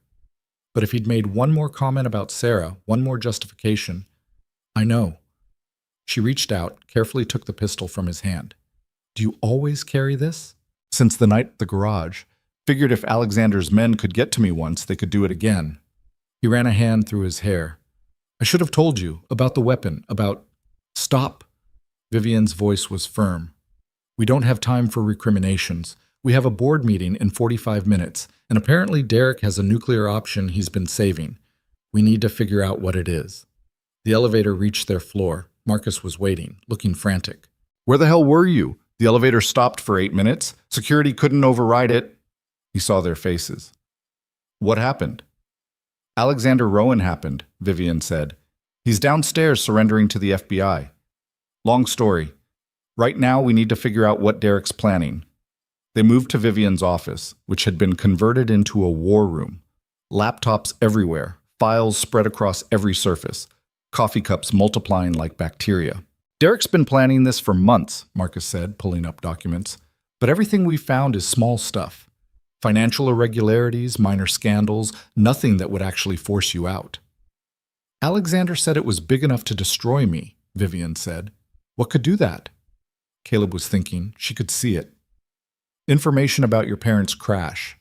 But if he'd made one more comment about Sarah, one more justification, I know. She reached out, carefully took the pistol from his hand. Do you always carry this? Since the night at the garage. Figured if Alexander's men could get to me once, they could do it again. He ran a hand through his hair. I should have told you about the weapon, about... Stop. Vivian's voice was firm. We don't have time for recriminations. We have a board meeting in 45 minutes, and apparently Derek has a nuclear option he's been saving. We need to figure out what it is. The elevator reached their floor. Marcus was waiting, looking frantic. Where the hell were you? The elevator stopped for 8 minutes. Security couldn't override it. He saw their faces. What happened? Alexander Rowan happened, Vivian said. He's downstairs surrendering to the FBI. Long story. Right now we need to figure out what Derek's planning. They moved to Vivian's office, which had been converted into a war room. Laptops everywhere, files spread across every surface, coffee cups multiplying like bacteria. Derek's been planning this for months, Marcus said, pulling up documents. But everything we found is small stuff. Financial irregularities, minor scandals, nothing that would actually force you out. Alexander said it was big enough to destroy me, Vivian said. What could do that? Caleb was thinking. She could see it. Information about your parents' crash.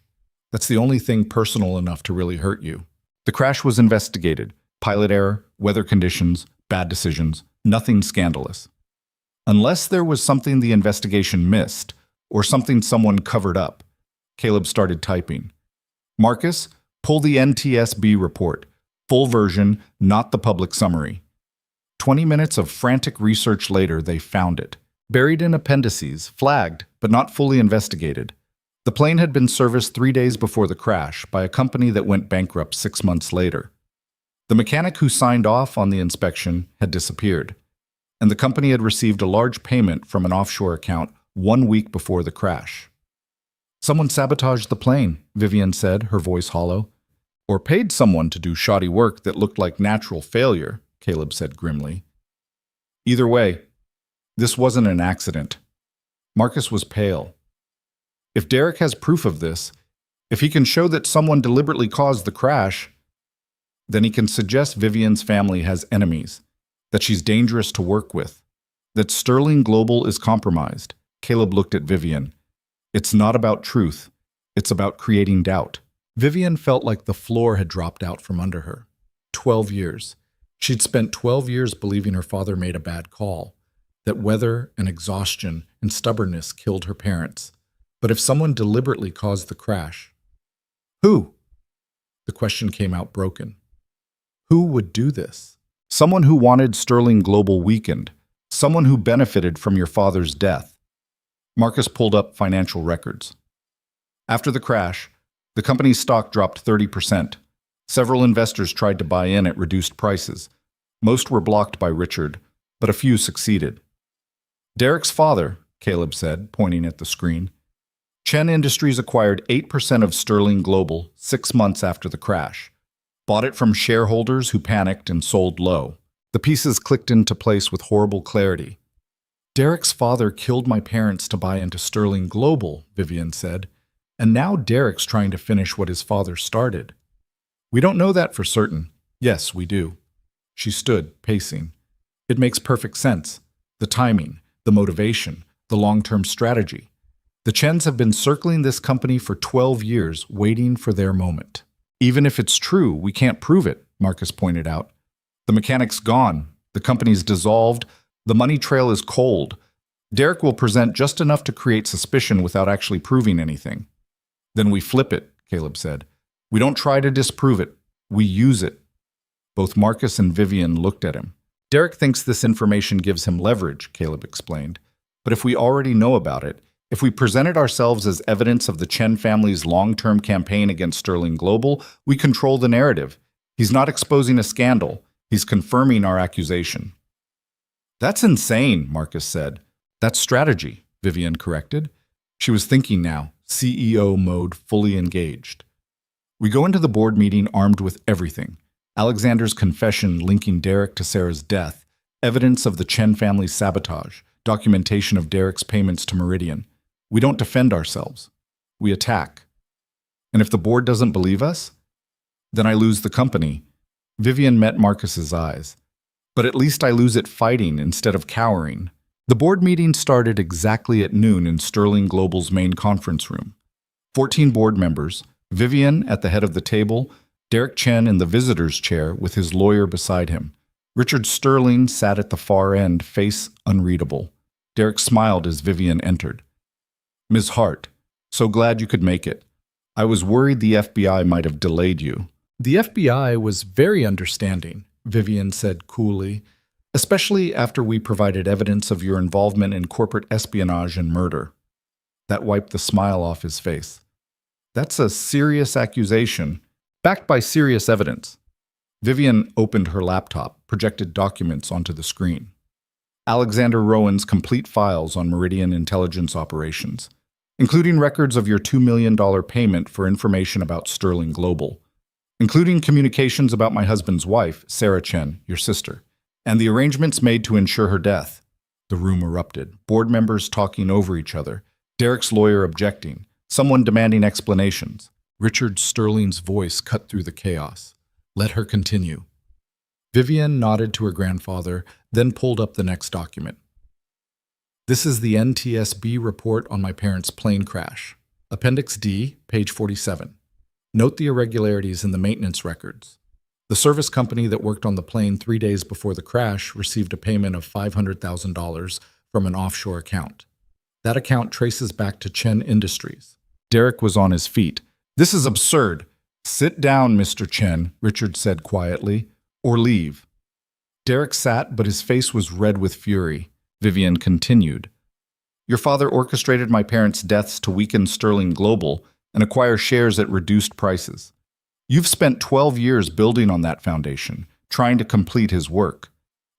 That's the only thing personal enough to really hurt you. The crash was investigated. Pilot error, weather conditions, bad decisions, nothing scandalous. Unless there was something the investigation missed, or something someone covered up. Caleb started typing. Marcus, pull the NTSB report. Full version, not the public summary. 20 minutes of frantic research later, they found it. Buried in appendices, flagged, but not fully investigated. The plane had been serviced 3 days before the crash by a company that went bankrupt 6 months later. The mechanic who signed off on the inspection had disappeared, and the company had received a large payment from an offshore account 1 week before the crash. Someone sabotaged the plane, Vivian said, her voice hollow. Or paid someone to do shoddy work that looked like natural failure, Caleb said grimly. Either way, this wasn't an accident. Marcus was pale. If Derek has proof of this, if he can show that someone deliberately caused the crash, then he can suggest Vivian's family has enemies, that she's dangerous to work with, that Sterling Global is compromised. Caleb looked at Vivian. It's not about truth. It's about creating doubt. Vivian felt like the floor had dropped out from under her. 12 years. She'd spent 12 years believing her father made a bad call, that weather and exhaustion and stubbornness killed her parents. But if someone deliberately caused the crash, who? The question came out broken. Who would do this? Someone who wanted Sterling Global weakened, someone who benefited from your father's death. Marcus pulled up financial records. After the crash, the company's stock dropped 30%. Several investors tried to buy in at reduced prices. Most were blocked by Richard, but a few succeeded. Derek's father, Caleb said, pointing at the screen. Chen Industries acquired 8% of Sterling Global 6 months after the crash. Bought it from shareholders who panicked and sold low. The pieces clicked into place with horrible clarity. Derek's father killed my parents to buy into Sterling Global, Vivian said, and now Derek's trying to finish what his father started. We don't know that for certain. Yes, we do. She stood, pacing. It makes perfect sense. The timing, the motivation, the long-term strategy. The Chens have been circling this company for 12 years, waiting for their moment. Even if it's true, we can't prove it, Marcus pointed out. The mechanic's gone. The company's dissolved. The money trail is cold. Derek will present just enough to create suspicion without actually proving anything. Then we flip it, Caleb said. We don't try to disprove it. We use it. Both Marcus and Vivian looked at him. Derek thinks this information gives him leverage, Caleb explained. But if we already know about it, if we presented ourselves as evidence of the Chen family's long-term campaign against Sterling Global, we control the narrative. He's not exposing a scandal. He's confirming our accusation. That's insane, Marcus said. That's strategy, Vivian corrected. She was thinking now, CEO mode fully engaged. We go into the board meeting armed with everything. Alexander's confession linking Derek to Sarah's death, evidence of the Chen family's sabotage, documentation of Derek's payments to Meridian. We don't defend ourselves. We attack. And if the board doesn't believe us, then I lose the company. Vivian met Marcus's eyes. But at least I lose it fighting instead of cowering. The board meeting started exactly at noon in Sterling Global's main conference room. 14 board members, Vivian at the head of the table, Derek Chen in the visitor's chair with his lawyer beside him. Richard Sterling sat at the far end, face unreadable. Derek smiled as Vivian entered. Ms. Hart, so glad you could make it. I was worried the FBI might have delayed you. The FBI was very understanding, Vivian said coolly, especially after we provided evidence of your involvement in corporate espionage and murder. That wiped the smile off his face. That's a serious accusation, backed by serious evidence. Vivian opened her laptop, projected documents onto the screen. Alexander Rowan's complete files on Meridian intelligence operations, including records of your $2 million payment for information about Sterling Global, including communications about my husband's wife, Sarah Chen, your sister, and the arrangements made to ensure her death. The room erupted, board members talking over each other, Derek's lawyer objecting, someone demanding explanations. Richard Sterling's voice cut through the chaos. Let her continue. Vivian nodded to her grandfather, then pulled up the next document. This is the NTSB report on my parents' plane crash. Appendix D, page 47. Note the irregularities in the maintenance records. The service company that worked on the plane 3 days before the crash received a payment of $500,000 from an offshore account. That account traces back to Chen Industries. Derek was on his feet. This is absurd. Sit down, Mr. Chen, Richard said quietly, or leave. Derek sat, but his face was red with fury. Vivian continued. Your father orchestrated my parents' deaths to weaken Sterling Global and acquire shares at reduced prices. You've spent 12 years building on that foundation, trying to complete his work.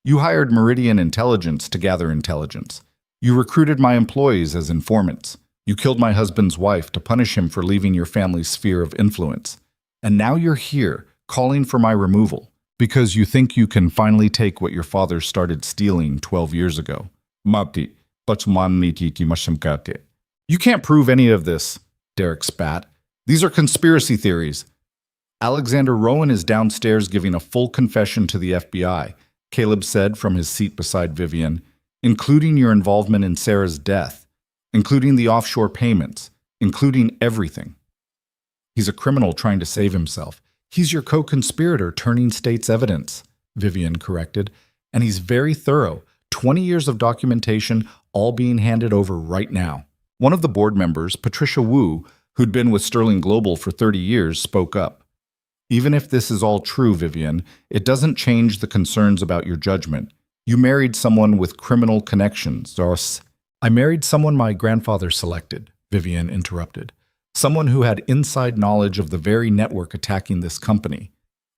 You hired Meridian Intelligence to gather intelligence. You recruited my employees as informants. You killed my husband's wife to punish him for leaving your family's sphere of influence. And now you're here, calling for my removal, because you think you can finally take what your father started stealing 12 years ago. You can't prove any of this, Derek spat. These are conspiracy theories. Alexander Rowan is downstairs giving a full confession to the FBI, Caleb said from his seat beside Vivian, including your involvement in Sarah's death, including the offshore payments, including everything. He's a criminal trying to save himself. He's your co-conspirator turning state's evidence, Vivian corrected, and he's very thorough. 20 years of documentation, all being handed over right now. One of the board members, Patricia Wu, who'd been with Sterling Global for 30 years, spoke up. Even if this is all true, Vivian, it doesn't change the concerns about your judgment. You married someone with criminal connections. I married someone my grandfather selected, Vivian interrupted. Someone who had inside knowledge of the very network attacking this company.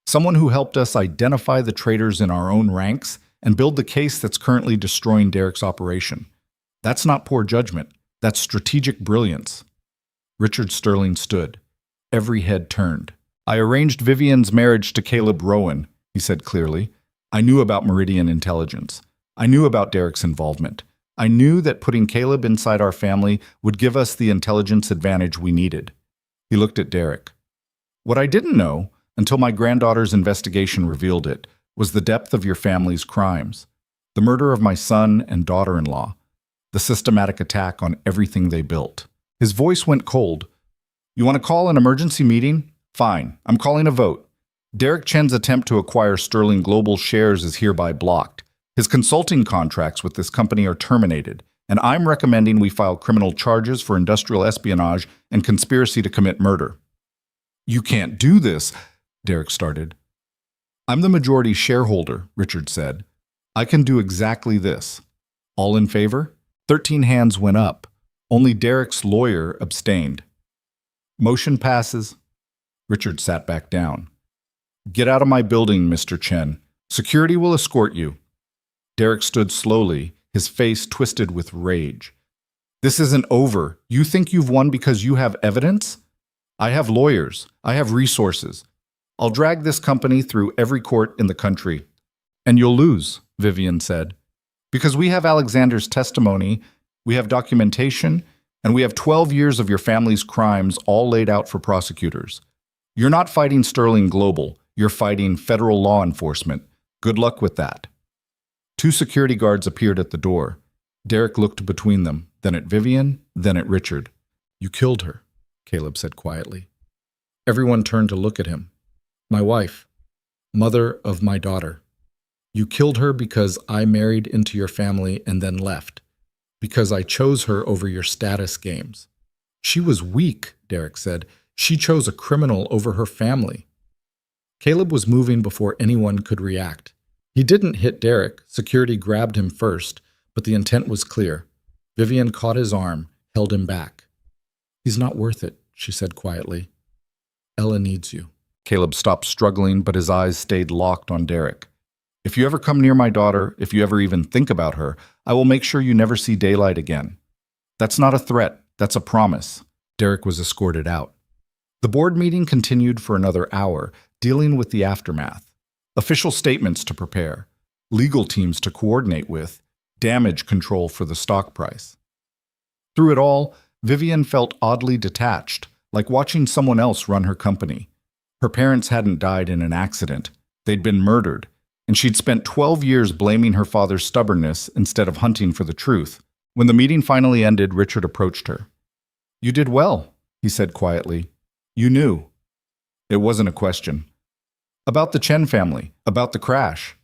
Someone who helped us identify the traitors in our own ranks and build the case that's currently destroying Derek's operation. That's not poor judgment. That's strategic brilliance. Richard Sterling stood. Every head turned. I arranged Vivian's marriage to Caleb Rowan, he said clearly. I knew about Meridian Intelligence. I knew about Derek's involvement. I knew that putting Caleb inside our family would give us the intelligence advantage we needed. He looked at Derek. What I didn't know, until my granddaughter's investigation revealed it, was the depth of your family's crimes. The murder of my son and daughter-in-law. The systematic attack on everything they built. His voice went cold. You want to call an emergency meeting? Fine, I'm calling a vote. Derek Chen's attempt to acquire Sterling Global shares is hereby blocked. His consulting contracts with this company are terminated, and I'm recommending we file criminal charges for industrial espionage and conspiracy to commit murder. You can't do this, Derek started. I'm the majority shareholder, Richard said. I can do exactly this. All in favor? 13 hands went up. Only Derek's lawyer abstained. Motion passes. Richard sat back down. Get out of my building, Mr. Chen. Security will escort you. Derek stood slowly, his face twisted with rage. This isn't over. You think you've won because you have evidence? I have lawyers. I have resources. I'll drag this company through every court in the country. And you'll lose, Vivian said. Because we have Alexander's testimony, we have documentation, and we have 12 years of your family's crimes all laid out for prosecutors. You're not fighting Sterling Global. You're fighting federal law enforcement. Good luck with that. 2 security guards appeared at the door. Derek looked between them, then at Vivian, then at Richard. You killed her, Caleb said quietly. Everyone turned to look at him. My wife, mother of my daughter. You killed her because I married into your family and then left, because I chose her over your status games. She was weak, Derek said. She chose a criminal over her family. Caleb was moving before anyone could react. He didn't hit Derek. Security grabbed him first, but the intent was clear. Vivian caught his arm, held him back. He's not worth it, she said quietly. Ella needs you. Caleb stopped struggling, but his eyes stayed locked on Derek. If you ever come near my daughter, if you ever even think about her, I will make sure you never see daylight again. That's not a threat, that's a promise. Derek was escorted out. The board meeting continued for another hour, dealing with the aftermath. Official statements to prepare, legal teams to coordinate with, damage control for the stock price. Through it all, Vivian felt oddly detached, like watching someone else run her company. Her parents hadn't died in an accident. They'd been murdered, and she'd spent 12 years blaming her father's stubbornness instead of hunting for the truth. When the meeting finally ended, Richard approached her. You did well, he said quietly. You knew. It wasn't a question. About the Chen family, about the crash.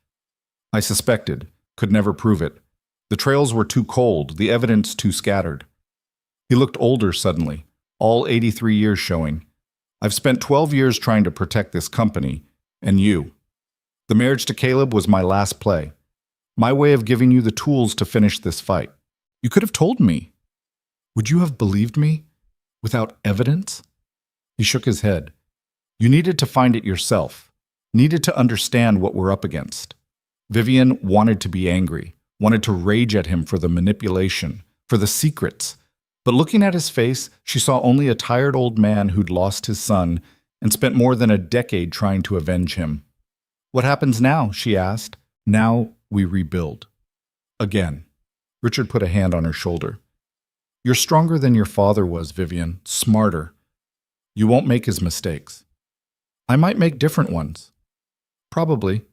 I suspected, could never prove it. The trails were too cold, the evidence too scattered. He looked older suddenly, all 83 years showing. I've spent 12 years trying to protect this company, and you. The marriage to Caleb was my last play. My way of giving you the tools to finish this fight. You could have told me. Would you have believed me? Without evidence? He shook his head. You needed to find it yourself. Needed to understand what we're up against. Vivian wanted to be angry, wanted to rage at him for the manipulation, for the secrets. But looking at his face, she saw only a tired old man who'd lost his son and spent more than a decade trying to avenge him. What happens now? She asked. Now we rebuild. Again. Richard put a hand on her shoulder. You're stronger than your father was, Vivian. Smarter. You won't make his mistakes. I might make different ones. Probably.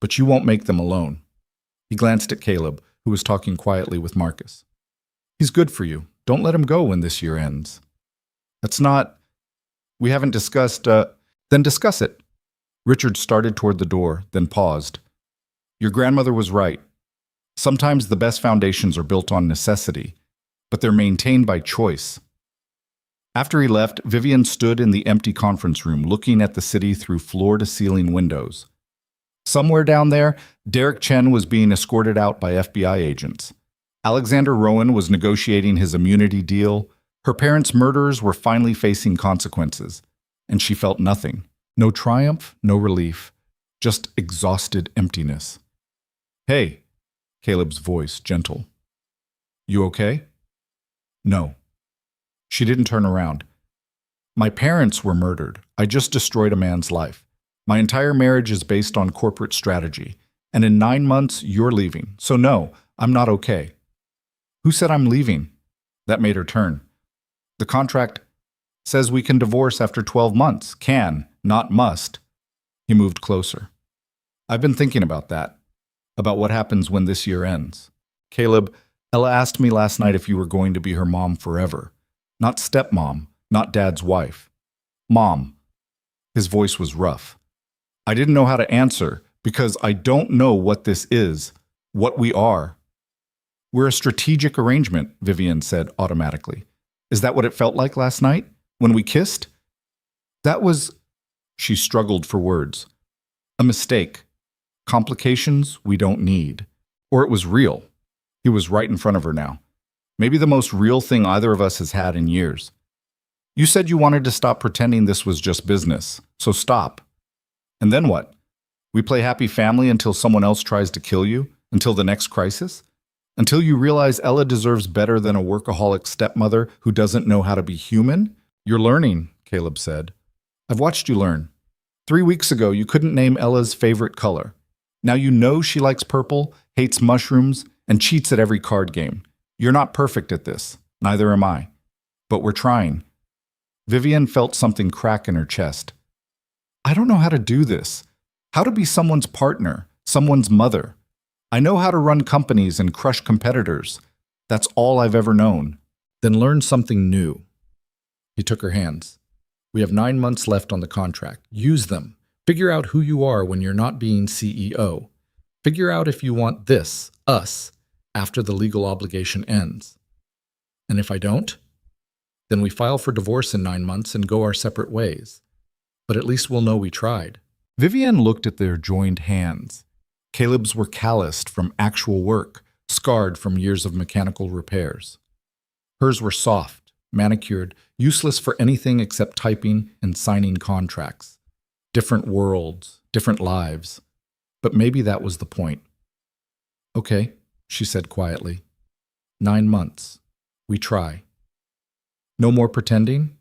But you won't make them alone. He glanced at Caleb, who was talking quietly with Marcus. He's good for you. Don't let him go when this year ends. That's not... We haven't discussed... Then discuss it. Richard started toward the door, then paused. Your grandmother was right. Sometimes the best foundations are built on necessity, but they're maintained by choice. After he left, Vivian stood in the empty conference room, looking at the city through floor-to-ceiling windows. Somewhere down there, Derek Chen was being escorted out by FBI agents. Alexander Rowan was negotiating his immunity deal. Her parents' murderers were finally facing consequences, and she felt nothing. No triumph, no relief, just exhausted emptiness. Hey, Caleb's voice gentle. You okay? No. She didn't turn around. My parents were murdered. I just destroyed a man's life. My entire marriage is based on corporate strategy, and in 9 months, you're leaving. So no, I'm not okay. Who said I'm leaving? That made her turn. The contract says we can divorce after 12 months. Can, not must. He moved closer. I've been thinking about that, about what happens when this year ends. Caleb, Ella asked me last night if you were going to be her mom forever. Not stepmom, not dad's wife. Mom. His voice was rough. I didn't know how to answer because I don't know what this is, what we are. We're a strategic arrangement, Vivian said automatically. Is that what it felt like last night, when we kissed? That was, she struggled for words, a mistake. Complications we don't need. Or it was real. He was right in front of her now. Maybe the most real thing either of us has had in years. You said you wanted to stop pretending this was just business, so stop. And then what? We play happy family until someone else tries to kill you? Until the next crisis? Until you realize Ella deserves better than a workaholic stepmother who doesn't know how to be human? You're learning, Caleb said. I've watched you learn. 3 weeks ago, you couldn't name Ella's favorite color. Now you know she likes purple, hates mushrooms, and cheats at every card game. You're not perfect at this. Neither am I. But we're trying. Vivian felt something crack in her chest. I don't know how to do this. How to be someone's partner, someone's mother. I know how to run companies and crush competitors. That's all I've ever known. Then learn something new. He took her hands. We have 9 months left on the contract. Use them. Figure out who you are when you're not being CEO. Figure out if you want this, us, after the legal obligation ends. And if I don't, then we file for divorce in 9 months and go our separate ways. But at least we'll know we tried. Vivienne looked at their joined hands. Caleb's were calloused from actual work, scarred from years of mechanical repairs. Hers were soft, manicured, useless for anything except typing and signing contracts. Different worlds, different lives. But maybe that was the point. Okay, she said quietly. 9 months. We try. No more pretending?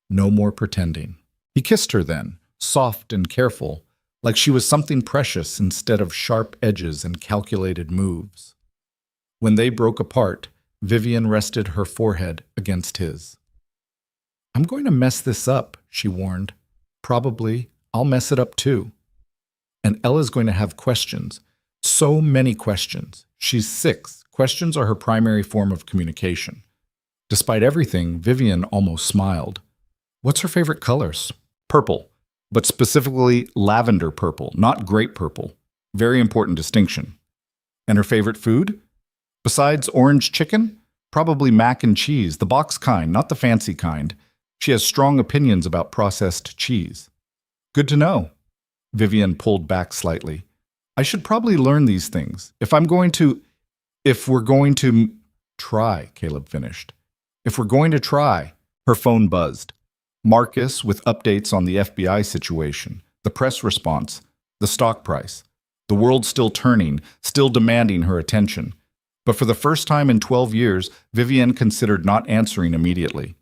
No more pretending. He kissed her then, soft and careful, like she was something precious instead of sharp edges and calculated moves. When they broke apart, Vivienne rested her forehead against his. I'm going to mess this up, she warned. Probably I'll mess it up too. And Ella's going to have questions. So many questions. She's 6. Questions are her primary form of communication. Despite everything, Vivienne almost smiled. What's her favorite colors? Purple, but specifically lavender purple, not grape purple. Very important distinction. And her favorite food? Besides orange chicken? Probably mac and cheese, the box kind, not the fancy kind. She has strong opinions about processed cheese. Good to know. Vivienne pulled back slightly. I should probably learn these things. If we're going to try, Caleb finished. If we're going to try, her phone buzzed. Marcus with updates on the FBI situation, the press response, the stock price. The world still turning, still demanding her attention. But for the first time in 12 years, Vivienne considered not answering immediately.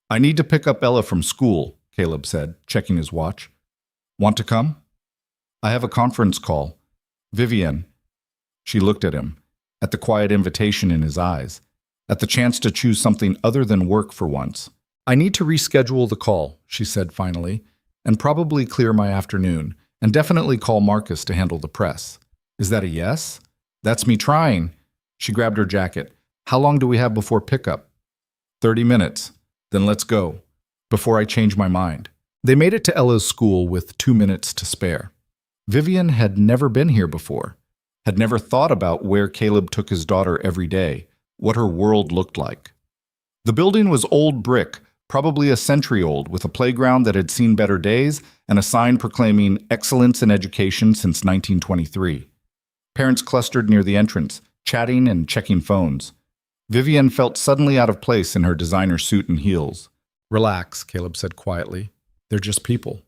I need to pick up Ella from school, Caleb said, checking his watch. Want to come? I have a conference call. Vivienne. She looked at him, at the quiet invitation in his eyes, at the chance to choose something other than work for once. I need to reschedule the call, she said finally, and probably clear my afternoon, and definitely call Marcus to handle the press. Is that a yes? That's me trying. She grabbed her jacket. How long do we have before pickup? 30 minutes. Then let's go. Before I change my mind. They made it to Ella's school with 2 minutes to spare. Vivienne had never been here before, had never thought about where Caleb took his daughter every day, what her world looked like. The building was old brick, probably a century old, with a playground that had seen better days and a sign proclaiming excellence in education since 1923. Parents clustered near the entrance, chatting and checking phones. Vivienne felt suddenly out of place in her designer suit and heels. Relax, Caleb said quietly. They're just people.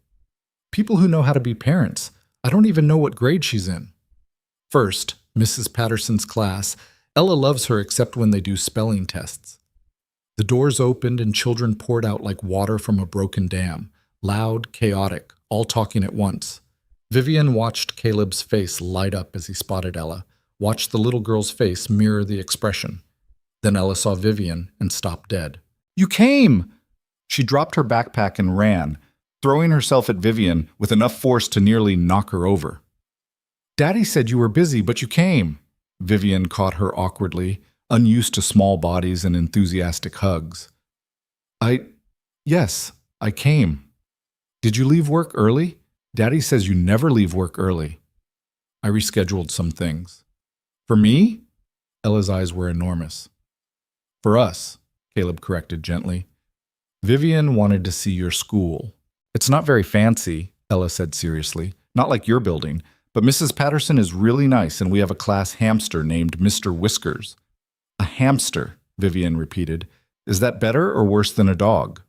People who know how to be parents. I don't even know what grade she's in. First, Mrs. Patterson's class. Ella loves her except when they do spelling tests. The doors opened and children poured out like water from a broken dam. Loud, chaotic, all talking at once. Vivienne watched Caleb's face light up as he spotted Ella, watched the little girl's face mirror the expression. Then Ella saw Vivienne and stopped dead. You came! She dropped her backpack and ran, throwing herself at Vivienne with enough force to nearly knock her over. Daddy said you were busy, but you came. Vivienne caught her awkwardly, unused to small bodies and enthusiastic hugs. Yes, I came. Did you leave work early? Daddy says you never leave work early. I rescheduled some things. For me? Ella's eyes were enormous. For us, Caleb corrected gently. Vivienne wanted to see your school. It's not very fancy, Ella said seriously. Not like your building, but Mrs. Patterson is really nice and we have a class hamster named Mr. Whiskers. A hamster, Vivienne repeated. Is that better or worse than a dog?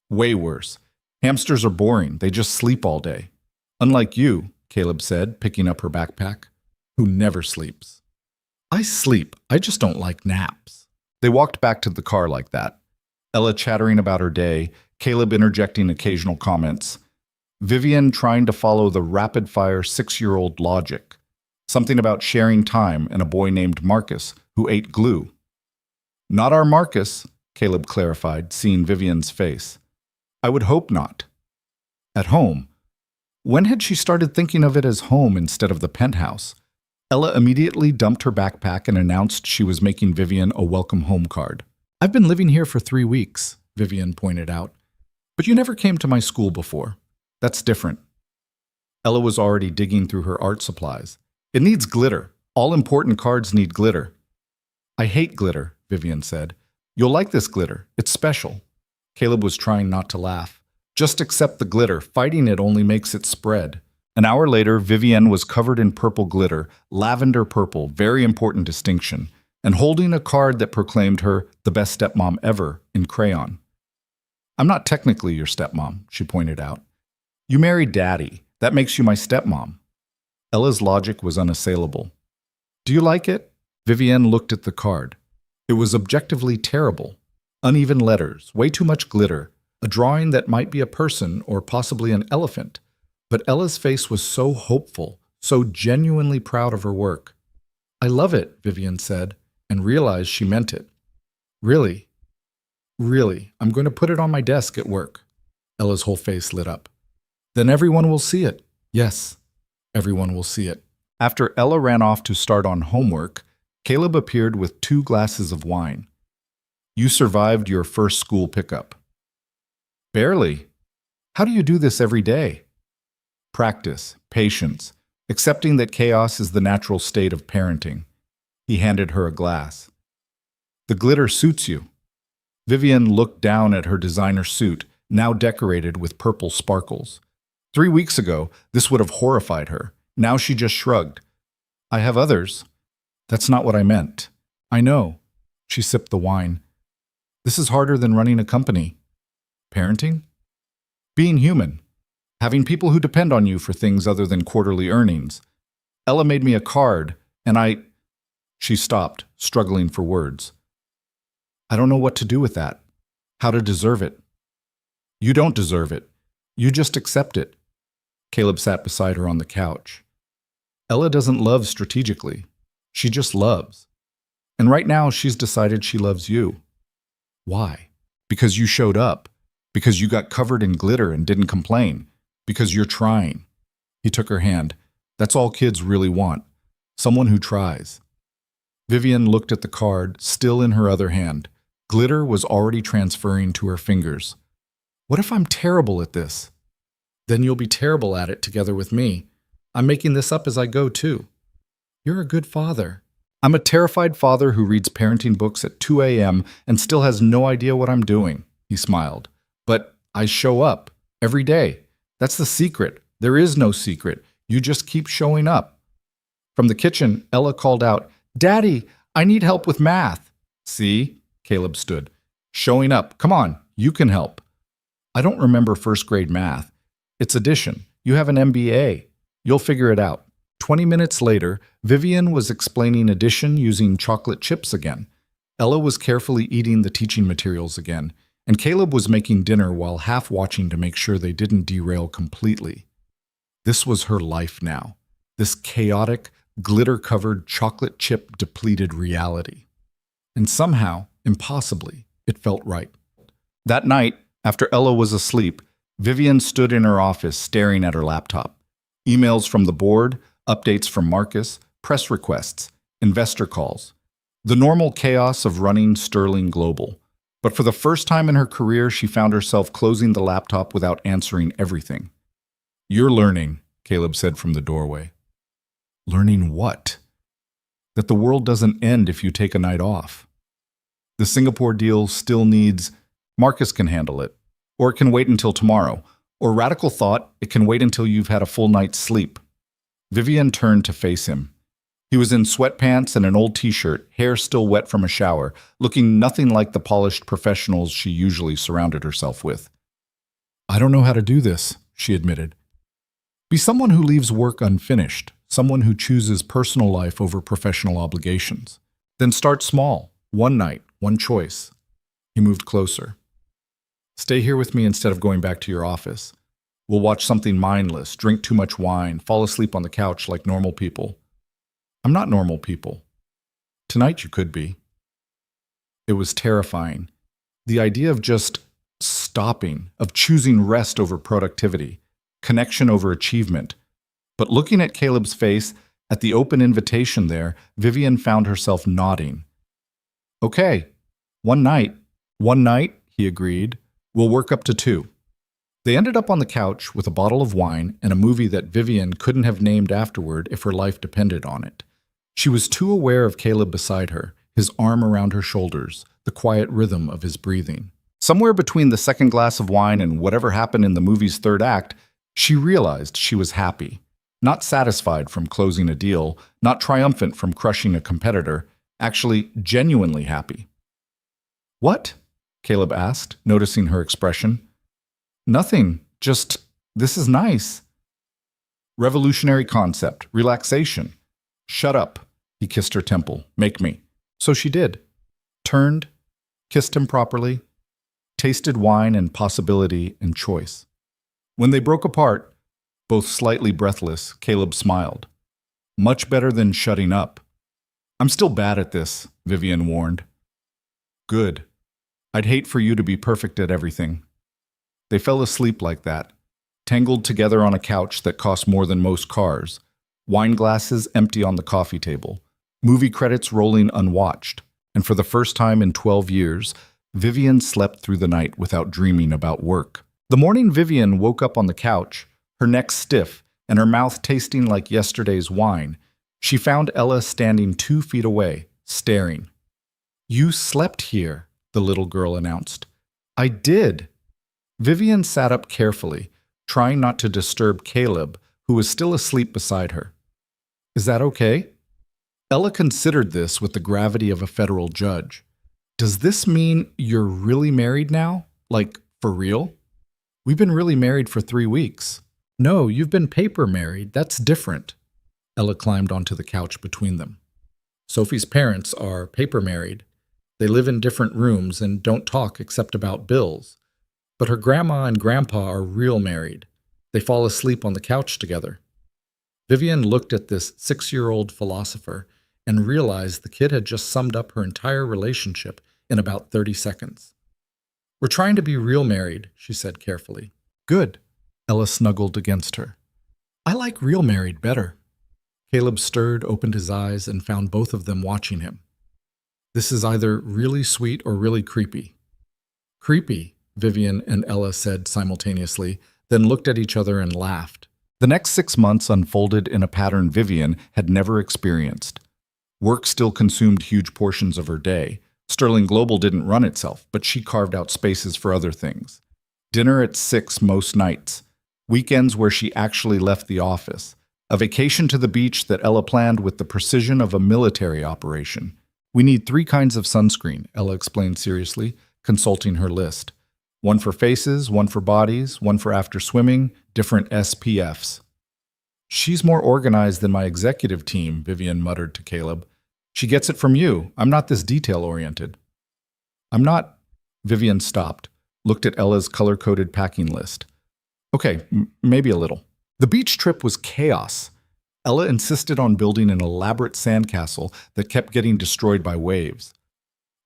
Way worse. Hamsters are boring. They just sleep all day. Unlike you, Caleb said, picking up her backpack, who never sleeps. I sleep. I just don't like naps. They walked back to the car like that. Ella chattering about her day, Caleb interjecting occasional comments. Vivienne trying to follow the rapid-fire 6-year-old logic. Something about sharing time and a boy named Marcus who ate glue. Not our Marcus, Caleb clarified, seeing Vivienne's face. I would hope not. At home. When had she started thinking of it as home instead of the penthouse? Ella immediately dumped her backpack and announced she was making Vivienne a welcome home card. I've been living here for 3 weeks, Vivienne pointed out. But you never came to my school before. That's different. Ella was already digging through her art supplies. It needs glitter. All important cards need glitter. I hate glitter, Vivian said. You'll like this glitter. It's special. Caleb was trying not to laugh. Just accept the glitter. Fighting it only makes it spread. An hour later, Vivienne was covered in purple glitter, lavender purple, very important distinction, and holding a card that proclaimed her the best stepmom ever in crayon. I'm not technically your stepmom, she pointed out. You married Daddy. That makes you my stepmom. Ella's logic was unassailable. Do you like it? Vivienne looked at the card. It was objectively terrible. Uneven letters, way too much glitter, a drawing that might be a person or possibly an elephant. But Ella's face was so hopeful, so genuinely proud of her work. I love it, Vivienne said, and realized she meant it. Really? Really, I'm going to put it on my desk at work. Ella's whole face lit up. Then everyone will see it. Yes, everyone will see it. After Ella ran off to start on homework, Caleb appeared with 2 glasses of wine. You survived your first school pickup. Barely. How do you do this every day? Practice, patience, accepting that chaos is the natural state of parenting. He handed her a glass. The glitter suits you. Vivienne looked down at her designer suit, now decorated with purple sparkles. 3 weeks ago, this would have horrified her. Now she just shrugged. I have others. That's not what I meant. I know. She sipped the wine. This is harder than running a company. Parenting? Being human. Having people who depend on you for things other than quarterly earnings. Ella made me a card, and She stopped, struggling for words. I don't know what to do with that. How to deserve it. You don't deserve it. You just accept it. Caleb sat beside her on the couch. Ella doesn't love strategically. She just loves. And right now, she's decided she loves you. Why? Because you showed up. Because you got covered in glitter and didn't complain. Because you're trying. He took her hand. That's all kids really want. Someone who tries. Vivienne looked at the card, still in her other hand. Glitter was already transferring to her fingers. What if I'm terrible at this? Then you'll be terrible at it together with me. I'm making this up as I go, too. You're a good father. I'm a terrified father who reads parenting books at 2 a.m. and still has no idea what I'm doing, he smiled. But I show up every day. That's the secret. There is no secret. You just keep showing up. From the kitchen, Ella called out, Daddy, I need help with math. See? Caleb stood. Showing up. Come on, you can help. I don't remember first grade math. It's addition. You have an MBA. You'll figure it out. 20 minutes later, Vivienne was explaining addition using chocolate chips again. Ella was carefully eating the teaching materials again, and Caleb was making dinner while half watching to make sure they didn't derail completely. This was her life now. This chaotic, glitter-covered, chocolate chip-depleted reality. And somehow, impossibly, it felt right. That night, after Ella was asleep, Vivienne stood in her office staring at her laptop. Emails from the board, updates from Marcus, press requests, investor calls. The normal chaos of running Sterling Global. But for the first time in her career, she found herself closing the laptop without answering everything. You're learning, Caleb said from the doorway. Learning what? That the world doesn't end if you take a night off. The Singapore deal still needs, Marcus can handle it. Or it can wait until tomorrow. Or radical thought, it can wait until you've had a full night's sleep. Vivienne turned to face him. He was in sweatpants and an old t-shirt, hair still wet from a shower, looking nothing like the polished professionals she usually surrounded herself with. I don't know how to do this, she admitted. Be someone who leaves work unfinished, someone who chooses personal life over professional obligations. Then start small, one night, one choice. He moved closer. Stay here with me instead of going back to your office. We'll watch something mindless, drink too much wine, fall asleep on the couch like normal people. I'm not normal people. Tonight you could be. It was terrifying. The idea of just stopping, of choosing rest over productivity, connection over achievement. But looking at Caleb's face, at the open invitation there, Vivienne found herself nodding. Okay, one night, he agreed. We'll work up to 2. They ended up on the couch with a bottle of wine and a movie that Vivian couldn't have named afterward if her life depended on it. She was too aware of Caleb beside her, his arm around her shoulders, the quiet rhythm of his breathing. Somewhere between the second glass of wine and whatever happened in the movie's third act, she realized she was happy. Not satisfied from closing a deal, not triumphant from crushing a competitor, actually genuinely happy. "What?" Caleb asked, noticing her expression. "Nothing, just, this is nice." Revolutionary concept, relaxation. "Shut up," he kissed her temple. "Make me." So she did. Turned, kissed him properly, tasted wine and possibility and choice. When they broke apart, both slightly breathless, Caleb smiled. "Much better than shutting up." "I'm still bad at this," Vivian warned. "Good. I'd hate for you to be perfect at everything." They fell asleep like that, tangled together on a couch that cost more than most cars, wine glasses empty on the coffee table, movie credits rolling unwatched, and for the first time in 12 years, Vivian slept through the night without dreaming about work. The morning Vivian woke up on the couch, her neck stiff and her mouth tasting like yesterday's wine, she found Ella standing 2 feet away, staring. "You slept here," the little girl announced. "I did." Vivian sat up carefully, trying not to disturb Caleb, who was still asleep beside her. "Is that okay?" Ella considered this with the gravity of a federal judge. "Does this mean you're really married now? Like, for real?" "We've been really married for 3 weeks." "No, you've been paper married. That's different." Ella climbed onto the couch between them. "Sophie's parents are paper married. They live in different rooms and don't talk except about bills. But her grandma and grandpa are real married. They fall asleep on the couch together." Vivian looked at this 6-year-old philosopher and realized the kid had just summed up her entire relationship in about 30 seconds. "We're trying to be real married," she said carefully. "Good." Ella snuggled against her. "I like real married better." Caleb stirred, opened his eyes, and found both of them watching him. "This is either really sweet or really creepy." "Creepy," Vivian and Ella said simultaneously, then looked at each other and laughed. The next 6 months unfolded in a pattern Vivian had never experienced. Work still consumed huge portions of her day. Sterling Global didn't run itself, but she carved out spaces for other things. Dinner at 6 most nights. Weekends where she actually left the office. A vacation to the beach that Ella planned with the precision of a military operation. "We need 3 kinds of sunscreen," Ella explained seriously, consulting her list. "One for faces, one for bodies, one for after swimming, different SPFs." "She's more organized than my executive team," Vivian muttered to Caleb. "She gets it from you. I'm not this detail-oriented." "I'm not—" Vivian stopped, looked at Ella's color-coded packing list. "Okay, maybe a little." The beach trip was chaos. Ella insisted on building an elaborate sandcastle that kept getting destroyed by waves.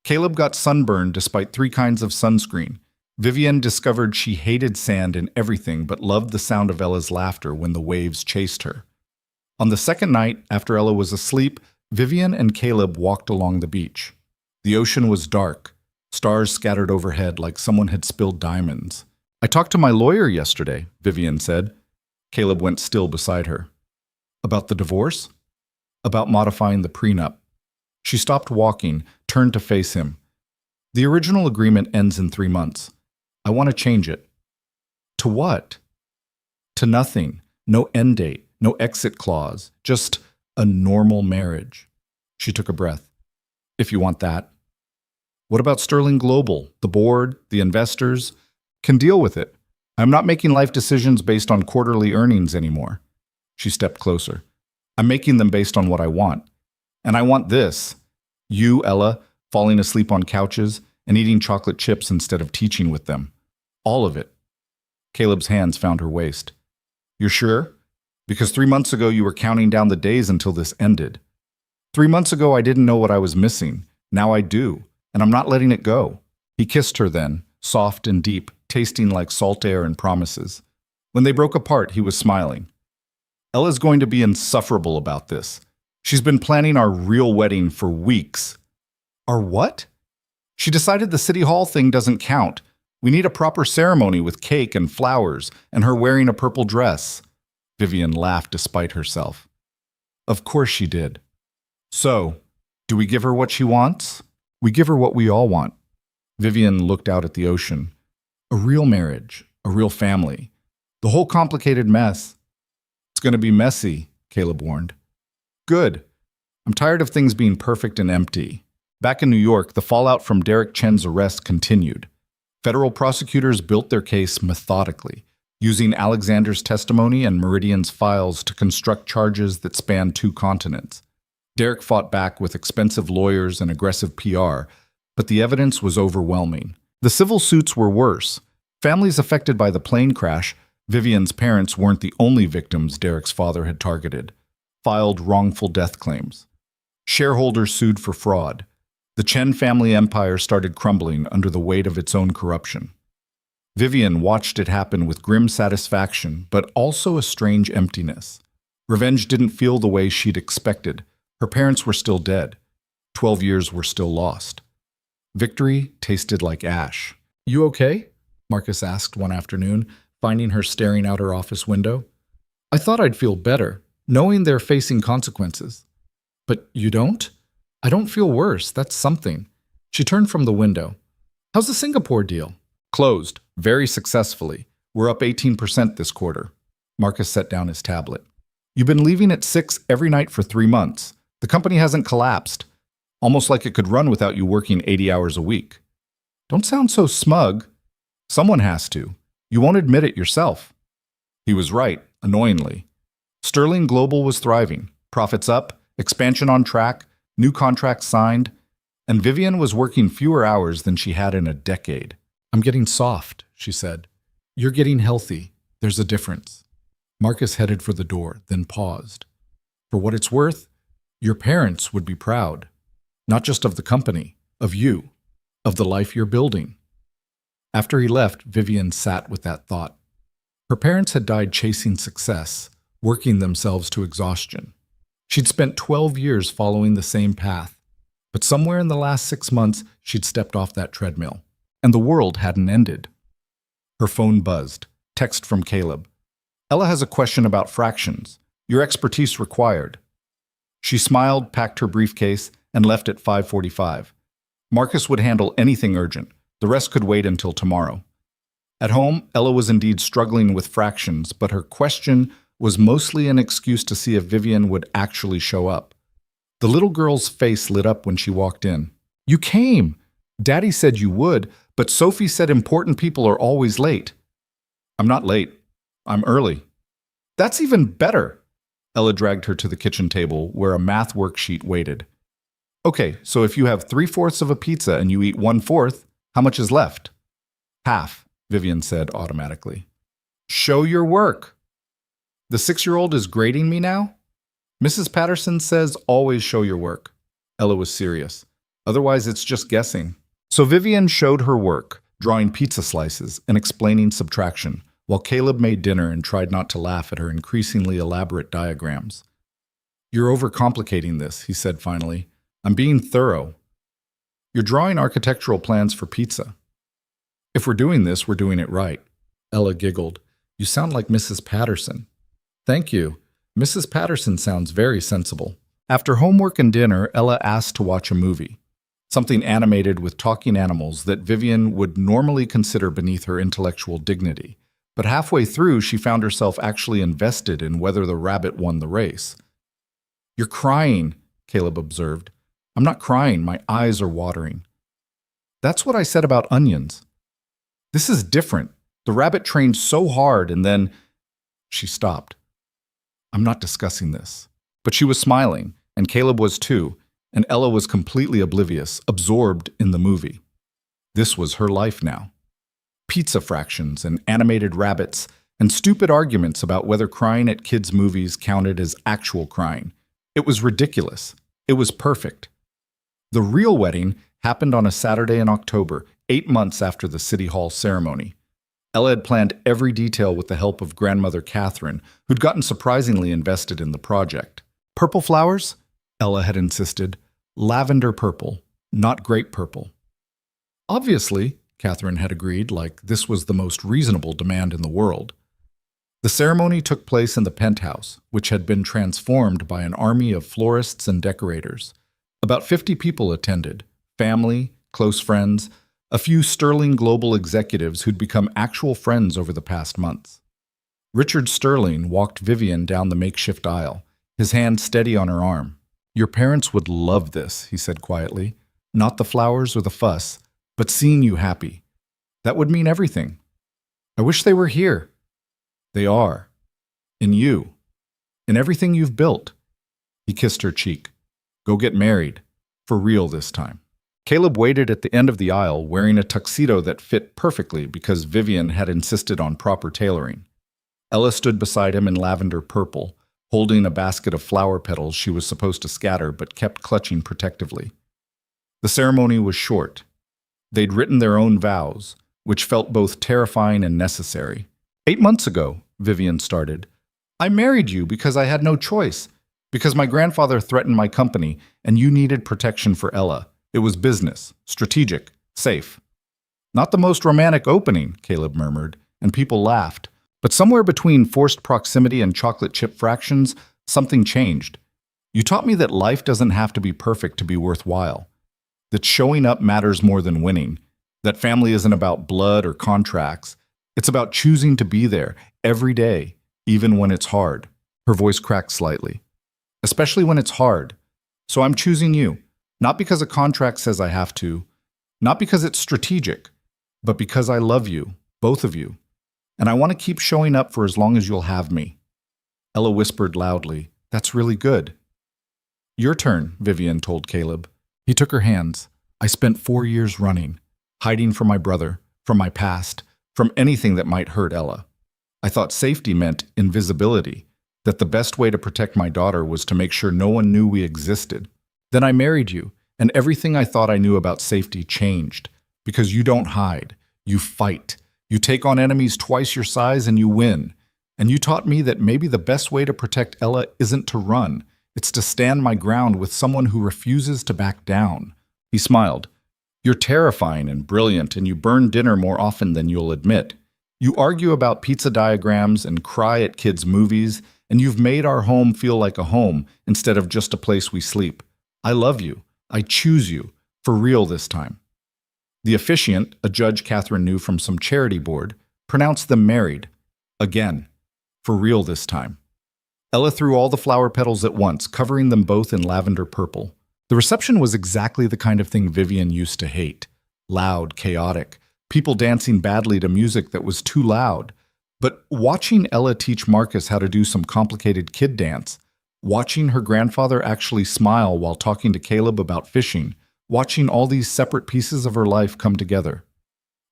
Caleb got sunburned despite 3 kinds of sunscreen. Vivian discovered she hated sand and everything but loved the sound of Ella's laughter when the waves chased her. On the second night, after Ella was asleep, Vivian and Caleb walked along the beach. The ocean was dark, stars scattered overhead like someone had spilled diamonds. "I talked to my lawyer yesterday," Vivian said. Caleb went still beside her. "About the divorce?" "About modifying the prenup." She stopped walking, turned to face him. "The original agreement ends in 3 months. I want to change it." "To what?" "To nothing. No end date, no exit clause. Just a normal marriage." She took a breath. "If you want that." "What about Sterling Global? The board, the investors? Can deal with it. I'm not making life decisions based on quarterly earnings anymore." She stepped closer. "I'm making them based on what I want. And I want this. You, Ella, falling asleep on couches and eating chocolate chips instead of teaching with them. All of it." Caleb's hands found her waist. "You're sure? Because 3 months ago you were counting down the days until this ended. 3 months ago I didn't know what I was missing. Now I do, and I'm not letting it go." He kissed her then, soft and deep, tasting like salt air and promises. When they broke apart, he was smiling. "Ella's going to be insufferable about this. She's been planning our real wedding for weeks." "Our what?" "She decided the City Hall thing doesn't count. We need a proper ceremony with cake and flowers and her wearing a purple dress. Vivian laughed despite herself. Of course she did. So, do we give her what she wants? We give her what we all want. Vivian looked out at the ocean. A real marriage, a real family. The whole complicated mess. It's going to be messy, Caleb warned. Good. I'm tired of things being perfect and empty. Back in New York, the fallout from Derek Chen's arrest continued. Federal prosecutors built their case methodically, using Alexander's testimony and Meridian's files to construct charges that spanned 2 continents. Derek fought back with expensive lawyers and aggressive PR, but the evidence was overwhelming. The civil suits were worse. Families affected by the plane crash, Vivian's parents weren't the only victims Derek's father had targeted, filed wrongful death claims. Shareholders sued for fraud. The Chen family empire started crumbling under the weight of its own corruption. Vivian watched it happen with grim satisfaction, but also a strange emptiness. Revenge didn't feel the way she'd expected. Her parents were still dead. 12 years were still lost. Victory tasted like ash. You okay? Marcus asked one afternoon, finding her staring out her office window. I thought I'd feel better, knowing they're facing consequences. But you don't? I don't feel worse, that's something. She turned from the window. How's the Singapore deal? Closed, very successfully. We're up 18% this quarter. Marcus set down his tablet. You've been leaving at 6 every night for 3 months. The company hasn't collapsed. Almost like it could run without you working 80 hours a week. Don't sound so smug. Someone has to. You won't admit it yourself. He was right, annoyingly. Sterling Global was thriving. Profits up, expansion on track, new contracts signed, and Vivian was working fewer hours than she had in a decade. I'm getting soft, she said. You're getting healthy. There's a difference. Marcus headed for the door, then paused. For what it's worth, your parents would be proud. Not just of the company, of you, of the life you're building. After he left, Vivian sat with that thought. Her parents had died chasing success, working themselves to exhaustion. She'd spent 12 years following the same path, but somewhere in the last 6 months, she'd stepped off that treadmill, and the world hadn't ended. Her phone buzzed. Text from Caleb. Ella has a question about fractions. Your expertise required. She smiled, packed her briefcase, and left at 5:45. Marcus would handle anything urgent. The rest could wait until tomorrow. At home, Ella was indeed struggling with fractions, but her question was mostly an excuse to see if Vivian would actually show up. The little girl's face lit up when she walked in. You came! Daddy said you would, but Sophie said important people are always late. I'm not late. I'm early. That's even better. Ella dragged her to the kitchen table where a math worksheet waited. Okay, so if you have 3/4 of a pizza and you eat 1/4, how much is left? Half, Vivian said automatically. Show your work. The 6-year-old is grading me now? Mrs. Patterson says always show your work. Ella was serious. Otherwise, it's just guessing. So Vivian showed her work, drawing pizza slices and explaining subtraction, while Caleb made dinner and tried not to laugh at her increasingly elaborate diagrams. You're overcomplicating this, he said finally. I'm being thorough. You're drawing architectural plans for pizza. If we're doing this, we're doing it right. Ella giggled. You sound like Mrs. Patterson. Thank you. Mrs. Patterson sounds very sensible. After homework and dinner, Ella asked to watch a movie. Something animated with talking animals that Vivian would normally consider beneath her intellectual dignity. But halfway through, she found herself actually invested in whether the rabbit won the race. You're crying, Caleb observed. I'm not crying, my eyes are watering. That's what I said about onions. This is different. The rabbit trained so hard and then... She stopped. I'm not discussing this. But she was smiling, and Caleb was too, and Ella was completely oblivious, absorbed in the movie. This was her life now. Pizza fractions and animated rabbits and stupid arguments about whether crying at kids' movies counted as actual crying. It was ridiculous. It was perfect. The real wedding happened on a Saturday in October, 8 months after the City Hall ceremony. Ella had planned every detail with the help of grandmother Catherine, who'd gotten surprisingly invested in the project. Purple flowers? Ella had insisted. Lavender purple, not grape purple. Obviously, Catherine had agreed, like this was the most reasonable demand in the world. The ceremony took place in the penthouse, which had been transformed by an army of florists and decorators. About 50 people attended, family, close friends, a few sterling global executives who'd become actual friends over the past months. Richard Sterling walked Vivian down the makeshift aisle, his hand steady on her arm. "Your parents would love this," he said quietly. "Not the flowers or the fuss, but seeing you happy. That would mean everything. I wish they were here." "They are. In you. In everything you've built." He kissed her cheek. "Go get married. For real this time." Caleb waited at the end of the aisle wearing a tuxedo that fit perfectly because Vivian had insisted on proper tailoring. Ella stood beside him in lavender purple, holding a basket of flower petals she was supposed to scatter but kept clutching protectively. The ceremony was short. They'd written their own vows, which felt both terrifying and necessary. 8 months ago, Vivian started, "I married you because I had no choice, because my grandfather threatened my company and you needed protection for Ella. It was business, strategic, safe." "Not the most romantic opening," Caleb murmured, and people laughed. But somewhere between forced proximity and chocolate chip fractions, something changed. "You taught me that life doesn't have to be perfect to be worthwhile, that showing up matters more than winning, that family isn't about blood or contracts. It's about choosing to be there every day, even when it's hard." Her voice cracked slightly. "Especially when it's hard. So I'm choosing you, not because a contract says I have to, not because it's strategic, but because I love you, both of you. And I want to keep showing up for as long as you'll have me." Ella whispered loudly, "That's really good." "Your turn," Vivian told Caleb. He took her hands. "I spent 4 years running, hiding from my brother, from my past, from anything that might hurt Ella. I thought safety meant invisibility, that the best way to protect my daughter was to make sure no one knew we existed. Then I married you, and everything I thought I knew about safety changed, because you don't hide, you fight. You take on enemies twice your size and you win. And you taught me that maybe the best way to protect Ella isn't to run. It's to stand my ground with someone who refuses to back down." He smiled. "You're terrifying and brilliant, and you burn dinner more often than you'll admit. You argue about pizza diagrams and cry at kids' movies, and you've made our home feel like a home instead of just a place we sleep. I love you. I choose you. For real this time." The officiant, a judge Catherine knew from some charity board, pronounced them married. Again. For real this time. Ella threw all the flower petals at once, covering them both in lavender purple. The reception was exactly the kind of thing Vivian used to hate. Loud, chaotic, people dancing badly to music that was too loud. But watching Ella teach Marcus how to do some complicated kid dance, watching her grandfather actually smile while talking to Caleb about fishing, watching all these separate pieces of her life come together.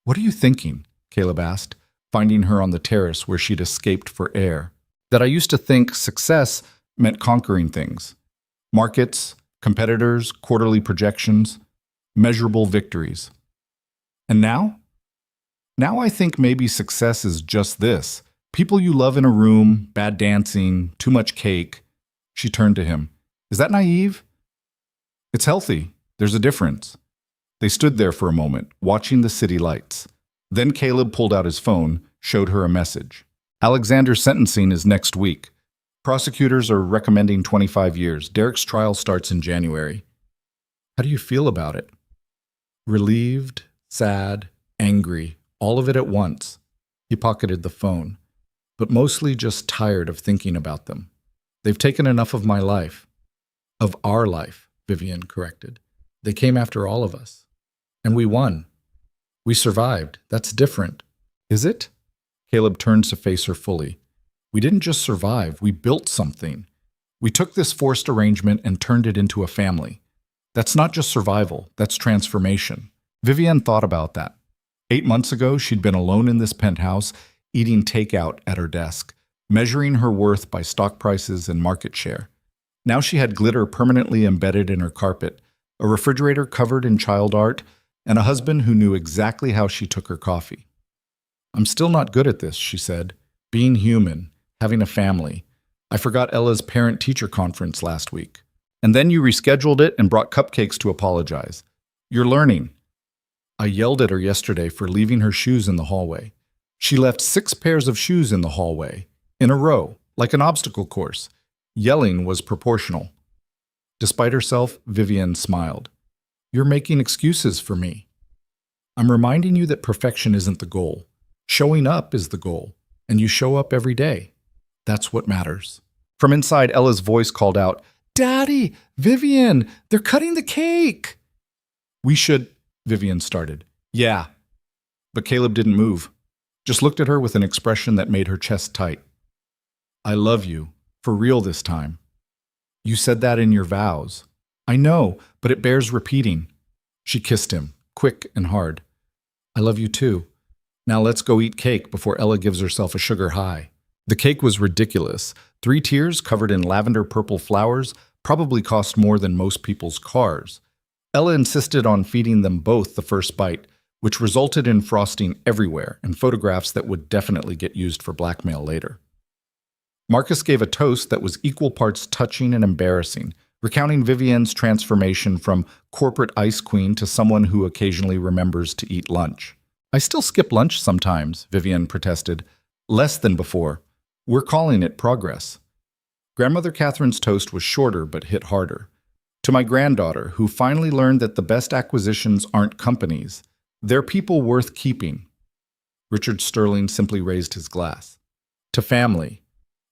"What are you thinking?" Caleb asked, finding her on the terrace where she'd escaped for air. "That I used to think success meant conquering things. Markets, competitors, quarterly projections, measurable victories. And now? Now I think maybe success is just this. People you love in a room, bad dancing, too much cake." She turned to him. "Is that naive?" "It's healthy. There's a difference." They stood there for a moment, watching the city lights. Then Caleb pulled out his phone, showed her a message. "Alexander's sentencing is next week. Prosecutors are recommending 25 years. Derek's trial starts in January. How do you feel about it?" Relieved, sad, angry, all of it at once. He pocketed the phone, but mostly just tired of thinking about them. "They've taken enough of my life." "Of our life," Vivian corrected. "They came after all of us. And we won. We survived. That's different." "Is it?" Caleb turned to face her fully. "We didn't just survive. We built something. We took this forced arrangement and turned it into a family. That's not just survival. That's transformation." Vivian thought about that. 8 months ago, she'd been alone in this penthouse, eating takeout at her desk, measuring her worth by stock prices and market share. Now she had glitter permanently embedded in her carpet, a refrigerator covered in child art, and a husband who knew exactly how she took her coffee. "I'm still not good at this," she said. "Being human, having a family. I forgot Ella's parent-teacher conference last week. And then you rescheduled it and brought cupcakes to apologize. You're learning." I yelled at her yesterday for leaving her shoes in the hallway. She left 6 pairs of shoes in the hallway, in a row, like an obstacle course. Yelling was proportional. Despite herself, Vivienne smiled. You're making excuses for me. I'm reminding you that perfection isn't the goal. Showing up is the goal, and you show up every day. That's what matters. From inside, Ella's voice called out, Daddy, Vivienne, they're cutting the cake. We should, Vivienne started. Yeah. But Caleb didn't move, just looked at her with an expression that made her chest tight. I love you, for real this time. You said that in your vows. I know, but it bears repeating. She kissed him, quick and hard. I love you too. Now let's go eat cake before Ella gives herself a sugar high. The cake was ridiculous. 3 tiers covered in lavender purple flowers probably cost more than most people's cars. Ella insisted on feeding them both the first bite, which resulted in frosting everywhere and photographs that would definitely get used for blackmail later. Marcus gave a toast that was equal parts touching and embarrassing, recounting Vivienne's transformation from corporate ice queen to someone who occasionally remembers to eat lunch. I still skip lunch sometimes, Vivienne protested. Less than before. We're calling it progress. Grandmother Catherine's toast was shorter but hit harder. To my granddaughter, who finally learned that the best acquisitions aren't companies, they're people worth keeping. Richard Sterling simply raised his glass. To family,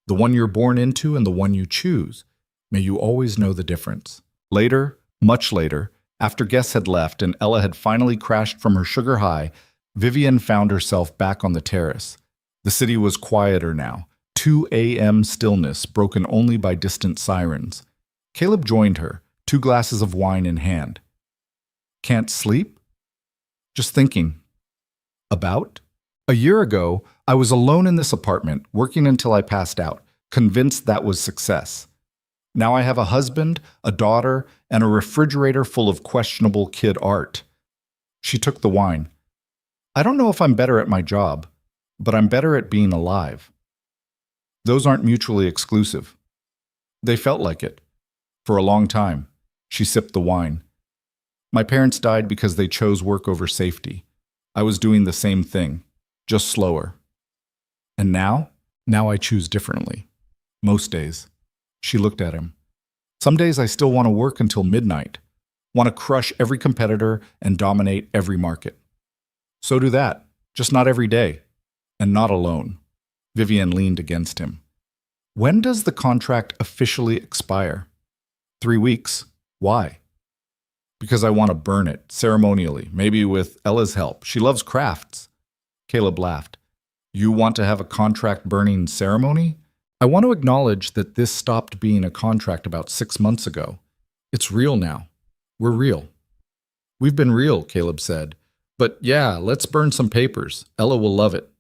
the one you're born into and the one you choose. May you always know the difference. Later, much later, after guests had left and Ella had finally crashed from her sugar high, Vivienne found herself back on the terrace. The city was quieter now, 2 a.m. stillness broken only by distant sirens. Caleb joined her, 2 glasses of wine in hand. Can't sleep? Just thinking. About? A year ago, I was alone in this apartment, working until I passed out, convinced that was success. Now I have a husband, a daughter, and a refrigerator full of questionable kid art. She took the wine. I don't know if I'm better at my job, but I'm better at being alive. Those aren't mutually exclusive. They felt like it. For a long time, she sipped the wine. My parents died because they chose work over safety. I was doing the same thing, just slower. And now? Now I choose differently. Most days. She looked at him. Some days I still want to work until midnight, want to crush every competitor and dominate every market. So do that, just not every day, and not alone. Vivienne leaned against him. When does the contract officially expire? 3 weeks. Why? Because I want to burn it, ceremonially, maybe with Ella's help. She loves crafts. Caleb laughed. You want to have a contract burning ceremony? I want to acknowledge that this stopped being a contract about 6 months ago. It's real now. We're real. We've been real, Caleb said. But yeah, let's burn some papers. Ella will love it.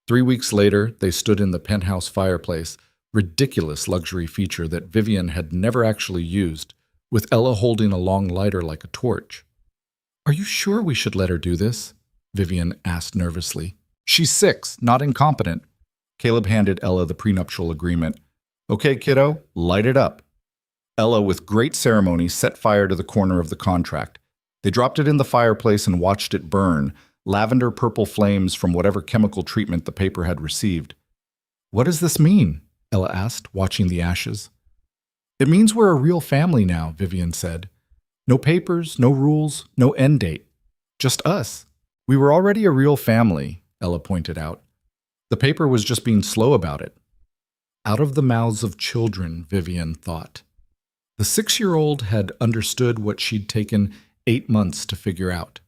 3 weeks later, they stood in the penthouse fireplace, ridiculous luxury feature that Vivienne had never actually used, with Ella holding a long lighter like a torch. Are you sure we should let her do this? Vivienne asked nervously. She's 6, not incompetent. Caleb handed Ella the prenuptial agreement. Okay, kiddo, light it up. Ella, with great ceremony, set fire to the corner of the contract. They dropped it in the fireplace and watched it burn, lavender purple flames from whatever chemical treatment the paper had received. What does this mean? Ella asked, watching the ashes. It means we're a real family now, Vivienne said. No papers, no rules, no end date. Just us. We were already a real family, Ella pointed out. The paper was just being slow about it. Out of the mouths of children, Vivienne thought. The 6-year-old had understood what she'd taken 8 months to figure out.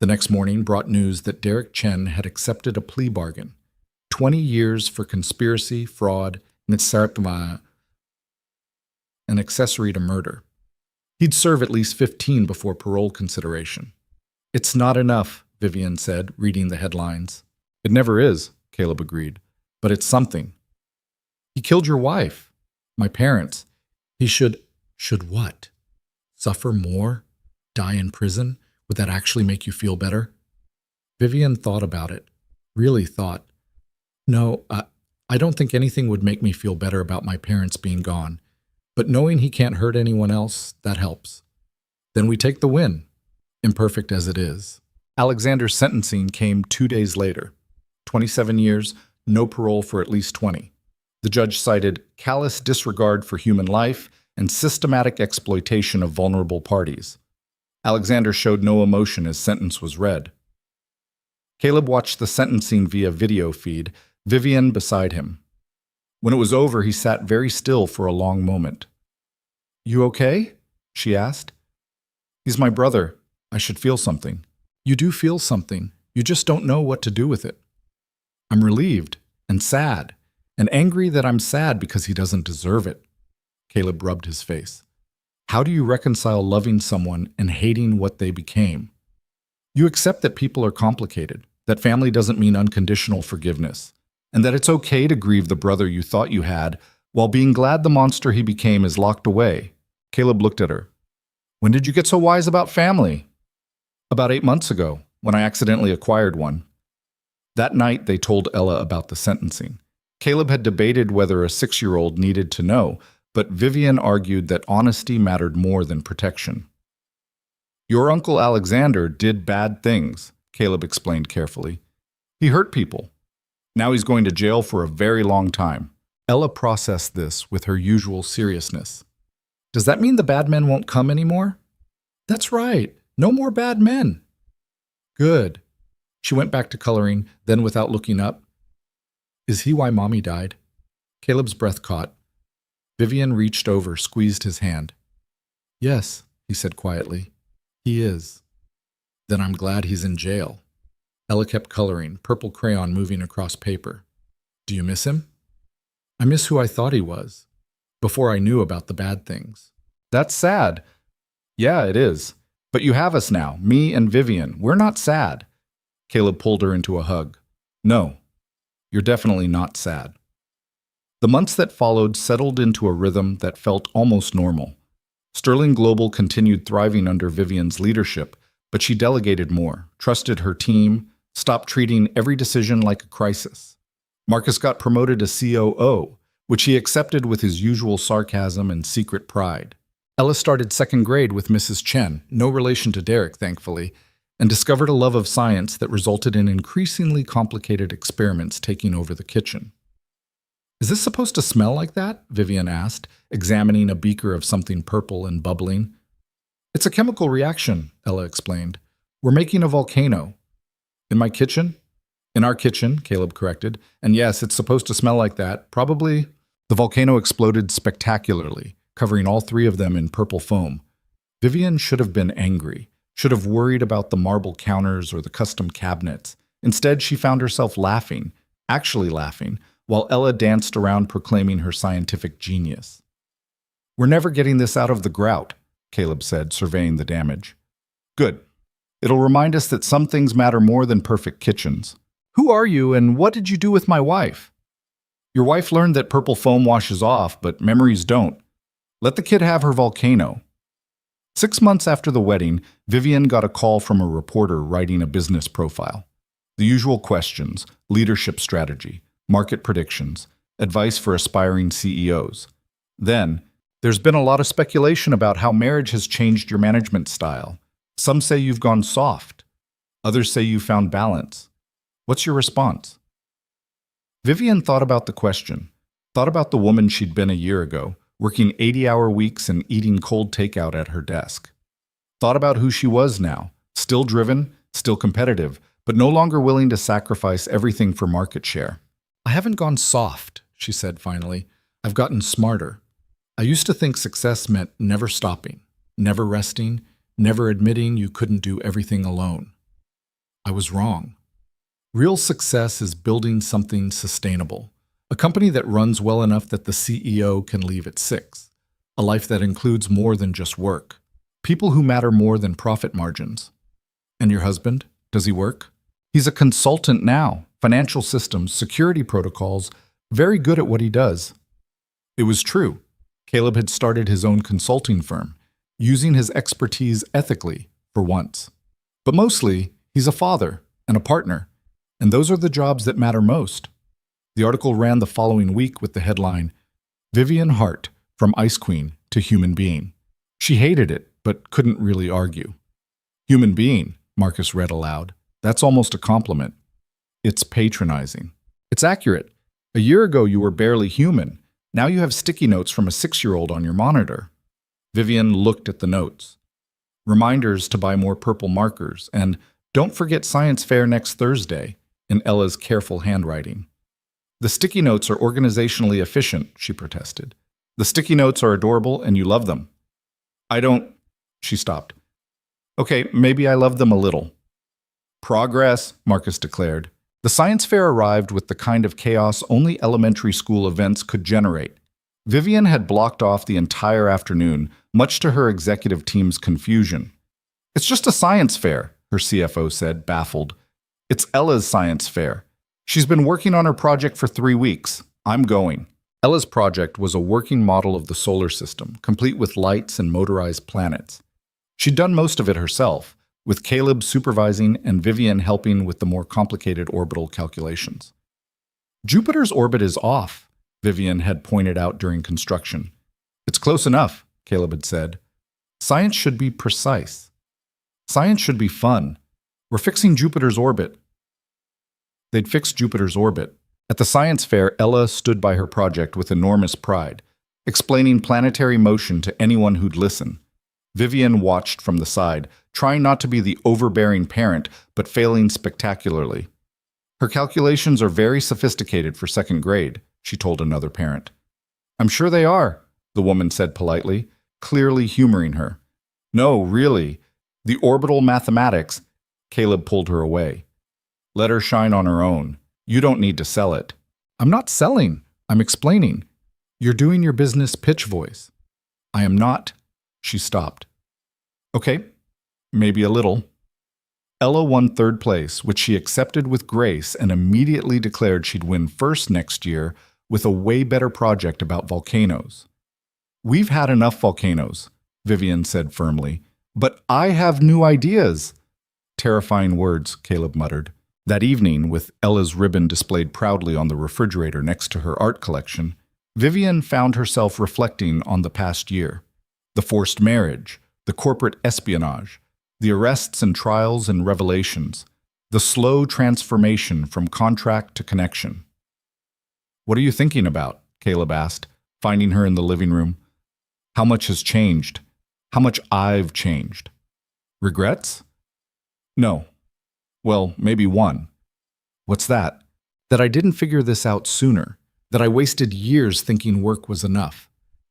The next morning brought news that Derek Chen had accepted a plea bargain. 20 years for conspiracy, fraud, and an accessory to murder. He'd serve at least 15 before parole consideration. It's not enough, Vivienne said, reading the headlines. It never is, Caleb agreed. But it's something. He killed your wife. My parents. He should what? Suffer more? Die in prison? Would that actually make you feel better? Vivienne thought about it. Really thought. No, I don't think anything would make me feel better about my parents being gone. But knowing he can't hurt anyone else, that helps. Then we take the win. imperfect as it is. Alexander's sentencing came 2 days later. 27 years, no parole for at least 20. The judge cited callous disregard for human life and systematic exploitation of vulnerable parties. Alexander showed no emotion as sentence was read. Caleb watched the sentencing via video feed, Vivian beside him. When it was over, he sat very still for a long moment. "You okay?" she asked. "He's my brother. I should feel something." "You do feel something. You just don't know what to do with it." "I'm relieved and sad and angry that I'm sad because he doesn't deserve it." Caleb rubbed his face. "How do you reconcile loving someone and hating what they became? You accept that people are complicated, that family doesn't mean unconditional forgiveness, and that it's okay to grieve the brother you thought you had while being glad the monster he became is locked away." Caleb looked at her. "When did you get so wise about family?" "About 8 months ago, when I accidentally acquired one." That night, they told Ella about the sentencing. Caleb had debated whether a 6-year-old needed to know, but Vivian argued that honesty mattered more than protection. "Your Uncle Alexander did bad things," Caleb explained carefully. "He hurt people. Now he's going to jail for a very long time." Ella processed this with her usual seriousness. "Does that mean the bad men won't come anymore?" "That's right. No more bad men." "Good." She went back to coloring, then without looking up, "Is he why Mommy died?" Caleb's breath caught. Vivian reached over, squeezed his hand. "Yes," he said quietly. "He is." "Then I'm glad he's in jail." Ella kept coloring, purple crayon moving across paper. "Do you miss him?" "I miss who I thought he was, before I knew about the bad things." "That's sad." "Yeah, it is. But you have us now, me and Vivian. We're not sad." Caleb pulled her into a hug. "No, you're definitely not sad." The months that followed settled into a rhythm that felt almost normal. Sterling Global continued thriving under Vivian's leadership, but she delegated more, trusted her team, stopped treating every decision like a crisis. Marcus got promoted to COO, which he accepted with his usual sarcasm and secret pride. Ella started second grade with Mrs. Chen, no relation to Derek, thankfully, and discovered a love of science that resulted in increasingly complicated experiments taking over the kitchen. "Is this supposed to smell like that?" Vivian asked, examining a beaker of something purple and bubbling. "It's a chemical reaction," Ella explained. "We're making a volcano." "In my kitchen?" "In our kitchen," Caleb corrected. "And yes, it's supposed to smell like that. Probably." The volcano exploded spectacularly, covering all 3 of them in purple foam. Vivian should have been angry, should have worried about the marble counters or the custom cabinets. Instead, she found herself laughing, actually laughing, while Ella danced around proclaiming her scientific genius. "We're never getting this out of the grout," Caleb said, surveying the damage. "Good. It'll remind us that some things matter more than perfect kitchens. Who are you and what did you do with my wife?" "Your wife learned that purple foam washes off, but memories don't. Let the kid have her volcano." 6 months after the wedding, Vivian got a call from a reporter writing a business profile. The usual questions: leadership strategy, market predictions, advice for aspiring CEOs. Then, "There's been a lot of speculation about how marriage has changed your management style. Some say you've gone soft. Others say you found balance. What's your response?" Vivian thought about the question, thought about the woman she'd been a year ago, working 80-hour weeks and eating cold takeout at her desk. Thought about who she was now, still driven, still competitive, but no longer willing to sacrifice everything for market share. "I haven't gone soft," she said finally. "I've gotten smarter. I used to think success meant never stopping, never resting, never admitting you couldn't do everything alone. I was wrong. Real success is building something sustainable, a company that runs well enough that the CEO can leave at 6, a life that includes more than just work, people who matter more than profit margins." "And your husband? Does he work?" "He's a consultant now, financial systems, security protocols, very good at what he does." It was true. Caleb had started his own consulting firm, using his expertise ethically for once. But mostly, he's a father and a partner, and those are the jobs that matter most. The article ran the following week with the headline, "Vivian Hart, from Ice Queen to Human Being." She hated it, but couldn't really argue. Human being, Marcus read aloud. That's almost a compliment. It's patronizing. It's accurate. A year ago you were barely human. Now you have sticky notes from a 6-year-old on your monitor. Vivian looked at the notes. Reminders to buy more purple markers, and don't forget science fair next Thursday, in Ella's careful handwriting. The sticky notes are organizationally efficient, she protested. The sticky notes are adorable and you love them. I don't... She stopped. Okay, maybe I love them a little. Progress, Marcus declared. The science fair arrived with the kind of chaos only elementary school events could generate. Vivian had blocked off the entire afternoon, much to her executive team's confusion. It's just a science fair, her CFO said, baffled. It's Ella's science fair. She's been working on her project for 3 weeks. I'm going. Ella's project was a working model of the solar system, complete with lights and motorized planets. She'd done most of it herself, with Caleb supervising and Vivian helping with the more complicated orbital calculations. Jupiter's orbit is off, Vivian had pointed out during construction. It's close enough, Caleb had said. Science should be precise. Science should be fun. We're fixing Jupiter's orbit. They'd fixed Jupiter's orbit. At the science fair, Ella stood by her project with enormous pride, explaining planetary motion to anyone who'd listen. Vivian watched from the side, trying not to be the overbearing parent, but failing spectacularly. Her calculations are very sophisticated for 2nd grade, she told another parent. I'm sure they are, the woman said politely, clearly humoring her. No, really. The orbital mathematics, Caleb pulled her away. Let her shine on her own. You don't need to sell it. I'm not selling. I'm explaining. You're doing your business pitch voice. I am not. She stopped. Okay, maybe a little. Ella won 3rd place, which she accepted with grace and immediately declared she'd win 1st next year with a way better project about volcanoes. We've had enough volcanoes, Vivian said firmly. But I have new ideas. Terrifying words, Caleb muttered. That evening, with Ella's ribbon displayed proudly on the refrigerator next to her art collection, Vivian found herself reflecting on the past year. The forced marriage, the corporate espionage, the arrests and trials and revelations, the slow transformation from contract to connection. What are you thinking about? Caleb asked, finding her in the living room. How much has changed? How much I've changed? Regrets? No. Well, maybe one. What's that? That I didn't figure this out sooner, that I wasted years thinking work was enough,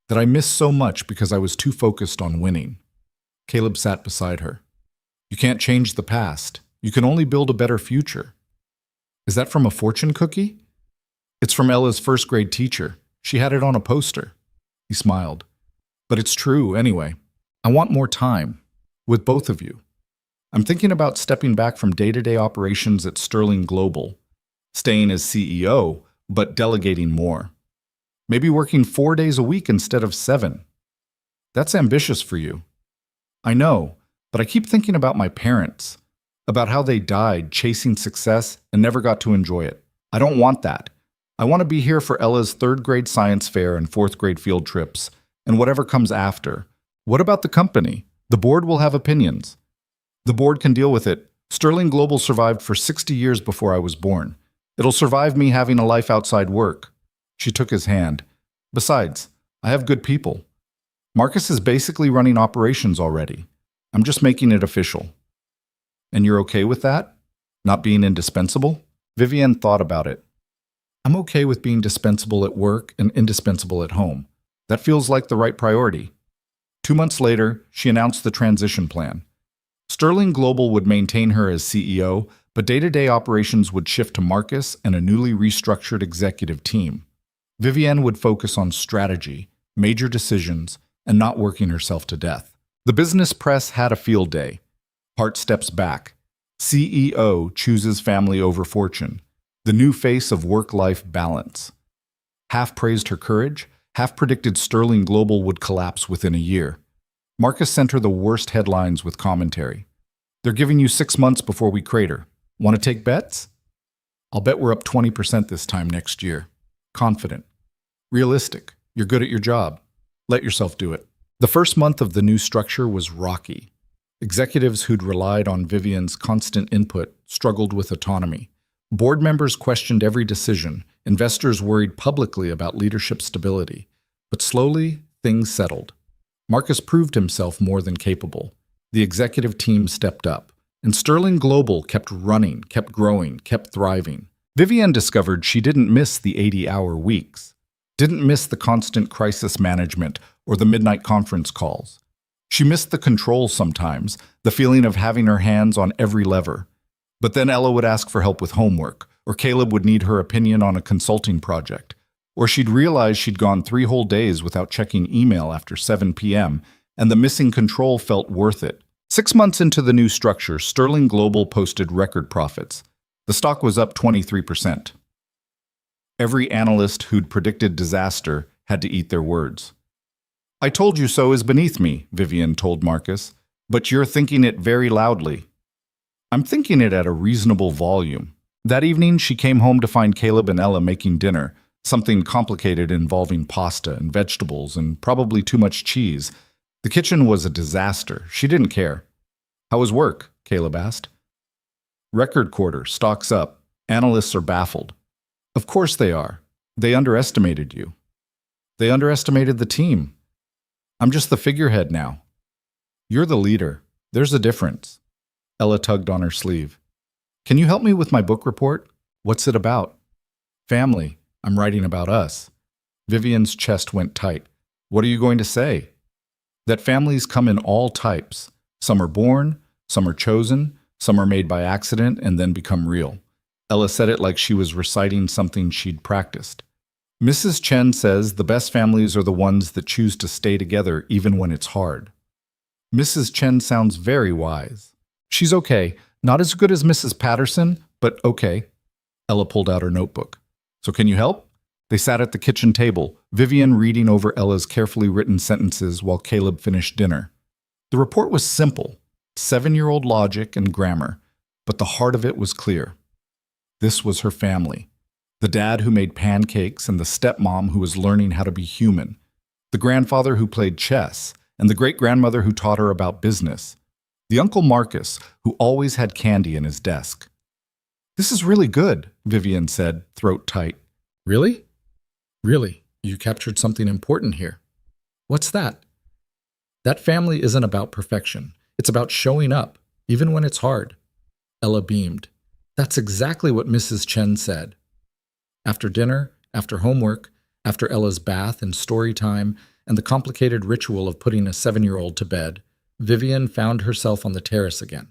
that I missed so much because I was too focused on winning. Caleb sat beside her. You can't change the past. You can only build a better future. Is that from a fortune cookie? It's from Ella's 1st grade teacher. She had it on a poster. He smiled. But it's true anyway. I want more time with both of you. I'm thinking about stepping back from day-to-day operations at Sterling Global, staying as CEO, but delegating more. Maybe working 4 days a week instead of 7. That's ambitious for you. I know, but I keep thinking about my parents, about how they died chasing success and never got to enjoy it. I don't want that. I want to be here for Ella's 3rd grade science fair and 4th grade field trips, and whatever comes after. What about the company? The board will have opinions. The board can deal with it. Sterling Global survived for 60 years before I was born. It'll survive me having a life outside work. She took his hand. Besides, I have good people. Marcus is basically running operations already. I'm just making it official. And you're okay with that? Not being indispensable? Vivian thought about it. I'm okay with being dispensable at work and indispensable at home. That feels like the right priority. 2 months later, she announced the transition plan. Sterling Global would maintain her as CEO, but day-to-day operations would shift to Marcus and a newly restructured executive team. Vivian would focus on strategy, major decisions, and not working herself to death. The business press had a field day. Hart steps back. CEO chooses family over fortune. The new face of work-life balance. Half praised her courage, half predicted Sterling Global would collapse within a year. Marcus sent her the worst headlines with commentary. They're giving you 6 months before we crater. Want to take bets? I'll bet we're up 20% this time next year. Confident. Realistic. You're good at your job. Let yourself do it. The first month of the new structure was rocky. Executives who'd relied on Vivian's constant input struggled with autonomy. Board members questioned every decision. Investors worried publicly about leadership stability. But slowly, things settled. Marcus proved himself more than capable. The executive team stepped up. And Sterling Global kept running, kept growing, kept thriving. Vivian discovered she didn't miss the 80-hour weeks, didn't miss the constant crisis management or the midnight conference calls. She missed the control sometimes, the feeling of having her hands on every lever. But then Ella would ask for help with homework, or Caleb would need her opinion on a consulting project, or she'd realize she'd gone 3 whole days without checking email after 7 p.m., and the missing control felt worth it. 6 months into the new structure, Sterling Global posted record profits. The stock was up 23%. Every analyst who'd predicted disaster had to eat their words. "I told you so is beneath me," Vivian told Marcus, "but you're thinking it very loudly." "I'm thinking it at a reasonable volume." That evening, she came home to find Caleb and Ella making dinner, something complicated involving pasta and vegetables and probably too much cheese. The kitchen was a disaster. She didn't care. "How was work?" Caleb asked. "Record quarter, stocks up. Analysts are baffled." "Of course they are. They underestimated you." "They underestimated the team. I'm just the figurehead now." "You're the leader. There's a difference." Ella tugged on her sleeve. "Can you help me with my book report?" "What's it about?" "Family. I'm writing about us." Vivian's chest went tight. "What are you going to say?" "That families come in all types. Some are born, some are chosen, some are made by accident and then become real." Ella said it like she was reciting something she'd practiced. "Mrs. Chen says the best families are the ones that choose to stay together even when it's hard." Mrs. Chen sounds very wise. "She's okay. Not as good as Mrs. Patterson, but okay." Ella pulled out her notebook. "So can you help?" They sat at the kitchen table, Vivian reading over Ella's carefully written sentences while Caleb finished dinner. The report was simple, 7-year-old logic and grammar, but the heart of it was clear. This was her family. The dad who made pancakes and the stepmom who was learning how to be human. The grandfather who played chess and the great-grandmother who taught her about business. The Uncle Marcus who always had candy in his desk. "This is really good," Vivian said, throat tight. "Really? Really, you captured something important here." "What's that?" "That family isn't about perfection. It's about showing up, even when it's hard." Ella beamed. "That's exactly what Mrs. Chen said." After dinner, after homework, after Ella's bath and story time, and the complicated ritual of putting a 7-year-old to bed, Vivian found herself on the terrace again.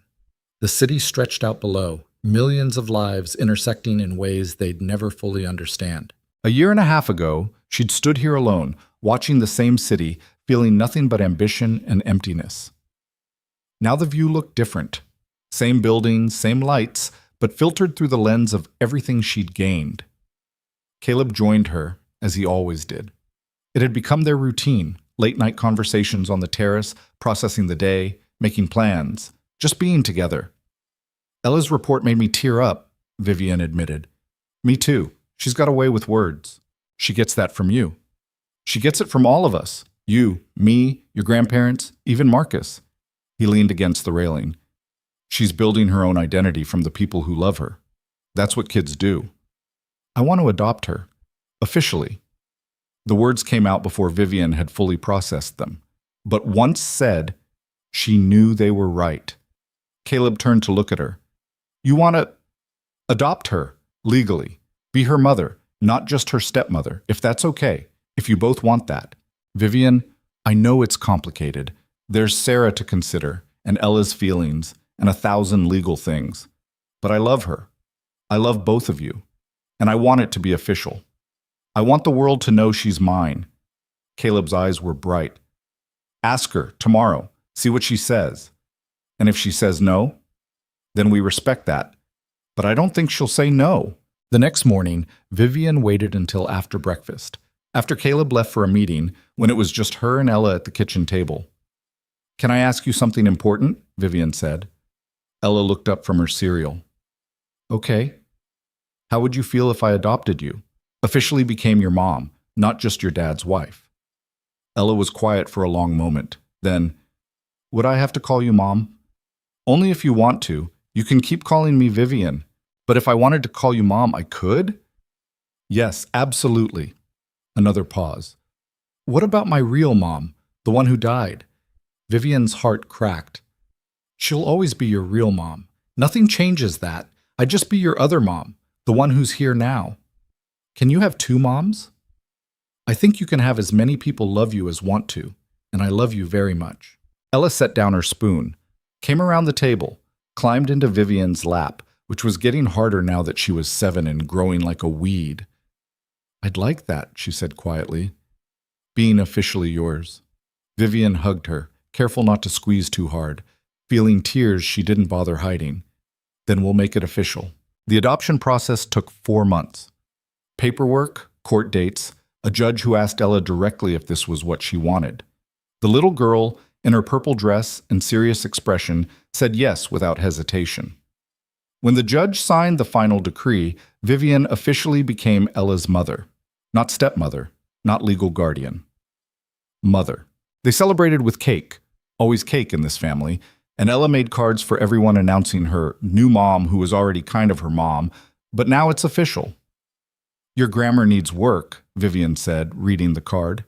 The city stretched out below, millions of lives intersecting in ways they'd never fully understand. A year and a half ago, she'd stood here alone, watching the same city, feeling nothing but ambition and emptiness. Now the view looked different. Same buildings, same lights, but filtered through the lens of everything she'd gained. Caleb joined her, as he always did. It had become their routine, late-night conversations on the terrace, processing the day, making plans, just being together. "Ella's report made me tear up," Vivian admitted. "Me too. She's got a way with words. She gets that from you. She gets it from all of us. You, me, your grandparents, even Marcus." He leaned against the railing. "She's building her own identity from the people who love her. That's what kids do. I want to adopt her. Officially." The words came out before Vivian had fully processed them. But once said, she knew they were right. Caleb turned to look at her. "You want to adopt her, legally. Be her mother, not just her stepmother, if that's okay, if you both want that." "Vivian, I know it's complicated. There's Sarah to consider, and Ella's feelings, and 1,000 legal things. But I love her. I love both of you. And I want it to be official. I want the world to know she's mine." Caleb's eyes were bright. "Ask her, tomorrow. See what she says. And if she says no, then we respect that. But I don't think she'll say no." The next morning, Vivian waited until after breakfast, after Caleb left for a meeting, when it was just her and Ella at the kitchen table. "Can I ask you something important?" Vivian said. Ella looked up from her cereal. "Okay. How would you feel if I adopted you? Officially became your mom, not just your dad's wife?" Ella was quiet for a long moment. Then, "Would I have to call you Mom?" Only if you want to. You can keep calling me Vivian. But if I wanted to call you Mom, I could? Yes, absolutely. Another pause. What about my real mom, the one who died? Vivian's heart cracked. She'll always be your real mom. Nothing changes that. I'd just be your other mom, the one who's here now. Can you have two moms? I think you can have as many people love you as want to, and I love you very much. Ella set down her spoon, came around the table, climbed into Vivian's lap, which was getting harder now that she was 7 and growing like a weed. I'd like that, she said quietly. Being officially yours. Vivian hugged her, careful not to squeeze too hard, feeling tears she didn't bother hiding. Then we'll make it official. The adoption process took 4 months. Paperwork, court dates, a judge who asked Ella directly if this was what she wanted. The little girl, in her purple dress and serious expression, said yes without hesitation. When the judge signed the final decree, Vivian officially became Ella's mother. Not stepmother, not legal guardian. Mother. They celebrated with cake, always cake in this family, and Ella made cards for everyone announcing her new mom who was already kind of her mom, but now it's official. Your grammar needs work, Vivian said, reading the card.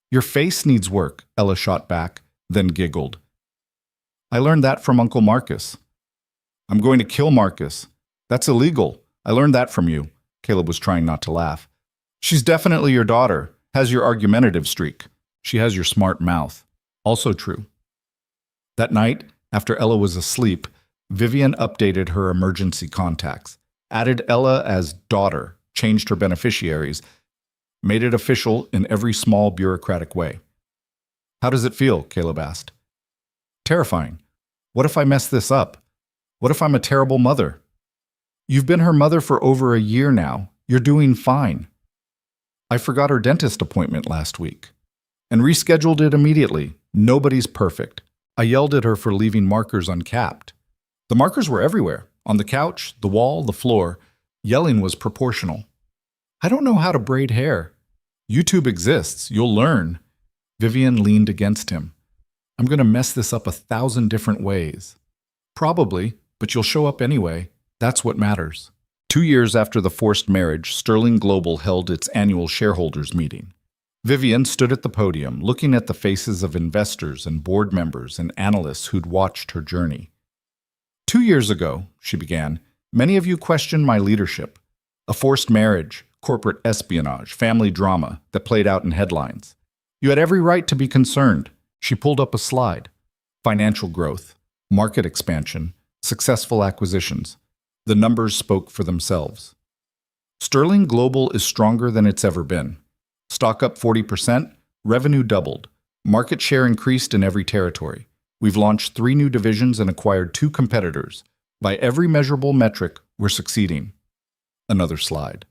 Your face needs work, Ella shot back, then giggled. I learned that from Uncle Marcus. I'm going to kill Marcus. That's illegal. I learned that from you. Caleb was trying not to laugh. She's definitely your daughter, has your argumentative streak. She has your smart mouth. Also true. That night, after Ella was asleep, Vivian updated her emergency contacts, added Ella as daughter, changed her beneficiaries, made it official in every small bureaucratic way. How does it feel? Caleb asked. Terrifying. What if I mess this up? What if I'm a terrible mother? You've been her mother for over a year now. You're doing fine. I forgot her dentist appointment last week and rescheduled it immediately. Nobody's perfect. I yelled at her for leaving markers uncapped. The markers were everywhere, on the couch, the wall, the floor. Yelling was proportional. I don't know how to braid hair. YouTube exists. You'll learn. Vivian leaned against him. I'm going to mess this up 1,000 different ways. Probably, but you'll show up anyway. That's what matters. 2 years after the forced marriage, Sterling Global held its annual shareholders meeting. Vivian stood at the podium, looking at the faces of investors and board members and analysts who'd watched her journey. 2 years ago, she began, many of you questioned my leadership. A forced marriage, corporate espionage, family drama that played out in headlines. You had every right to be concerned. She pulled up a slide. Financial growth, market expansion, successful acquisitions. The numbers spoke for themselves. Sterling Global is stronger than it's ever been. Stock up 40%, revenue doubled. Market share increased in every territory. We've launched 3 new divisions and acquired 2 competitors. By every measurable metric, we're succeeding. Another slide.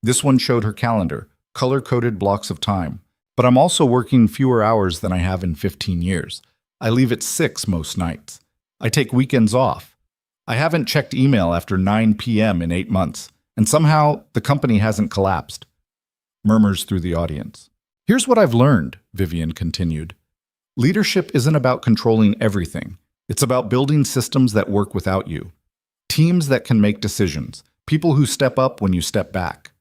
This one showed her calendar, color-coded blocks of time. But I'm also working fewer hours than I have in 15 years. I leave at 6 most nights. I take weekends off. I haven't checked email after 9 p.m. in 8 months, and somehow the company hasn't collapsed. Murmurs through the audience. Here's what I've learned, Vivian continued. Leadership isn't about controlling everything. It's about building systems that work without you. Teams that can make decisions. People who step up when you step back.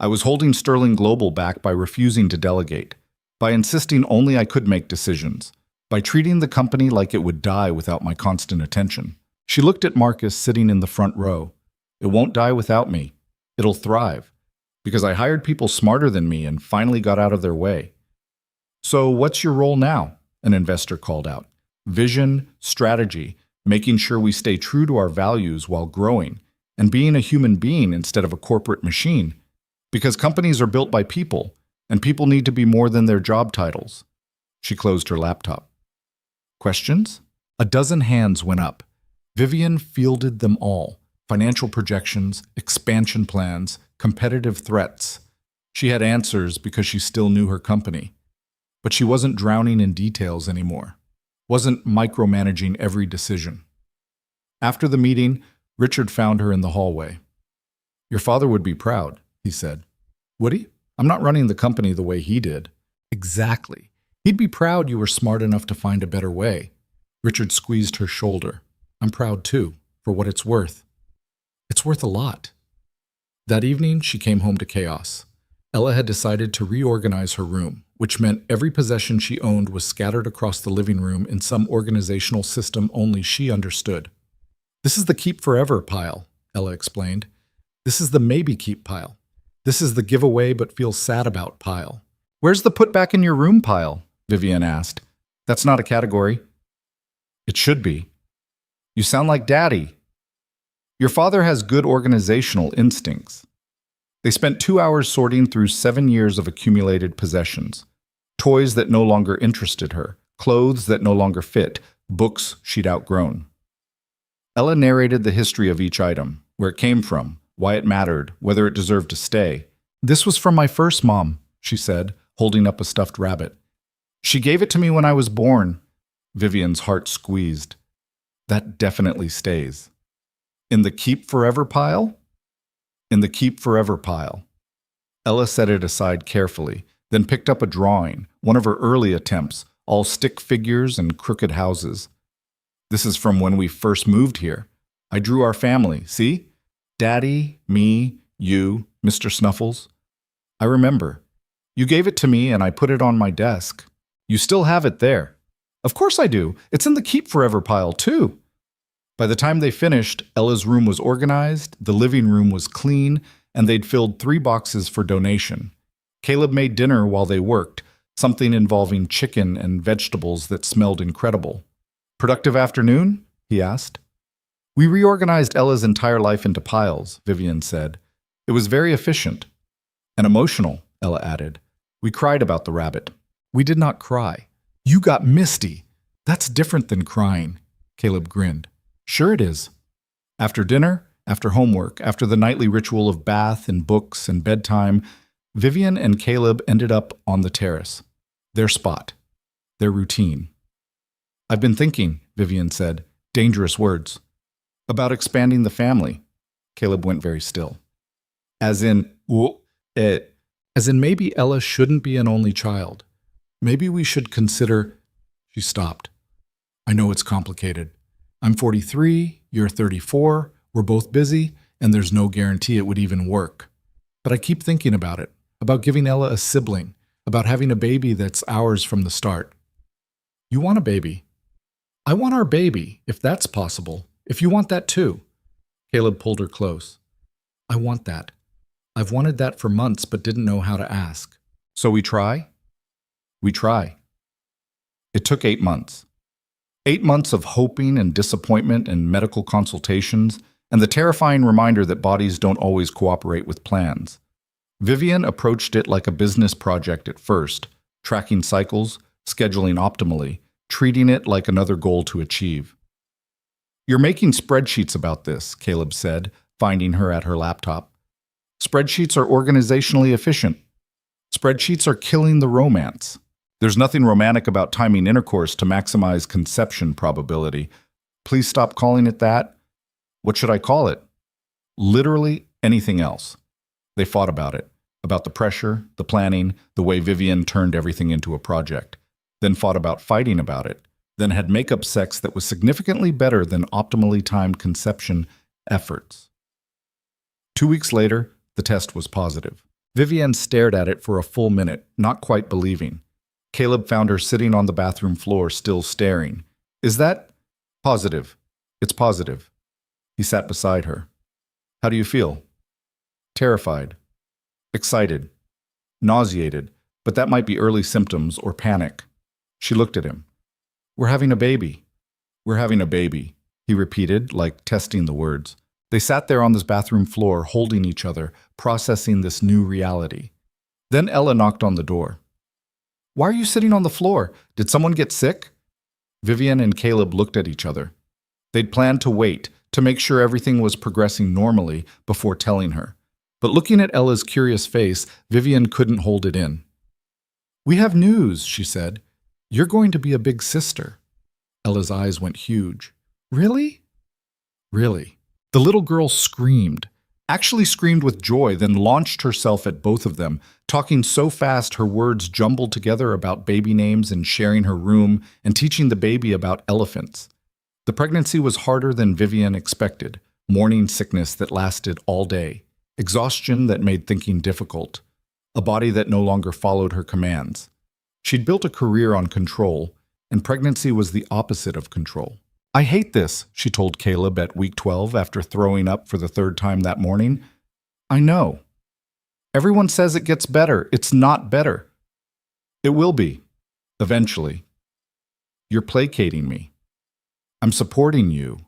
I was holding Sterling Global back by refusing to delegate, by insisting only I could make decisions, by treating the company like it would die without my constant attention. She looked at Marcus sitting in the front row. It won't die without me. It'll thrive. Because I hired people smarter than me and finally got out of their way. So what's your role now? An investor called out. Vision, strategy, making sure we stay true to our values while growing, and being a human being instead of a corporate machine. Because companies are built by people, and people need to be more than their job titles. She closed her laptop. Questions? A dozen hands went up. Vivian fielded them all. Financial projections, expansion plans, competitive threats. She had answers because she still knew her company. But she wasn't drowning in details anymore. Wasn't micromanaging every decision. After the meeting, Richard found her in the hallway. Your father would be proud, he said. Would he? I'm not running the company the way he did. Exactly. He'd be proud you were smart enough to find a better way. Richard squeezed her shoulder. I'm proud too, for what it's worth. It's worth a lot. That evening, she came home to chaos. Ella had decided to reorganize her room, which meant every possession she owned was scattered across the living room in some organizational system only she understood. This is the keep forever pile, Ella explained. This is the maybe keep pile. This is the give away but feel sad about pile. Where's the put back in your room pile? Vivian asked. That's not a category. It should be. You sound like Daddy. Your father has good organizational instincts. They spent 2 hours sorting through 7 years of accumulated possessions. Toys that no longer interested her, clothes that no longer fit, books she'd outgrown. Ella narrated the history of each item, where it came from, why it mattered, whether it deserved to stay. This was from my first mom, she said, holding up a stuffed rabbit. She gave it to me when I was born. Vivian's heart squeezed. That definitely stays. In the keep forever pile? In the keep forever pile. Ella set it aside carefully, then picked up a drawing, one of her early attempts, all stick figures and crooked houses. This is from when we first moved here. I drew our family, see? Daddy, me, you, Mr. Snuffles. I remember. You gave it to me and I put it on my desk. You still have it there. Of course I do. It's in the keep forever pile, too. By the time they finished, Ella's room was organized, the living room was clean, and they'd filled 3 boxes for donation. Caleb made dinner while they worked, something involving chicken and vegetables that smelled incredible. Productive afternoon? He asked. We reorganized Ella's entire life into piles, Vivian said. It was very efficient. And emotional, Ella added. We cried about the rabbit. We did not cry. You got misty. That's different than crying, Caleb grinned. Sure it is. After dinner, after homework, after the nightly ritual of bath and books and bedtime, Vivian and Caleb ended up on the terrace. Their spot. Their routine. I've been thinking, Vivian said, dangerous words, about expanding the family. Caleb went very still. As in maybe Ella shouldn't be an only child. Maybe we should consider… She stopped. I know it's complicated. I'm 43, you're 34, we're both busy, and there's no guarantee it would even work. But I keep thinking about it, about giving Ella a sibling, about having a baby that's ours from the start. You want a baby. I want our baby, if that's possible, if you want that too. Caleb pulled her close. I want that. I've wanted that for months but didn't know how to ask. So we try? We try. It took 8 months. 8 months of hoping and disappointment and medical consultations, and the terrifying reminder that bodies don't always cooperate with plans. Vivian approached it like a business project at first, tracking cycles, scheduling optimally, treating it like another goal to achieve. You're making spreadsheets about this, Caleb said, finding her at her laptop. Spreadsheets are organizationally efficient. Spreadsheets are killing the romance. There's nothing romantic about timing intercourse to maximize conception probability. Please stop calling it that. What should I call it? Literally anything else. They fought about the pressure, the planning, the way Vivian turned everything into a project, then fought about fighting about it, then had makeup sex that was significantly better than optimally timed conception efforts. 2 weeks later, the test was positive. Vivian stared at it for a full minute, not quite believing. Caleb found her sitting on the bathroom floor, still staring. Is that positive? It's positive. He sat beside her. How do you feel? Terrified. Excited. Nauseated, but that might be early symptoms or panic. She looked at him. We're having a baby. We're having a baby, he repeated, like testing the words. They sat there on this bathroom floor, holding each other, processing this new reality. Then Ella knocked on the door. Why are you sitting on the floor? Did someone get sick? Vivian and Caleb looked at each other. They'd planned to wait, to make sure everything was progressing normally before telling her. But looking at Ella's curious face, Vivian couldn't hold it in. We have news, she said. You're going to be a big sister. Ella's eyes went huge. Really? Really. The little girl screamed. actually screamed with joy, then launched herself at both of them, talking so fast her words jumbled together about baby names and sharing her room and teaching the baby about elephants. The pregnancy was harder than Vivian expected, morning sickness that lasted all day, exhaustion that made thinking difficult, a body that no longer followed her commands. She'd built a career on control, and pregnancy was the opposite of control. "I hate this," she told Caleb at week 12 after throwing up for the third time that morning. "I know. Everyone says it gets better. It's not better." "It will be. Eventually. You're placating me. I'm supporting you."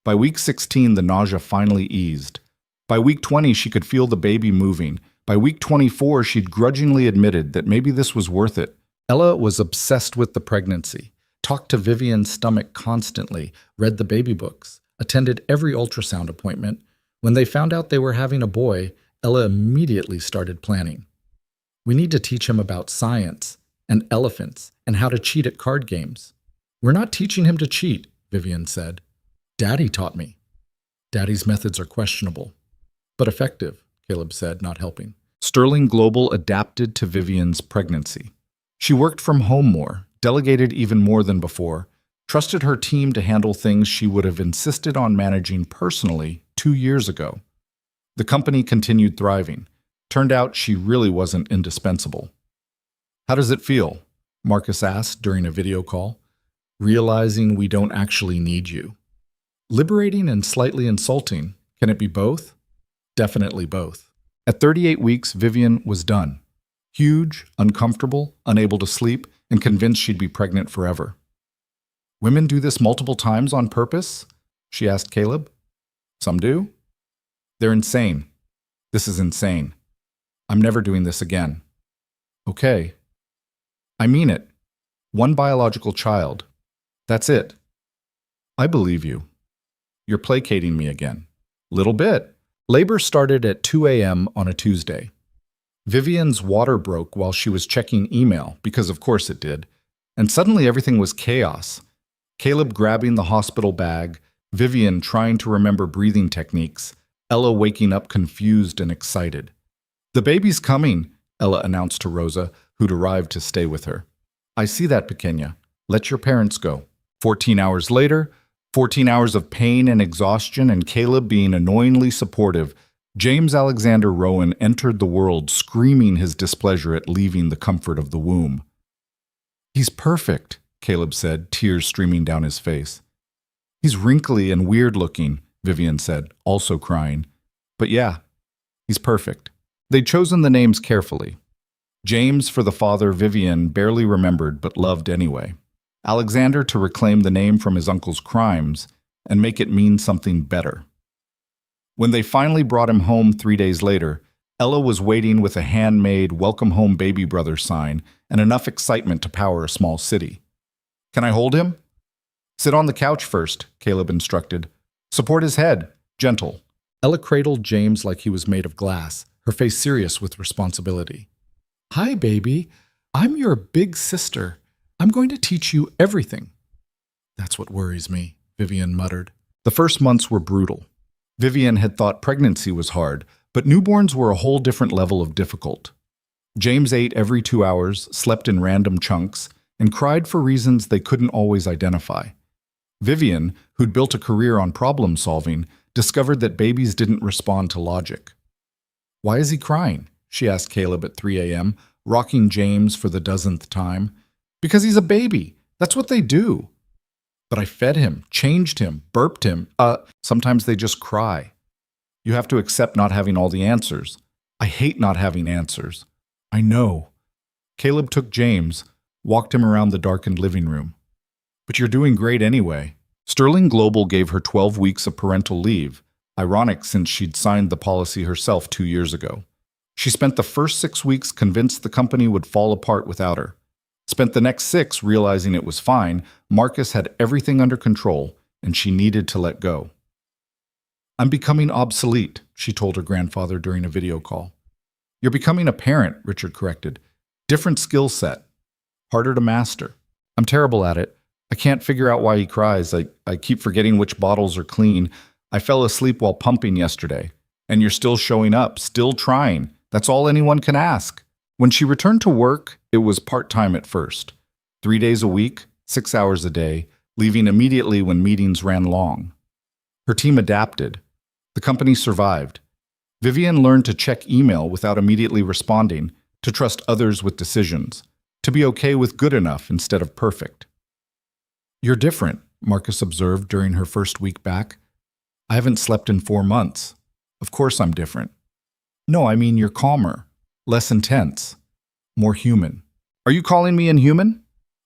By week 16, the nausea finally eased. By week 20, she could feel the baby moving. By week 24, she'd grudgingly admitted that maybe this was worth it. Ella was obsessed with the pregnancy, talked to Vivian's stomach constantly, read the baby books, attended every ultrasound appointment. When they found out they were having a boy, Ella immediately started planning. "We need to teach him about science and elephants and how to cheat at card games." "We're not teaching him to cheat," Vivian said. "Daddy taught me." "Daddy's methods are questionable, but effective," Caleb said, not helping. Sterling Global adapted to Vivian's pregnancy. She worked from home more, delegated even more than before, trusted her team to handle things she would have insisted on managing personally 2 years ago. The company continued thriving. Turned out she really wasn't indispensable. "How does it feel?" Marcus asked during a video call. "Realizing we don't actually need you." Liberating and slightly insulting. Can it be both? Definitely both. At 38 weeks, Vivian was done. Huge, uncomfortable, unable to sleep, and convinced she'd be pregnant forever. "Women do this multiple times on purpose?" she asked Caleb. "Some do. They're insane. This is insane. I'm never doing this again." "Okay. I mean it. One biological child. That's it." "I believe you. You're placating me again." "Little bit." Labor started at 2 a.m. on a Tuesday. Vivian's water broke while she was checking email, because of course it did, and suddenly everything was chaos. Caleb grabbing the hospital bag, Vivian trying to remember breathing techniques, Ella waking up confused and excited. "The baby's coming," Ella announced to Rosa, who'd arrived to stay with her. "I see that, Pequeña. Let your parents go." 14 hours later, 14 hours of pain and exhaustion and Caleb being annoyingly supportive, James Alexander Rowan entered the world screaming his displeasure at leaving the comfort of the womb. "He's perfect," Caleb said, tears streaming down his face. "He's wrinkly and weird-looking," Vivian said, also crying. "But yeah, he's perfect." They'd chosen the names carefully. James for the father Vivian barely remembered but loved anyway. Alexander to reclaim the name from his uncle's crimes and make it mean something better. When they finally brought him home 3 days later, Ella was waiting with a handmade "Welcome Home Baby Brother" sign and enough excitement to power a small city. "Can I hold him?" "Sit on the couch first," Caleb instructed. "Support his head, gentle." Ella cradled James like he was made of glass, her face serious with responsibility. "Hi, baby. I'm your big sister. I'm going to teach you everything." "That's what worries me," Vivian muttered. The first months were brutal. Vivian had thought pregnancy was hard, but newborns were a whole different level of difficult. James ate every 2 hours, slept in random chunks, and cried for reasons they couldn't always identify. Vivian, who'd built a career on problem solving, discovered that babies didn't respond to logic. "Why is he crying?" she asked Caleb at 3 a.m., rocking James for the dozenth time. "Because he's a baby. That's what they do." "But I fed him, changed him, burped him. Sometimes they just cry. You have to accept not having all the answers. I hate not having answers." "I know." Caleb took James, walked him around the darkened living room. "But you're doing great anyway." Sterling Global gave her 12 weeks of parental leave, ironic since she'd signed the policy herself 2 years ago. She spent the first 6 weeks convinced the company would fall apart without her. Spent the next 6 realizing it was fine, Marcus had everything under control, and she needed to let go. "I'm becoming obsolete," she told her grandfather during a video call. "You're becoming a parent," Richard corrected. "Different skill set. Harder to master." "I'm terrible at it. I can't figure out why he cries. I keep forgetting which bottles are clean. I fell asleep while pumping yesterday. And you're still showing up, still trying. That's all anyone can ask. When she returned to work, it was part-time at first. 3 days a week, 6 hours a day, leaving immediately when meetings ran long. Her team adapted. The company survived. Vivian learned to check email without immediately responding, to trust others with decisions, to be okay with good enough instead of perfect. "You're different," Marcus observed during her first week back. "I haven't slept in 4 months. Of course I'm different." "No, I mean you're calmer, less intense, more human." "Are you calling me inhuman?"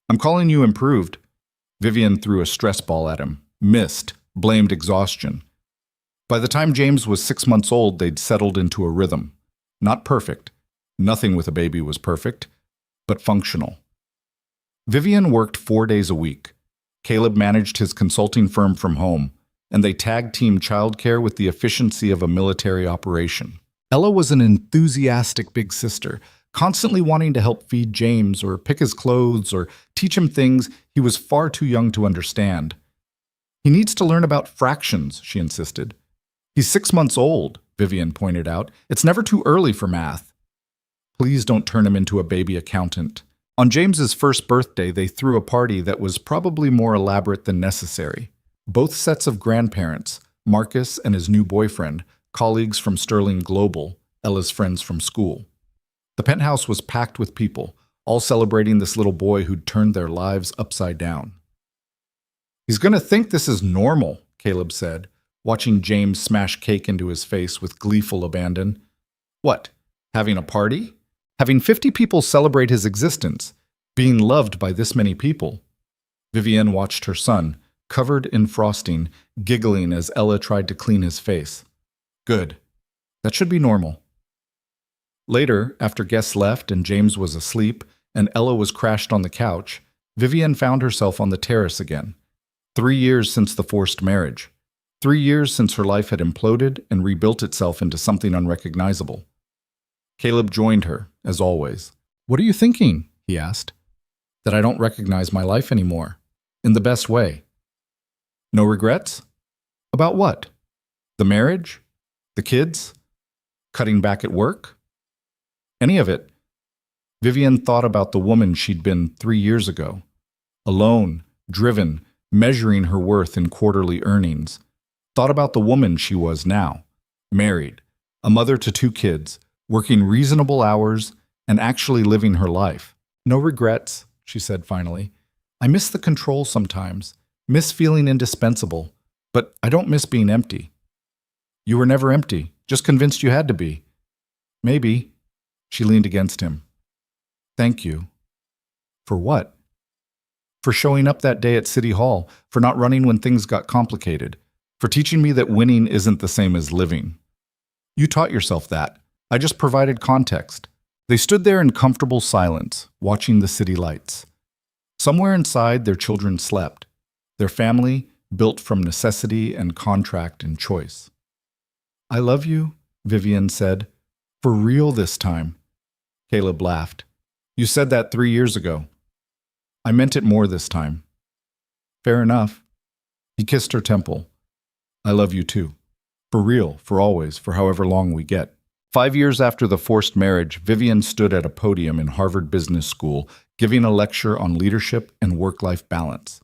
"I'm calling you improved." Vivian threw a stress ball at him, missed, blamed exhaustion. By the time James was 6 months old, they'd settled into a rhythm. Not perfect. Nothing with a baby was perfect, but functional. Vivian worked 4 days a week. Caleb managed his consulting firm from home, and they tag-teamed childcare with the efficiency of a military operation. Ella was an enthusiastic big sister, constantly wanting to help feed James or pick his clothes or teach him things he was far too young to understand. "He needs to learn about fractions," she insisted. "He's 6 months old," Vivian pointed out. "It's never too early for math." "Please don't turn him into a baby accountant." On James's first birthday, they threw a party that was probably more elaborate than necessary. Both sets of grandparents, Marcus and his new boyfriend, colleagues from Sterling Global, Ella's friends from school. The penthouse was packed with people, all celebrating this little boy who'd turned their lives upside down. "He's going to think this is normal," Caleb said, watching James smash cake into his face with gleeful abandon. "What, having a party? Having 50 people celebrate his existence, being loved by this many people?" Vivian watched her son, covered in frosting, giggling as Ella tried to clean his face. "Good. That should be normal." Later, after guests left and James was asleep and Ella was crashed on the couch, Vivian found herself on the terrace again. 3 years since the forced marriage. 3 years since her life had imploded and rebuilt itself into something unrecognizable. Caleb joined her, as always. "What are you thinking?" he asked. "That I don't recognize my life anymore. In the best way." "No regrets?" "About what? The marriage? The kids? Cutting back at work?" "Any of it." Vivian thought about the woman she'd been 3 years ago. Alone, driven, measuring her worth in quarterly earnings. Thought about the woman she was now. Married, a mother to 2 kids, working reasonable hours, and actually living her life. "No regrets," she said finally. "I miss the control sometimes, miss feeling indispensable, but I don't miss being empty." "You were never empty, just convinced you had to be." "Maybe." She leaned against him. "Thank you." "For what?" "For showing up that day at City Hall, for not running when things got complicated, for teaching me that winning isn't the same as living." "You taught yourself that. I just provided context." They stood there in comfortable silence, watching the city lights. Somewhere inside, their children slept, their family built from necessity and contract and choice. "I love you," Vivian said. "For real this time." Caleb laughed. "You said that 3 years ago." "I meant it more this time." "Fair enough." He kissed her temple. "I love you too. For real, for always, for however long we get." 5 years after the forced marriage, Vivian stood at a podium in Harvard Business School, giving a lecture on leadership and work-life balance.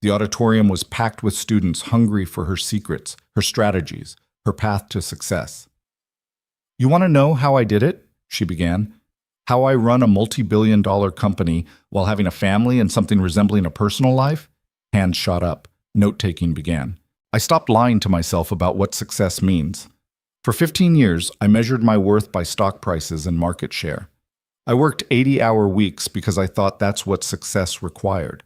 The auditorium was packed with students hungry for her secrets, her strategies, her path to success. "You want to know how I did it?" she began. "How I run a multi-billion-dollar company while having a family and something resembling a personal life?" Hands shot up. Note-taking began. "I stopped lying to myself about what success means. For 15 years, I measured my worth by stock prices and market share. I worked 80-hour weeks because I thought that's what success required.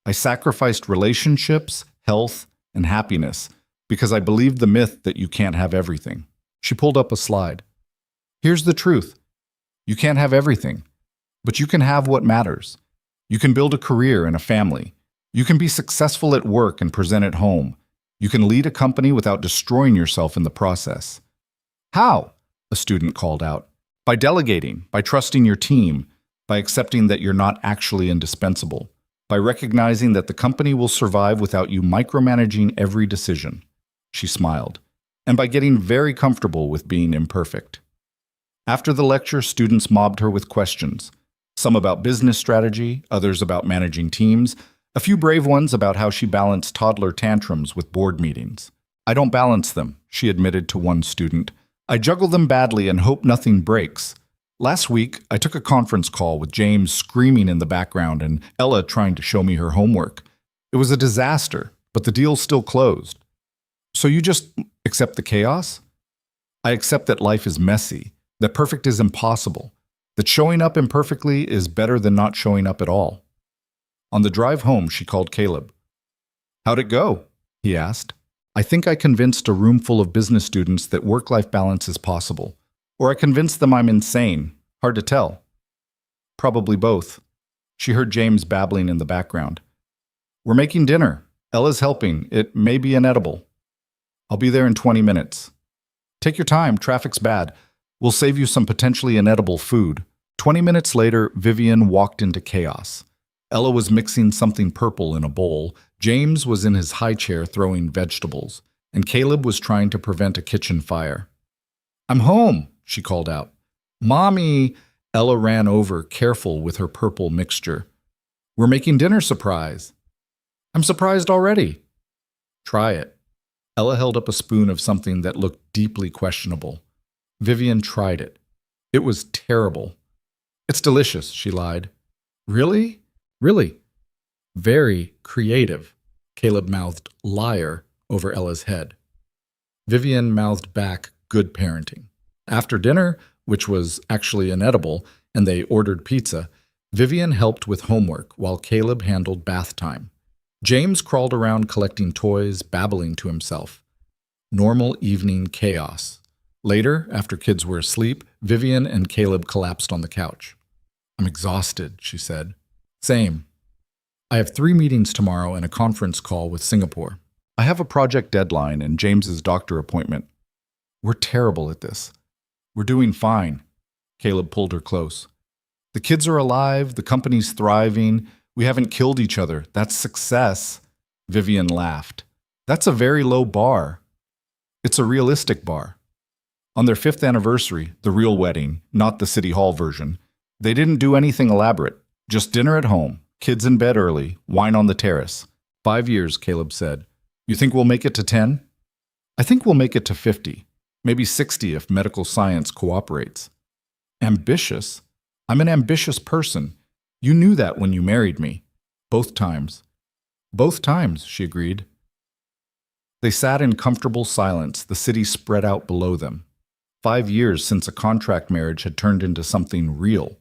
I sacrificed relationships, health, and happiness because I believed the myth that you can't have everything." She pulled up a slide. "Here's the truth. You can't have everything, but you can have what matters. You can build a career and a family. You can be successful at work and present at home. You can lead a company without destroying yourself in the process." "How?" a student called out. "By delegating, by trusting your team, by accepting that you're not actually indispensable, by recognizing that the company will survive without you micromanaging every decision." She smiled. and by getting very comfortable with being imperfect. After the lecture, students mobbed her with questions, some about business strategy, others about managing teams, a few brave ones about how she balanced toddler tantrums with board meetings. "I don't balance them," she admitted to one student. "I juggle them badly and hope nothing breaks. Last week, I took a conference call with James screaming in the background and Ella trying to show me her homework. It was a disaster, but the deal still closed." "So you just accept the chaos?" "I accept that life is messy, that perfect is impossible, that showing up imperfectly is better than not showing up at all." On the drive home, she called Caleb. "How'd it go?" he asked. "I think I convinced a room full of business students that work-life balance is possible. Or I convinced them I'm insane. Hard to tell." "Probably both." She heard James babbling in the background. "We're making dinner. Ella's helping. It may be inedible. I'll be there in 20 minutes. Take your time, traffic's bad. We'll save you some potentially inedible food." 20 minutes later, Vivian walked into chaos. Ella was mixing something purple in a bowl, James was in his high chair throwing vegetables, and Caleb was trying to prevent a kitchen fire. "I'm home," she called out. "Mommy!" Ella ran over, careful with her purple mixture. "We're making dinner surprise." "I'm surprised already." "Try it." Ella held up a spoon of something that looked deeply questionable. Vivian tried it. It was terrible. "It's delicious," she lied. "Really?" "Really." "Very creative," Caleb mouthed liar over Ella's head. Vivian mouthed back good parenting. After dinner, which was actually inedible, and they ordered pizza, Vivian helped with homework while Caleb handled bath time. James crawled around collecting toys, babbling to himself. Normal evening chaos. Later, after kids were asleep, Vivian and Caleb collapsed on the couch. "I'm exhausted," she said. "Same. I have 3 meetings tomorrow and a conference call with Singapore. I have a project deadline and James's doctor appointment. We're terrible at this. We're doing fine." Caleb pulled her close. "The kids are alive, the company's thriving, we haven't killed each other. That's success." Vivian laughed. "That's a very low bar." "It's a realistic bar." On their 5th anniversary, the real wedding, not the City Hall version, they didn't do anything elaborate. Just dinner at home, kids in bed early, wine on the terrace. 5 years, Caleb said. "You think we'll make it to 10? "I think we'll make it to 50. Maybe 60 if medical science cooperates." "Ambitious? I'm an ambitious person. You knew that when you married me. Both times." "Both times," she agreed. They sat in comfortable silence, the city spread out below them. 5 years since a contract marriage had turned into something real.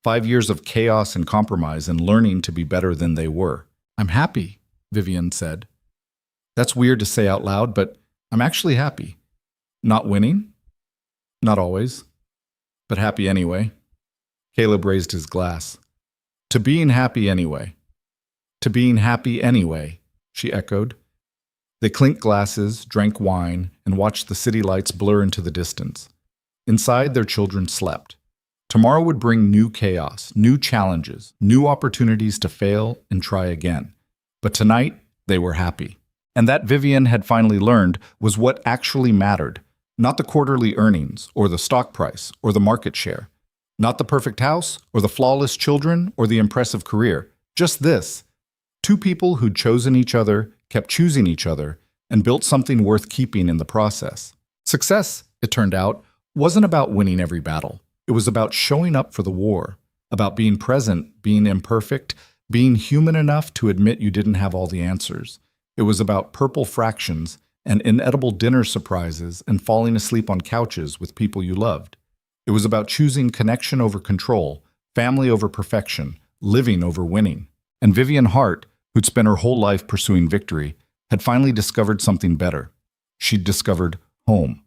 5 years of chaos and compromise and learning to be better than they were. "I'm happy," Vivian said. "That's weird to say out loud, but I'm actually happy. Not winning? Not always. But happy anyway." Caleb raised his glass. "To being happy anyway." "To being happy anyway," she echoed. They clinked glasses, drank wine, and watched the city lights blur into the distance. Inside, their children slept. Tomorrow would bring new chaos, new challenges, new opportunities to fail and try again. But tonight, they were happy. And that Vivian had finally learned was what actually mattered. Not the quarterly earnings, or the stock price, or the market share. Not the perfect house, or the flawless children, or the impressive career. Just this. 2 people who'd chosen each other, kept choosing each other, and built something worth keeping in the process. Success, it turned out, wasn't about winning every battle. It was about showing up for the war, about being present, being imperfect, being human enough to admit you didn't have all the answers. It was about purple fractions and inedible dinner surprises and falling asleep on couches with people you loved. It was about choosing connection over control, family over perfection, living over winning. And Vivian Hart, who'd spent her whole life pursuing victory, had finally discovered something better. She'd discovered home.